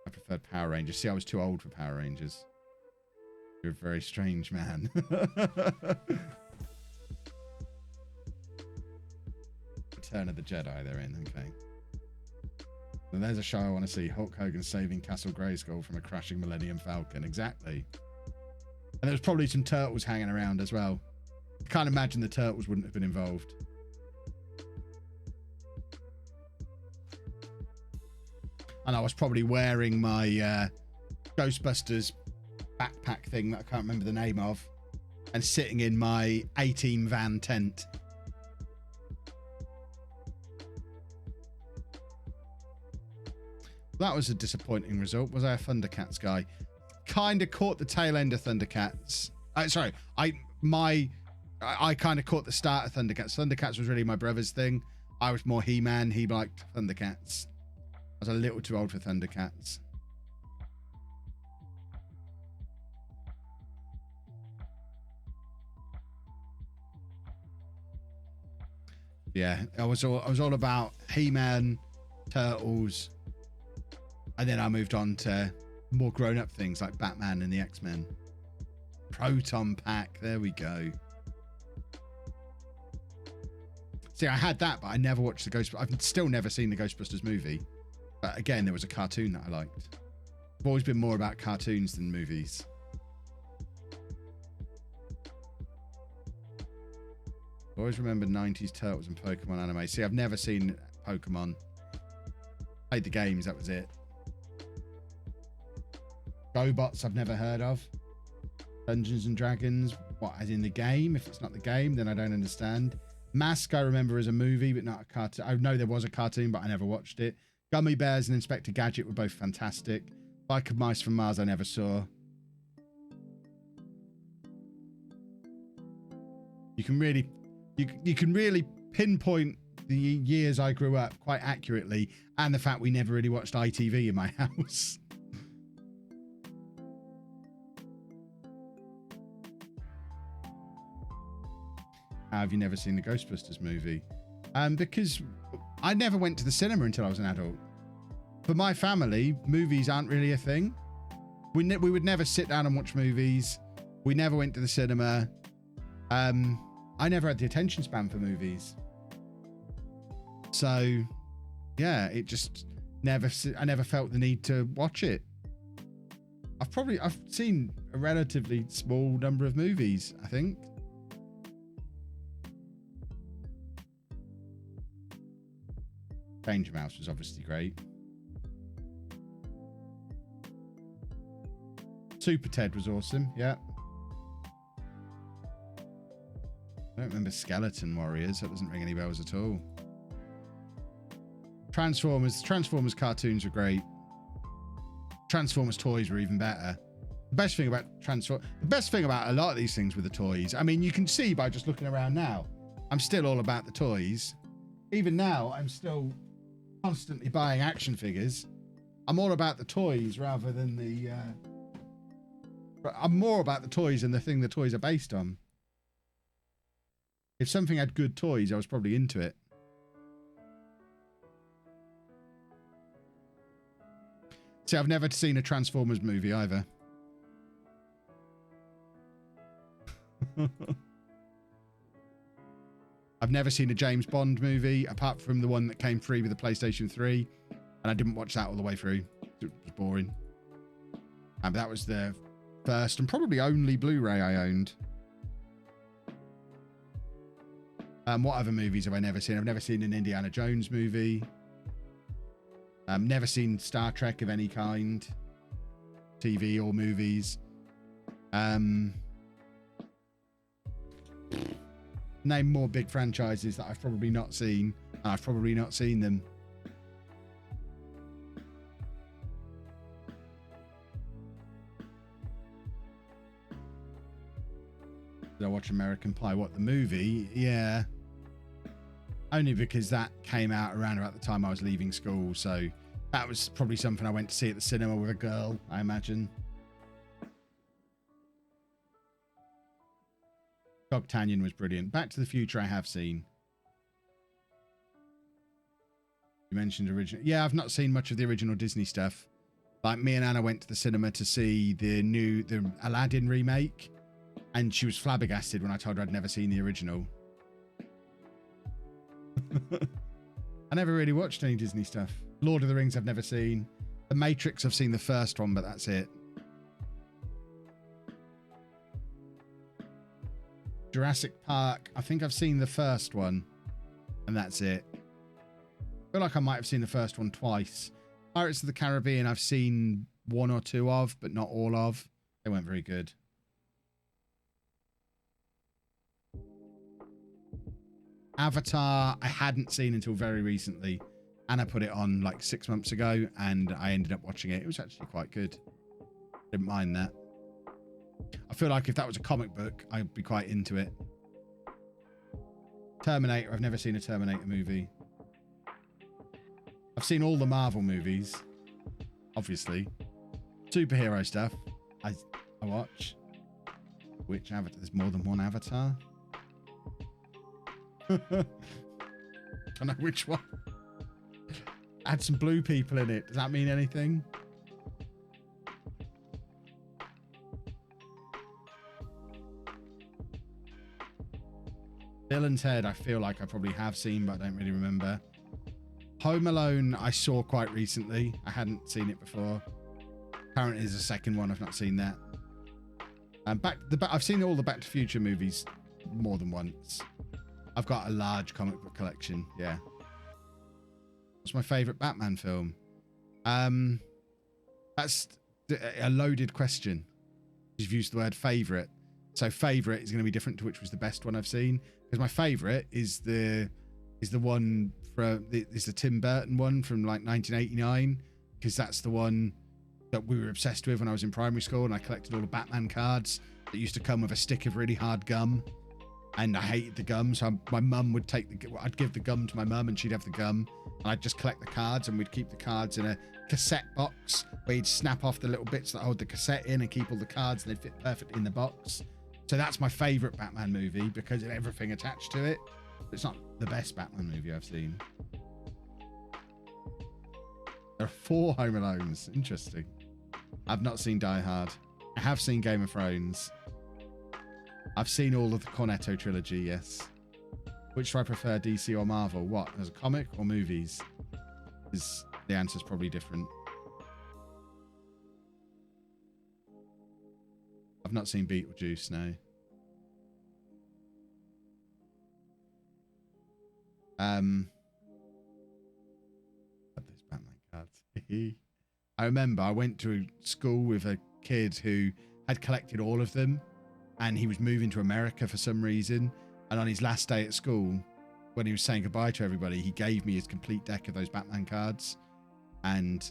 I preferred Power Rangers. See, I was too old for Power Rangers. You're a very strange man. Return of the Jedi they're in. Okay. And there's a show I want to see. Hulk Hogan saving Castle Grayskull from a crashing Millennium Falcon. Exactly. And there was probably some turtles hanging around as well. I can't imagine the turtles wouldn't have been involved. And I was probably wearing my Ghostbusters backpack thing that I can't remember the name of, and sitting in my 18 van tent. That was a disappointing result. Was I a Thundercats guy? Kind of caught the tail end of Thundercats. Sorry, I kind of caught the start of Thundercats. Thundercats was really my brother's thing. I was more He-Man. He liked Thundercats. I was a little too old for Thundercats. Yeah, I was all about He-Man, Turtles, and then I moved on to more grown-up things like Batman and the X-Men. Proton Pack, there we go. See, I had that, but I never watched the Ghostbusters. I've still never seen the Ghostbusters movie. But again, there was a cartoon that I liked. I've always been more about cartoons than movies. I always remembered 90s Turtles and Pokemon anime. See, I've never seen Pokemon. Played the games, that was it. GoBots I've never heard of. Dungeons and Dragons, what, as in the game? If it's not the game, then I don't understand. Mask I remember as a movie, but not a cartoon. I know there was a cartoon, but I never watched it. Gummy Bears and Inspector Gadget were both fantastic. Bike of Mice from Mars I never saw. You can really pinpoint the years I grew up quite accurately, and the fact we never really watched ITV in my house. How have you never seen the Ghostbusters movie? Because I never went to the cinema until I was an adult. For my family, movies aren't really a thing. We would never sit down and watch movies. We never went to the cinema. I never had the attention span for movies. So, yeah, it just I never felt the need to watch it. I've seen a relatively small number of movies, I think. Danger Mouse was obviously great. Super Ted was awesome, yeah. I don't remember Skeleton Warriors. That doesn't ring any bells at all. Transformers cartoons were great. Transformers toys were even better. The best thing about a lot of these things were the toys. I mean, you can see by just looking around now, I'm still all about the toys. Even now, I'm still constantly buying action figures. I'm all about the toys rather than the... I'm more about the toys and the thing the toys are based on. If something had good toys, I was probably into it. See, I've never seen a Transformers movie either. I've never seen a James Bond movie, apart from the one that came free with the PlayStation 3. And I didn't watch that all the way through. It was boring. And that was the first and probably only Blu-ray I owned. What other movies have I never seen? I've never seen an Indiana Jones movie. Never seen Star Trek of any kind. TV or movies. Name more big franchises that I've probably not seen. And I've probably not seen them. Did I watch American Pie? What, the movie? Yeah. Only because that came out around about the time I was leaving school. So that was probably something I went to see at the cinema with a girl, I imagine. Dogtanyan was brilliant. Back to the Future I have seen. You mentioned original. Yeah, I've not seen much of the original Disney stuff. Like, me and Anna went to the cinema to see the Aladdin remake. And she was flabbergasted when I told her I'd never seen the original. I never really watched any Disney stuff. Lord of the Rings I've never seen. The Matrix I've seen the first one, but that's it. Jurassic Park, I think I've seen the first one, and that's it. I feel like I might have seen the first one twice. Pirates of the Caribbean I've seen 1 or 2 of, but not all of. They weren't very good. Avatar I hadn't seen until very recently. Anna put it on like 6 months ago, and I ended up watching it. It was actually quite good. Didn't mind that. I feel like if that was a comic book, I'd be quite into it. Terminator, I've never seen a Terminator movie. I've seen all the Marvel movies, obviously. Superhero stuff, I watch. Which Avatar? There's more than one Avatar. I don't know which one. Add some blue people in it. Does that mean anything? Bill and Ted, I feel like I probably have seen, but I don't really remember. Home Alone, I saw quite recently. I hadn't seen it before. Apparently, there's a second one. I've not seen that. I've seen all the Back to the Future movies more than once. I've got a large comic book collection. Yeah. What's my favourite Batman film? That's a loaded question. You've used the word favourite. So favourite is going to be different to which was the best one I've seen. Because my favourite is the one from the Tim Burton one from like 1989. Because that's the one that we were obsessed with when I was in primary school, and I collected all the Batman cards that used to come with a stick of really hard gum. And I hated the gum, so my mum would I'd give the gum to my mum, and she'd have the gum, and I'd just collect the cards, and we'd keep the cards in a cassette box where you'd snap off the little bits that hold the cassette in and keep all the cards, and they'd fit perfectly in the box. So that's my favourite Batman movie because of everything attached to it. It's not the best Batman movie I've seen. There are 4 Home Alones. Interesting. I've not seen Die Hard. I have seen Game of Thrones. I've seen all of the Cornetto trilogy, yes. Which do I prefer, DC or Marvel? What, as a comic or movies? The answer's probably different. I've not seen Beetlejuice, no. Those Batman cards. I remember I went to school with a kid who had collected all of them, and he was moving to America for some reason. And on his last day at school, when he was saying goodbye to everybody, he gave me his complete deck of those Batman cards. And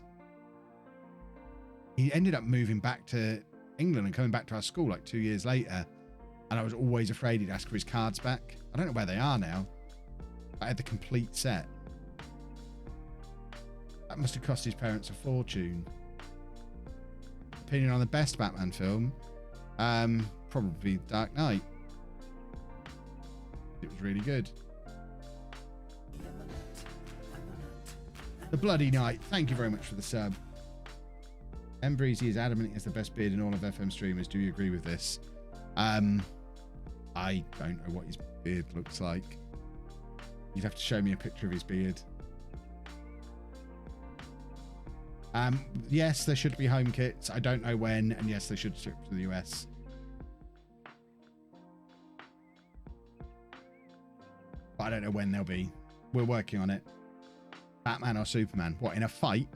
he ended up moving back to England and coming back to our school like 2 years later. And I was always afraid he'd ask for his cards back. I don't know where they are now. I had the complete set. That must have cost his parents a fortune. Opinion on the best Batman film? Probably Dark Knight. It was really good. The Bloody Knight. Thank you very much for the sub. Breezy is adamant he has the best beard in all of FM streamers. Do you agree with this? I don't know what his beard looks like. You'd have to show me a picture of his beard. Yes, there should be home kits. I don't know when, and yes, they should ship to the US. But I don't know when they'll be. We're working on it. Batman or Superman? What, in a fight?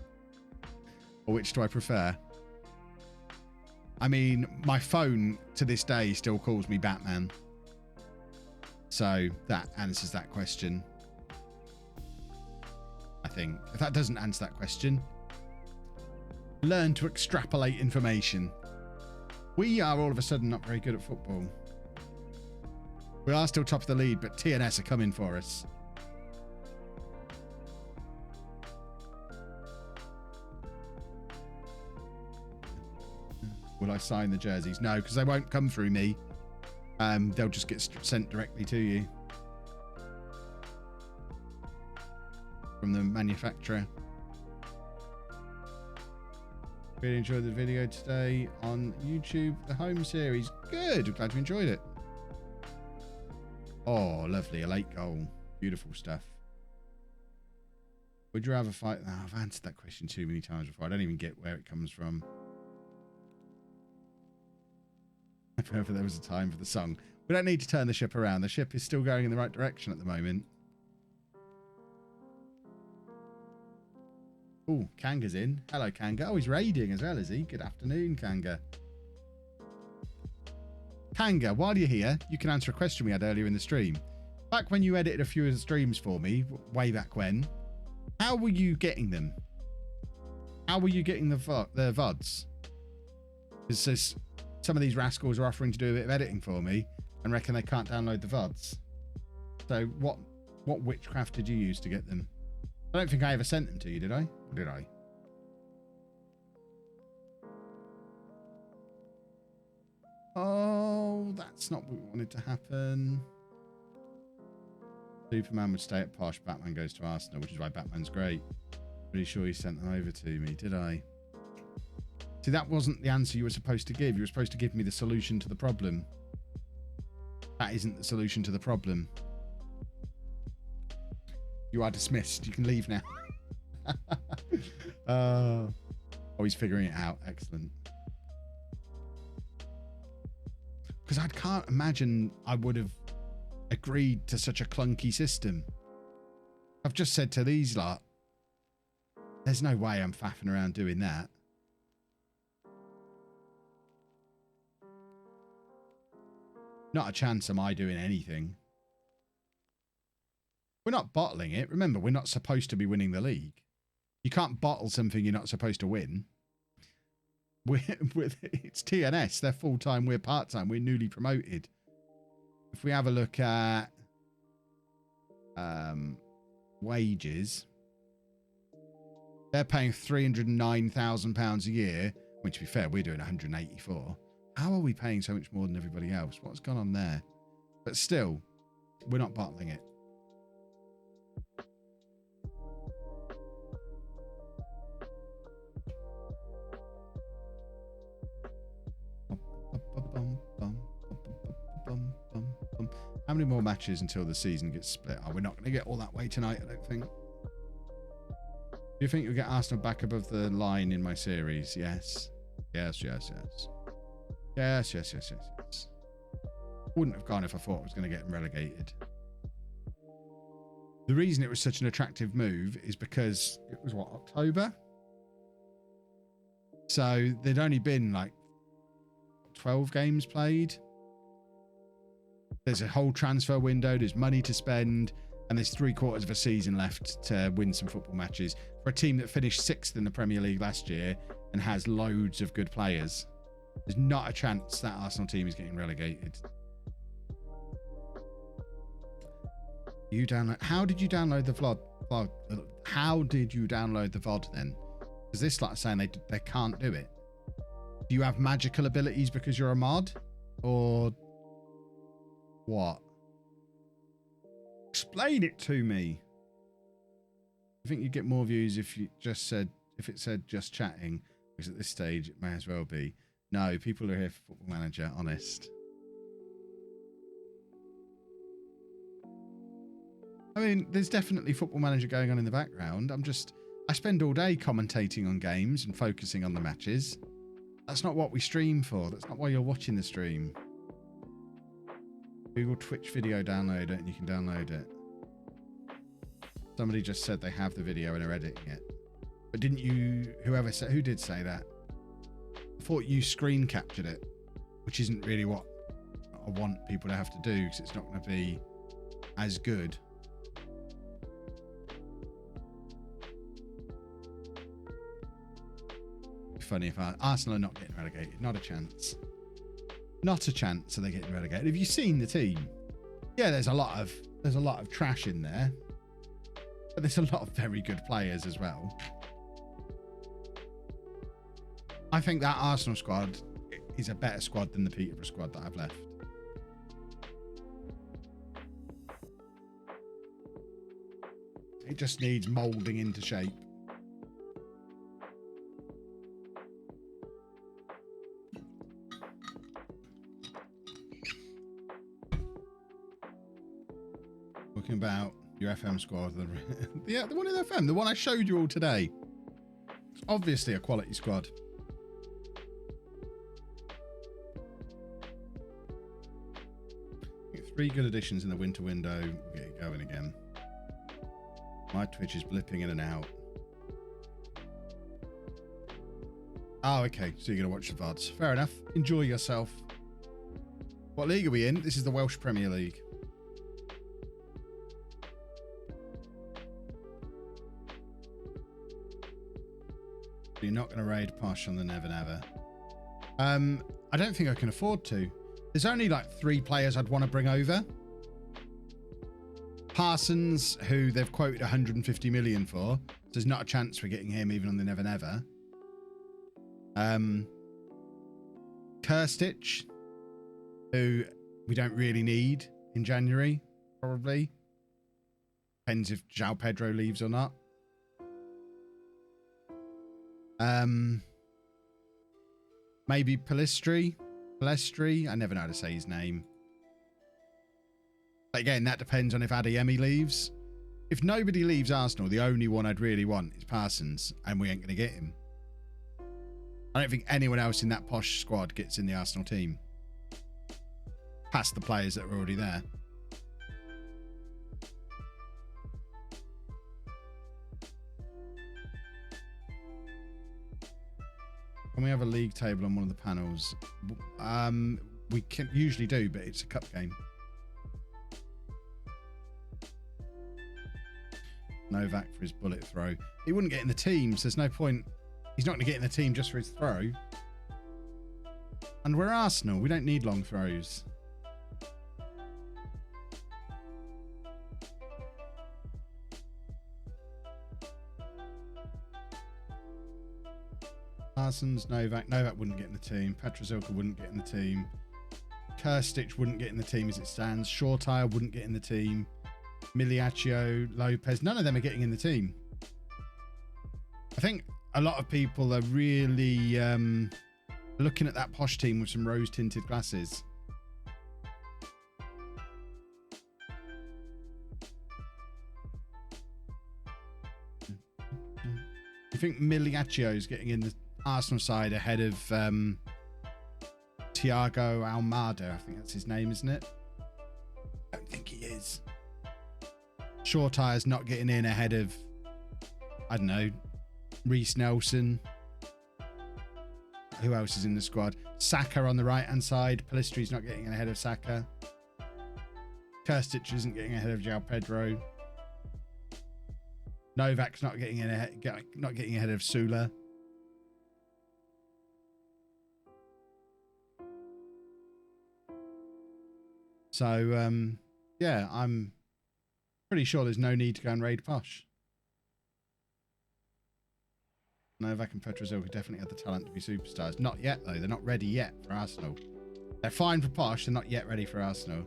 Or which do I prefer? I mean, my phone to this day still calls me Batman. So that answers that question. I think. If that doesn't answer that question, learn to extrapolate information. We are all of a sudden not very good at football. We are still top of the league, but TNS are coming for us. Will I sign the jerseys? No, because they won't come through me. They'll just get sent directly to you from the manufacturer. Really enjoyed the video today on YouTube, the home series. Good, glad you enjoyed it. Oh, lovely, a late goal. Beautiful stuff. Would you rather fight? Oh, I've answered that question too many times before. I don't even get where it comes from. If ever there was a time for the song. We don't need to turn the ship around. The ship is still going in the right direction at the moment. Oh, Kanga's in. Hello, Kanga. Oh, he's raiding as well, is he? Good afternoon, Kanga. Kanga, while you're here, you can answer a question we had earlier in the stream. Back when you edited a few of the streams for me, way back when, how were you getting them? How were you getting the VODs? Because some of these rascals are offering to do a bit of editing for me and reckon they can't download the VODs. So what witchcraft did you use to get them? I don't think I ever sent them to you, did I? Or did I? Oh, that's not what we wanted to happen. Superman would stay at Posh, Batman goes to Arsenal, which is why Batman's great. Pretty sure you sent them over to me, did I? See, that wasn't the answer you were supposed to give. You were supposed to give me the solution to the problem. That isn't the solution to the problem. You are dismissed. You can leave now. Oh, he's figuring it out. Excellent. Because I can't imagine I would have agreed to such a clunky system. I've just said to these lot, there's no way I'm faffing around doing that. Not a chance am I doing anything. We're not bottling it. Remember, we're not supposed to be winning the league. You can't bottle something you're not supposed to win. It's TNS. They're full-time. We're part-time. We're newly promoted. If we have a look at wages, they're paying £309,000 a year, which, to be fair, we're doing 184. How are we paying so much more than everybody else? What's gone on there? But still, we're not bottling it. How many more matches until the season gets split? Oh, we're not going to get all that way tonight, I don't think. Do you think you'll get Arsenal back above the line in my series? Yes. Yes, yes, yes. Yes, yes, yes, yes, yes. Wouldn't have gone if I thought I was going to get them relegated. The reason it was such an attractive move is because it was, what, October? So there'd only been like 12 games played. There's a whole transfer window, there's money to spend, and there's 3/4 of a season left to win some football matches for a team that finished 6th in the Premier League last year and has loads of good players. There's not a chance that Arsenal team is getting relegated. How did you download the VOD? How did you download the VOD then? Because this like saying they can't do it. Do you have magical abilities because you're a mod? Or what? Explain it to me. I think you'd get more views if it said just chatting, because at this stage it may as well be. No, people are here for Football Manager, honest. I mean, there's definitely Football Manager going on in the background. I spend all day commentating on games and focusing on the matches. That's not what we stream for. That's not why you're watching the stream. Google Twitch video downloader and you can download it. Somebody just said they have the video and are editing it. But didn't you, who did say that? I thought you screen captured it, which isn't really what I want people to have to do because it's not going to be as good. It'd be funny if Arsenal are not getting relegated. Not a chance. Not a chance are they getting relegated. Have you seen the team? Yeah, there's a lot of trash in there. But there's a lot of very good players as well. I think that Arsenal squad is a better squad than the Peterborough squad that I've left. It just needs moulding into shape. Talking about Your FM squad. Yeah, the one in FM. The one I showed you all today. It's obviously a quality squad. Three good additions in the winter window. We'll get it going again. My Twitch is blipping in and out. Oh, okay. So you're going to watch the VODs. Fair enough. Enjoy yourself. What league are we in? This is the Welsh Premier League. You're not going to raid Posh on the Never Never. I don't think I can afford to. There's only like 3 players I'd want to bring over. Parsons, who they've quoted 150 million for. So there's not a chance we're getting him even on the Never Never. Kirstich, who we don't really need in January, probably. Depends if João Pedro leaves or not. Maybe Palestri. I never know how to say his name. But again, that depends on if Adeyemi leaves. If nobody leaves Arsenal, the only one I'd really want is Parsons, and we ain't going to get him. I don't think anyone else in that Posh squad gets in the Arsenal team. Past the players that are already there. Can we have a league table on one of the panels? We can usually do, but it's a cup game. Novak for his bullet throw. He wouldn't get in the team, so there's no point. He's not going to get in the team just for his throw. And we're Arsenal. We don't need long throws. Parsons, Novak. Novak wouldn't get in the team. Petrozilka wouldn't get in the team. Kirstich wouldn't get in the team as it stands. Shortire wouldn't get in the team. Miliaccio, Lopez. None of them are getting in the team. I think a lot of people are really looking at that Posh team with some rose-tinted glasses. You think Miliaccio is getting in the Arsenal side ahead of Thiago Almada? I think that's his name, isn't it? I don't think he is. Shortire's not getting in ahead of, I don't know, Reece Nelson. Who else is in the squad? Saka on the right-hand side. Palistri's not getting ahead of Saka. Kirstich isn't getting ahead of João Pedro. Novak's not getting in ahead of Sula. So yeah, I'm pretty sure there's no need to go and raid Posh. Novak and Petrozilka definitely have the talent to be superstars. Not yet, though. They're not ready yet for Arsenal. They're fine for Posh. They're not yet ready for Arsenal.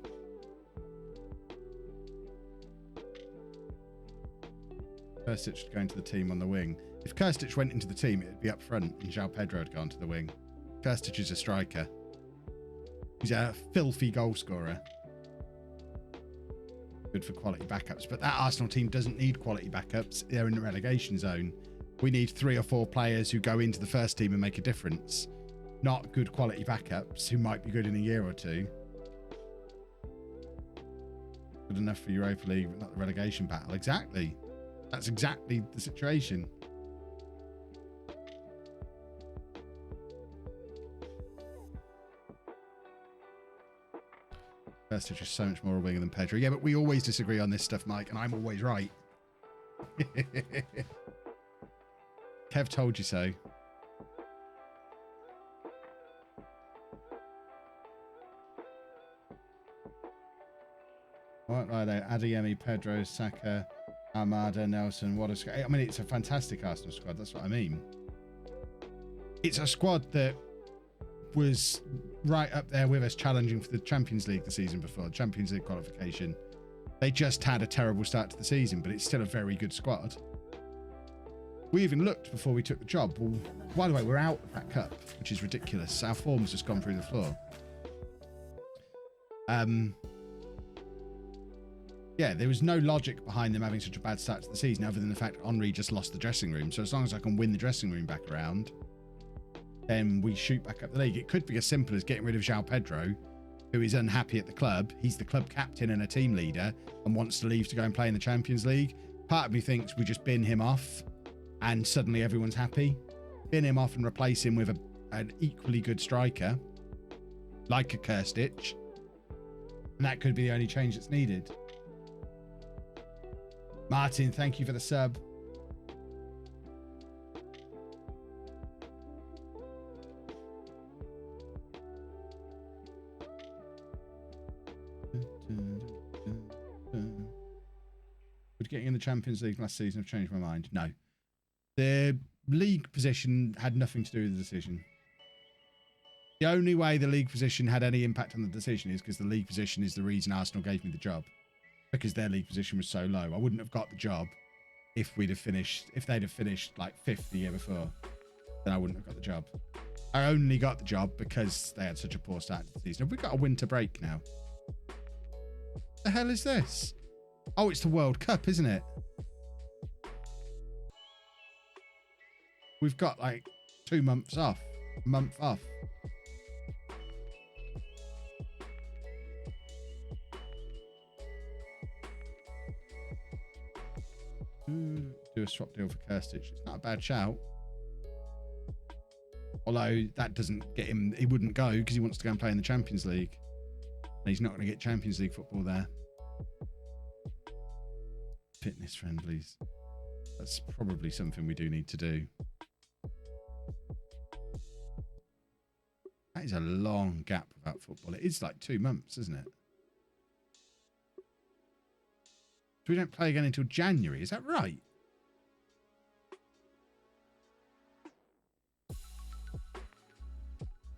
Kirstich should go into the team on the wing. If Kirstich went into the team, it'd be up front and João Pedro would go onto the wing. Kirstich is a striker. He's a filthy goal scorer. Good for quality backups. But that Arsenal team doesn't need quality backups. They're in the relegation zone. We need 3 or 4 players who go into the first team and make a difference. Not good quality backups who might be good in a year or 2. Good enough for Europa League, but not the relegation battle. Exactly. That's exactly the situation. Kirstich is so much more a winger than Pedro. Yeah, but we always disagree on this stuff, Mike, and I'm always right. Kev told you so. Right, Adeyemi, Pedro, Saka, Armada, Nelson. What a squad. I mean, it's a fantastic Arsenal squad. That's what I mean. It's a squad that was right up there with us challenging for the Champions League the season before, Champions League qualification. They just had a terrible start to the season, but it's still a very good squad. We even looked before we took the job. Well, by the way, we're out of that cup, which is ridiculous. Our form's just gone through the floor. Yeah, there was no logic behind them having such a bad start to the season other than the fact Henry just lost the dressing room. So as long as I can win the dressing room back around, then we shoot back up the league. It could be as simple as getting rid of João Pedro, who is unhappy at the club. He's the club captain and a team leader and wants to leave to go and play in the Champions League. Part of me thinks we just bin him off and suddenly everyone's happy. Bin him off and replace him with an equally good striker, like a Kirstich. And that could be the only change that's needed. Martin, thank you for the sub. Would getting in the Champions League last season have changed my mind? No. The league position had nothing to do with the decision. The only way the league position had any impact on the decision is because the league position is the reason Arsenal gave me the job. Because their league position was so low. I wouldn't have got the job if they'd have finished like 5th the year before. Then I wouldn't have got the job. I only got the job because they had such a poor start to the season. Have we got a winter break now? What the hell is this? Oh, it's the World Cup, isn't it? We've got like 2 months off. A month off. Do a swap deal for Kirstich. It's not a bad shout. Although that doesn't get him, he wouldn't go because he wants to go and play in the Champions League. And he's not going to get Champions League football there. Fitness friendlies. That's probably something we do need to do. That is a long gap without football. It is like 2 months, isn't it? So we don't play again until January. Is that right?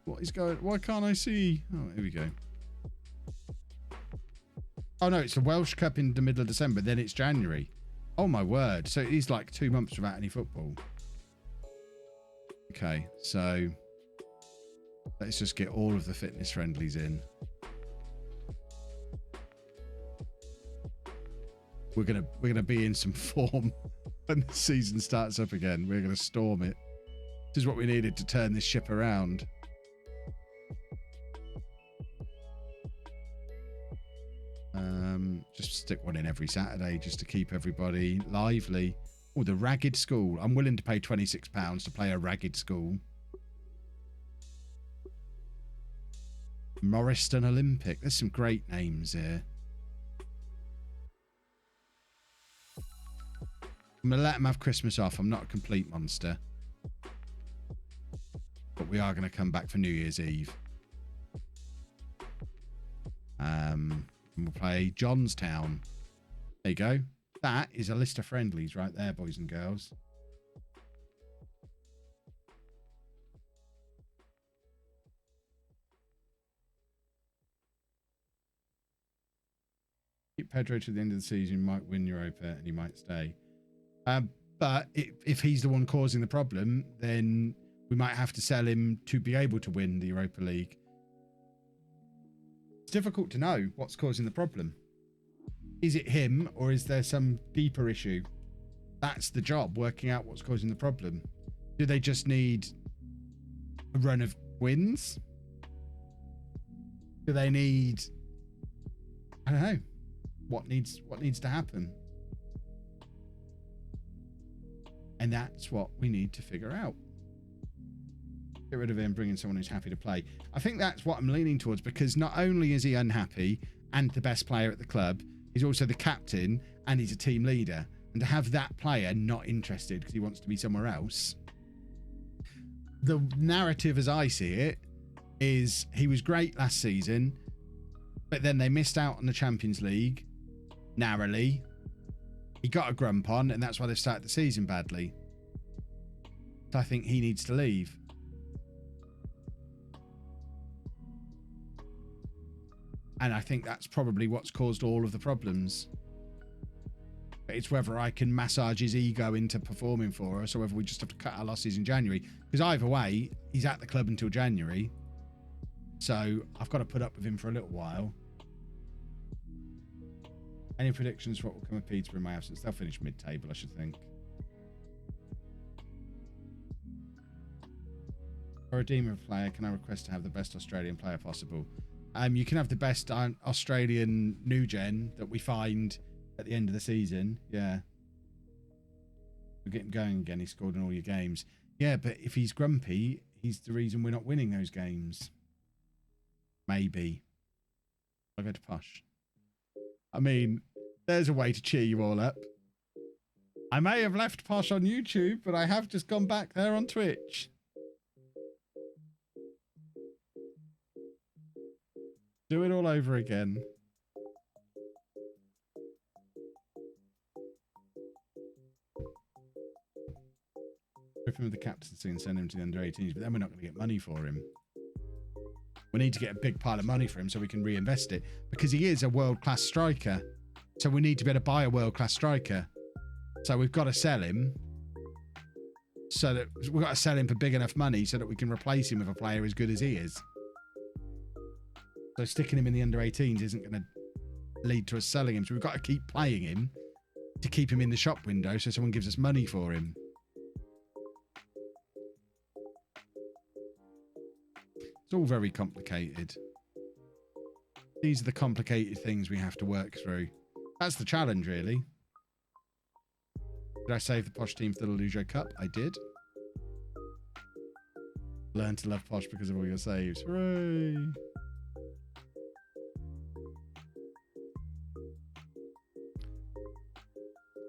What is going? Why can't I see? Oh, here we go. Oh no, it's the Welsh Cup in the middle of December. Then it's January. Oh my word! So it is like 2 months without any football. Okay, so let's just get all of the fitness friendlies in. We're gonna be in some form when the season starts up again. We're gonna storm it. This is what we needed to turn this ship around. Just stick one in every Saturday just to keep everybody lively. Oh, the Ragged School. I'm willing to pay £26 to play a Ragged School. Morriston Olympic. There's some great names here. I'm going to let them have Christmas off. I'm not a complete monster. But we are going to come back for New Year's Eve. And we'll play Johnstown. There you go. That is a list of friendlies right there, boys and girls. Keep Pedro to the end of the season. You might win Europa and he might stay. But if he's the one causing the problem, then we might have to sell him to be able to win the Europa League. It's difficult to know what's causing the problem. Is it him or is there some deeper issue? That's the job, working out what's causing the problem. Do they just need a run of wins? Do they need, I don't know, what needs to happen? And that's what we need to figure out. Get rid of him, bring in someone who's happy to play. I think that's what I'm leaning towards, because not only is he unhappy and the best player at the club, he's also the captain and he's a team leader. And to have that player not interested because he wants to be somewhere else, the narrative as I see it is he was great last season, but then they missed out on the Champions League narrowly. He got a grump on, and that's why they've started the season badly. So I think he needs to leave. And I think that's probably what's caused all of the problems. But it's whether I can massage his ego into performing for us or whether we just have to cut our losses in January. Because either way, he's at the club until January. So I've got to put up with him for a little while. Any predictions for what will come of Peterborough in my absence? They'll finish mid-table, I should think. For a redeemer player, can I request to have the best Australian player possible? You can have the best Australian new gen that we find at the end of the season. Yeah. We'll get him going again. He scored in all your games. Yeah, but if he's grumpy, he's the reason we're not winning those games. Maybe. I'll go to Posh. I mean, there's a way to cheer you all up. I may have left Posh on YouTube, but I have just gone back there on Twitch. Do it all over again. Rip him with the captaincy and send him to the under-18s, but then we're not going to get money for him. We need to get a big pile of money for him so we can reinvest it, because he is a world-class striker. So we need to be able to buy a world-class striker. So we've got to sell him. So that we've got to sell him for big enough money so that we can replace him with a player as good as he is. So sticking him in the under-18s isn't going to lead to us selling him. So we've got to keep playing him to keep him in the shop window so someone gives us money for him. It's all very complicated. These are the complicated things we have to work through. That's the challenge, really. Did I save the Posh team for the LOLLUJO Cup? I did. Learn to love Posh because of all your saves. Hooray!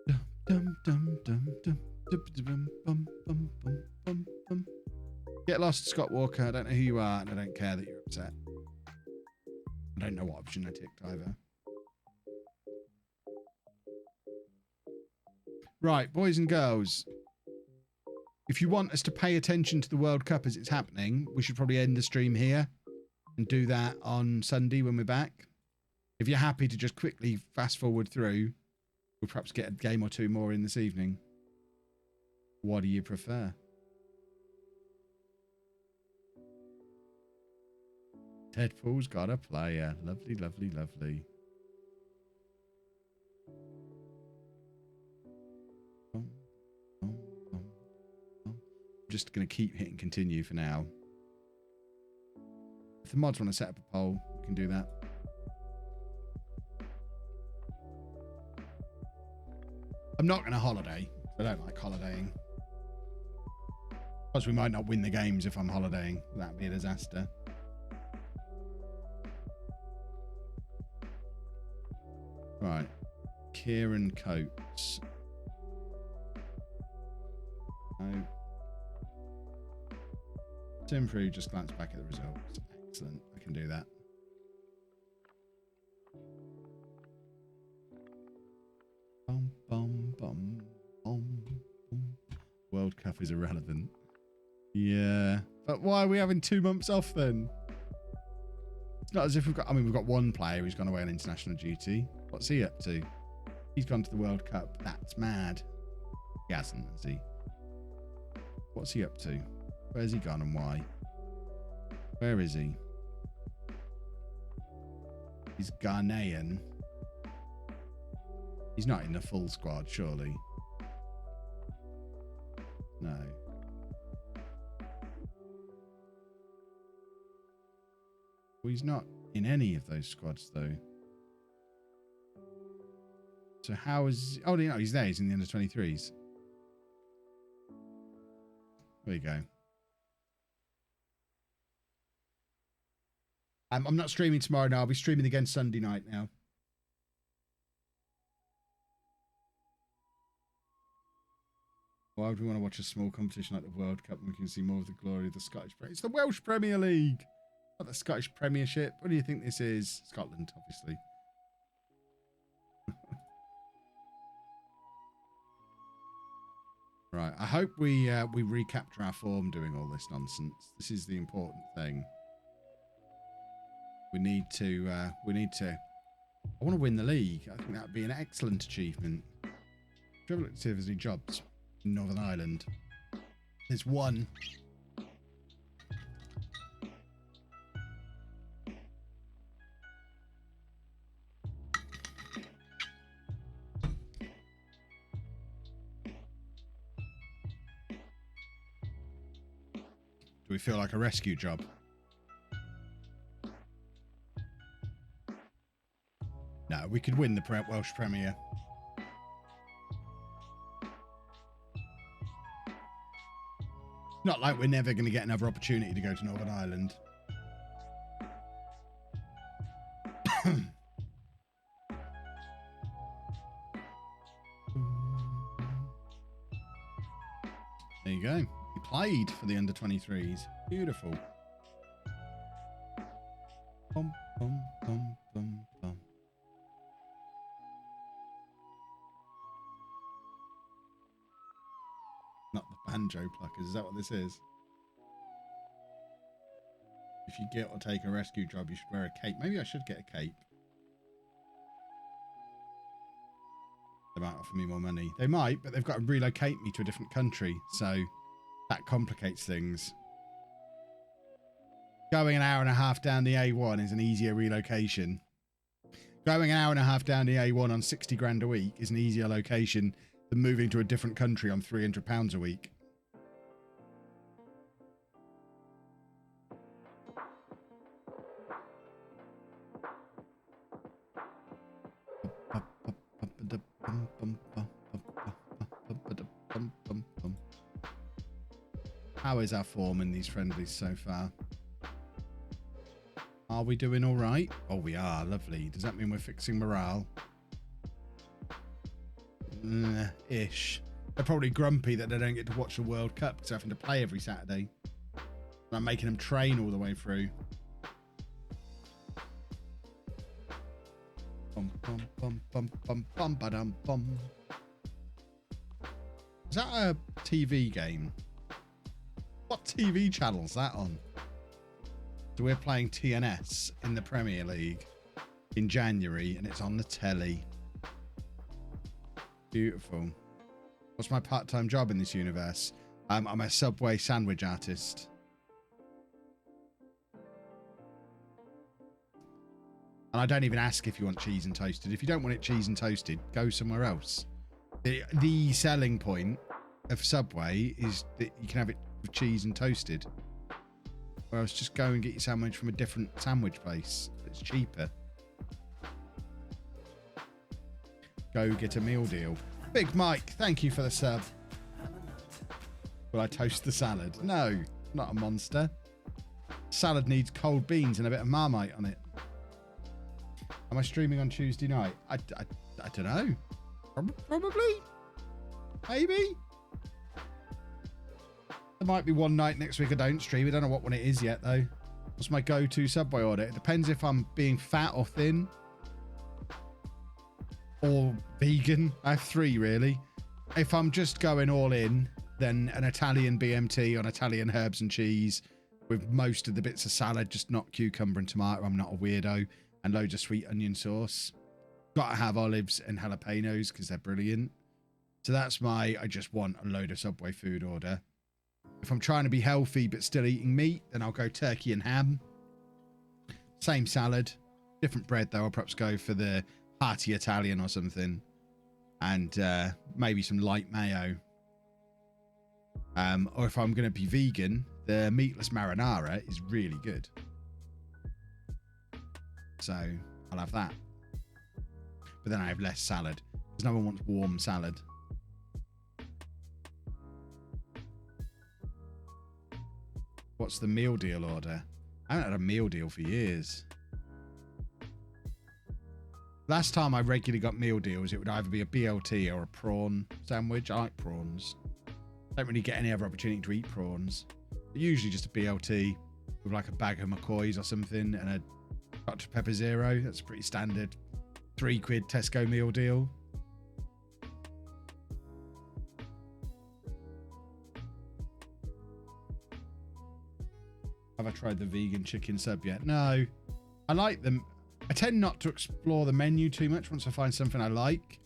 Dum dum dum dum dum dum bum bum bum bum bum. Get lost, Scott Walker. I don't know who you are, and I don't care that you're upset. I don't know what option I ticked either. Right, boys and girls. If you want us to pay attention to the World Cup as it's happening, we should probably end the stream here and do that on Sunday when we're back. If you're happy to just quickly fast forward through, we'll perhaps get a game or two more in this evening. What do you prefer? Deadpool's got a player. Lovely, lovely, lovely. I'm just going to keep hitting continue for now. If the mods want to set up a poll, we can do that. I'm not going to holiday. I don't like holidaying. Plus, we might not win the games if I'm holidaying. That'd be a disaster. Right. Kieran Coates. No. To improve, just glance back at the results. Excellent. I can do that. Bum, bum, bum, bum, bum. World Cup is irrelevant. Yeah. But why are we having 2 months off then? It's not as if we've got... I mean, we've got one player who's gone away on international duty. What's he up to? He's gone to the World Cup. That's mad. He hasn't, has he? What's he up to? Where's he gone and why? Where is he? He's Ghanaian. He's not in the full squad, surely. No. Well, he's not in any of those squads, though. So how is... Oh, no, he's there. He's in the under-23s. There you go. I'm not streaming tomorrow now. I'll be streaming again Sunday night now. Why would we want to watch a small competition like the World Cup when we can see more of the glory of the Scottish Premier League? It's the Welsh Premier League, not the Scottish Premiership. What do you think this is? Scotland, obviously. Right. I hope we recapture our form doing all this nonsense. This is the important thing. We need to. I want to win the league. I think that would be an excellent achievement. Have a look to see if there's any jobs in Northern Ireland. There's one. Do we feel like a rescue job? No, we could win the Welsh Premier. Not like we're never going to get another opportunity to go to Northern Ireland. There you go. He played for the under-23s. Beautiful. Bum, bum, bum, bum, bum. Not the banjo pluckers. Is that what this is? If you get or take a rescue job, you should wear a cape. Maybe I should get a cape. They might offer me more money. They might, but they've got to relocate me to a different country. So that complicates things. Going an hour and a half down the A1 is an easier relocation. Going an hour and a half down the A1 on 60 grand a week is an easier location than moving to a different country on £300 a week. How is our form in these friendlies so far? Are we doing all right? Oh, we are. Lovely. Does that mean we're fixing morale? Ish. They're probably grumpy that they don't get to watch the World Cup because they're having to play every Saturday. And I'm making them train all the way through. Bum, bum, bum, bum, bum, bum, ba-dum, bum. Is that a TV game? What TV channel is that on? So we're playing TNS in the Premier League in January, and it's on the telly. Beautiful. What's my part-time job in this universe? I'm a Subway sandwich artist. And I don't even ask if you want cheese and toasted. If you don't want it cheese and toasted, go somewhere else. The selling point of Subway is that you can have it with cheese and toasted. Whereas just go and get your sandwich from a different sandwich place. It's cheaper. Go get a meal deal. Big Mike, thank you for the sub. Will I toast the salad? No, not a monster. Salad needs cold beans and a bit of Marmite on it. Am I streaming on Tuesday night? I don't know. Probably. Maybe. There might be one night next week I don't stream. I don't know what one it is yet, though. What's my go-to Subway order? It depends if I'm being fat or thin. Or vegan. I have three, really. If I'm just going all in, then an Italian BMT on Italian herbs and cheese with most of the bits of salad, just not cucumber and tomato. I'm not a weirdo. And loads of sweet onion sauce. Gotta have olives and jalapenos because they're brilliant. So that's my, I just want a load of Subway food order. If I'm trying to be healthy but still eating meat, then I'll go turkey and ham. Same salad. Different bread, though. I'll perhaps go for the hearty Italian or something. And maybe some light mayo. Or if I'm going to be vegan, the meatless marinara is really good. So I'll have that. But then I have less salad. Because no one wants warm salad. What's the meal deal order? I haven't had a meal deal for years. Last time I regularly got meal deals, it would either be a BLT or a prawn sandwich. I like prawns. Don't really get any other opportunity to eat prawns. But usually just a BLT with like a bag of McCoys or something and a Dr. Pepper Zero. That's pretty standard. £3 Tesco meal deal. Have I tried the vegan chicken sub yet? No. I like them. I tend not to explore the menu too much once I find something I like.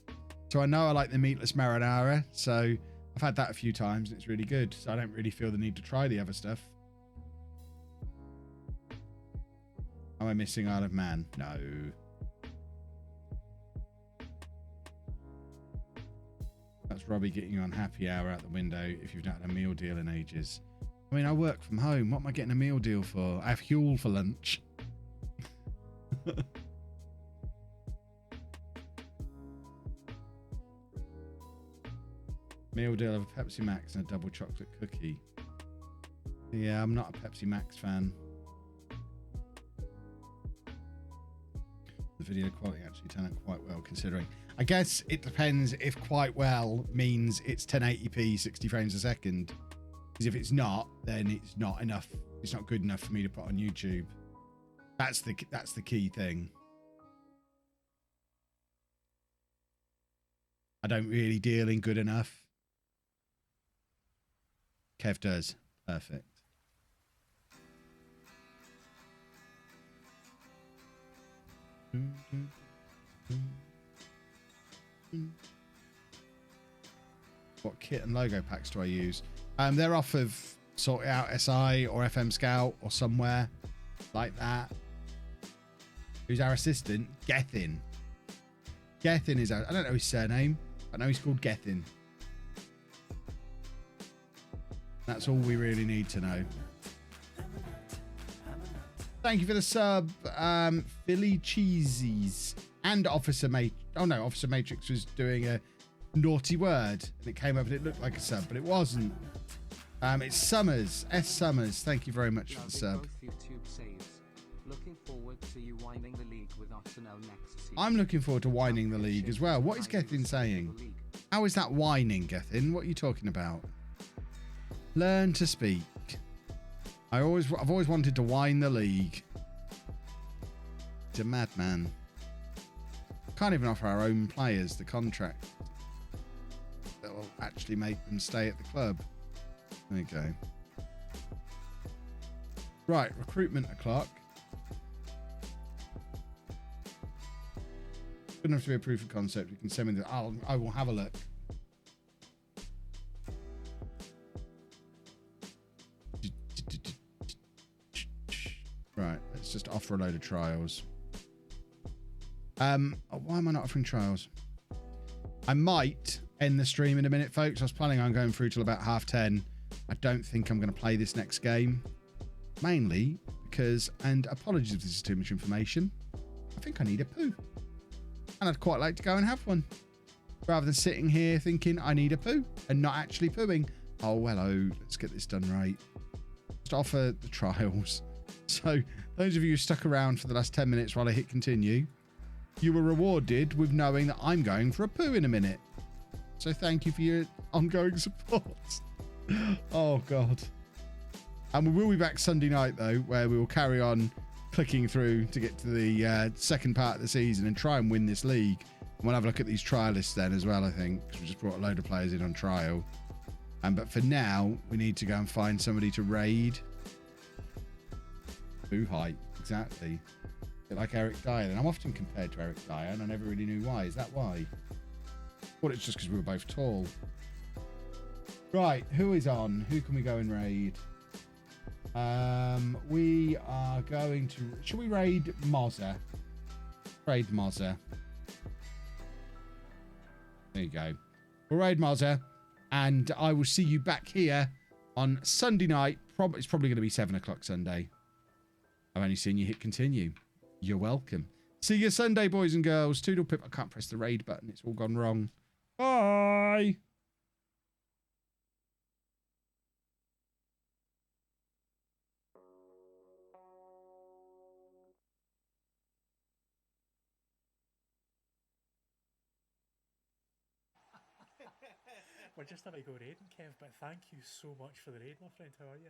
So I know I like the meatless marinara. So I've had that a few times and it's really good. So I don't really feel the need to try the other stuff. Am I missing Isle of Man? No. That's Robbie getting you on happy hour out the window if you've not had a meal deal in ages. I mean, I work from home. What am I getting a meal deal for? I have Huel for lunch. Meal deal of a Pepsi Max and a double chocolate cookie. Yeah, I'm not a Pepsi Max fan. The video quality actually turned out quite well considering. I guess it depends if quite well means it's 1080p 60 frames a second. Because if it's not, then it's not enough. It's not good enough for me to put on YouTube. That's the key thing. I don't really deal in good enough. Kev does. Perfect. What kit and logo packs do I use? They're off of Sort It Out SI or FM Scout or somewhere like that. Who's our assistant? Gethin. Gethin is our... I don't know his surname. I know he's called Gethin. That's all we really need to know. Thank you for the sub, Philly Cheesies and Officer Matrix. Oh no, Officer Matrix was doing a naughty word and it came up and it looked like a sub, but it wasn't. It's Summers, S Summers. Thank you very much for the sub. Looking forward to you whining the league with Arsenal next season. I'm looking forward to whining the league as well. What is Gethin saying? How is that whining, Gethin? What are you talking about? Learn to speak. I've always wanted to whine the league. He's a madman. Can't even offer our own players the contract that will actually make them stay at the club. There you go. Right, recruitment o'clock. Good enough to be a proof of concept. You can send me the. I will have a look. Right, let's just offer a load of trials. Why am I not offering trials? I might end the stream in a minute, folks. I was planning on going through till about 10:30. I don't think I'm going to play this next game. Mainly because, and apologies if this is too much information, I think I need a poo. And I'd quite like to go and have one. Rather than sitting here thinking I need a poo and not actually pooing. Oh, hello. Let's get this done right. Just offer the trials. So those of you who stuck around for the last 10 minutes while I hit continue, you were rewarded with knowing that I'm going for a poo in a minute. So thank you for your ongoing support. Oh, God. And we will be back Sunday night, though, where we will carry on clicking through to get to the second part of the season and try and win this league. And we'll have a look at these trialists then as well, I think, because we just brought a load of players in on trial. But for now, we need to go and find somebody to raid. Poo height, exactly. A bit like Eric Dyer. And I'm often compared to Eric Dyer, and I never really knew why. Is that why? I thought it's just because we were both tall. Right, who is on? Who can we go and raid? We are going to... Should we raid Mozza? Raid Mozza. There you go. We'll raid Mozza, and I will see you back here on Sunday night. It's probably going to be 7 o'clock Sunday. I've only seen you hit continue. You're welcome. See you Sunday, boys and girls. Toodle pip. I can't press the raid button. It's all gone wrong. Bye. We're just about to go raiding, Kev, but thank you so much for the raid, my friend. How are you?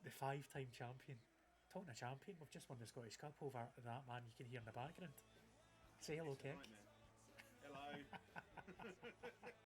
The 5-time champion. Talking to champion, we've just won the Scottish Cup over that man you can hear in the background. Say hello, Kev. Hello.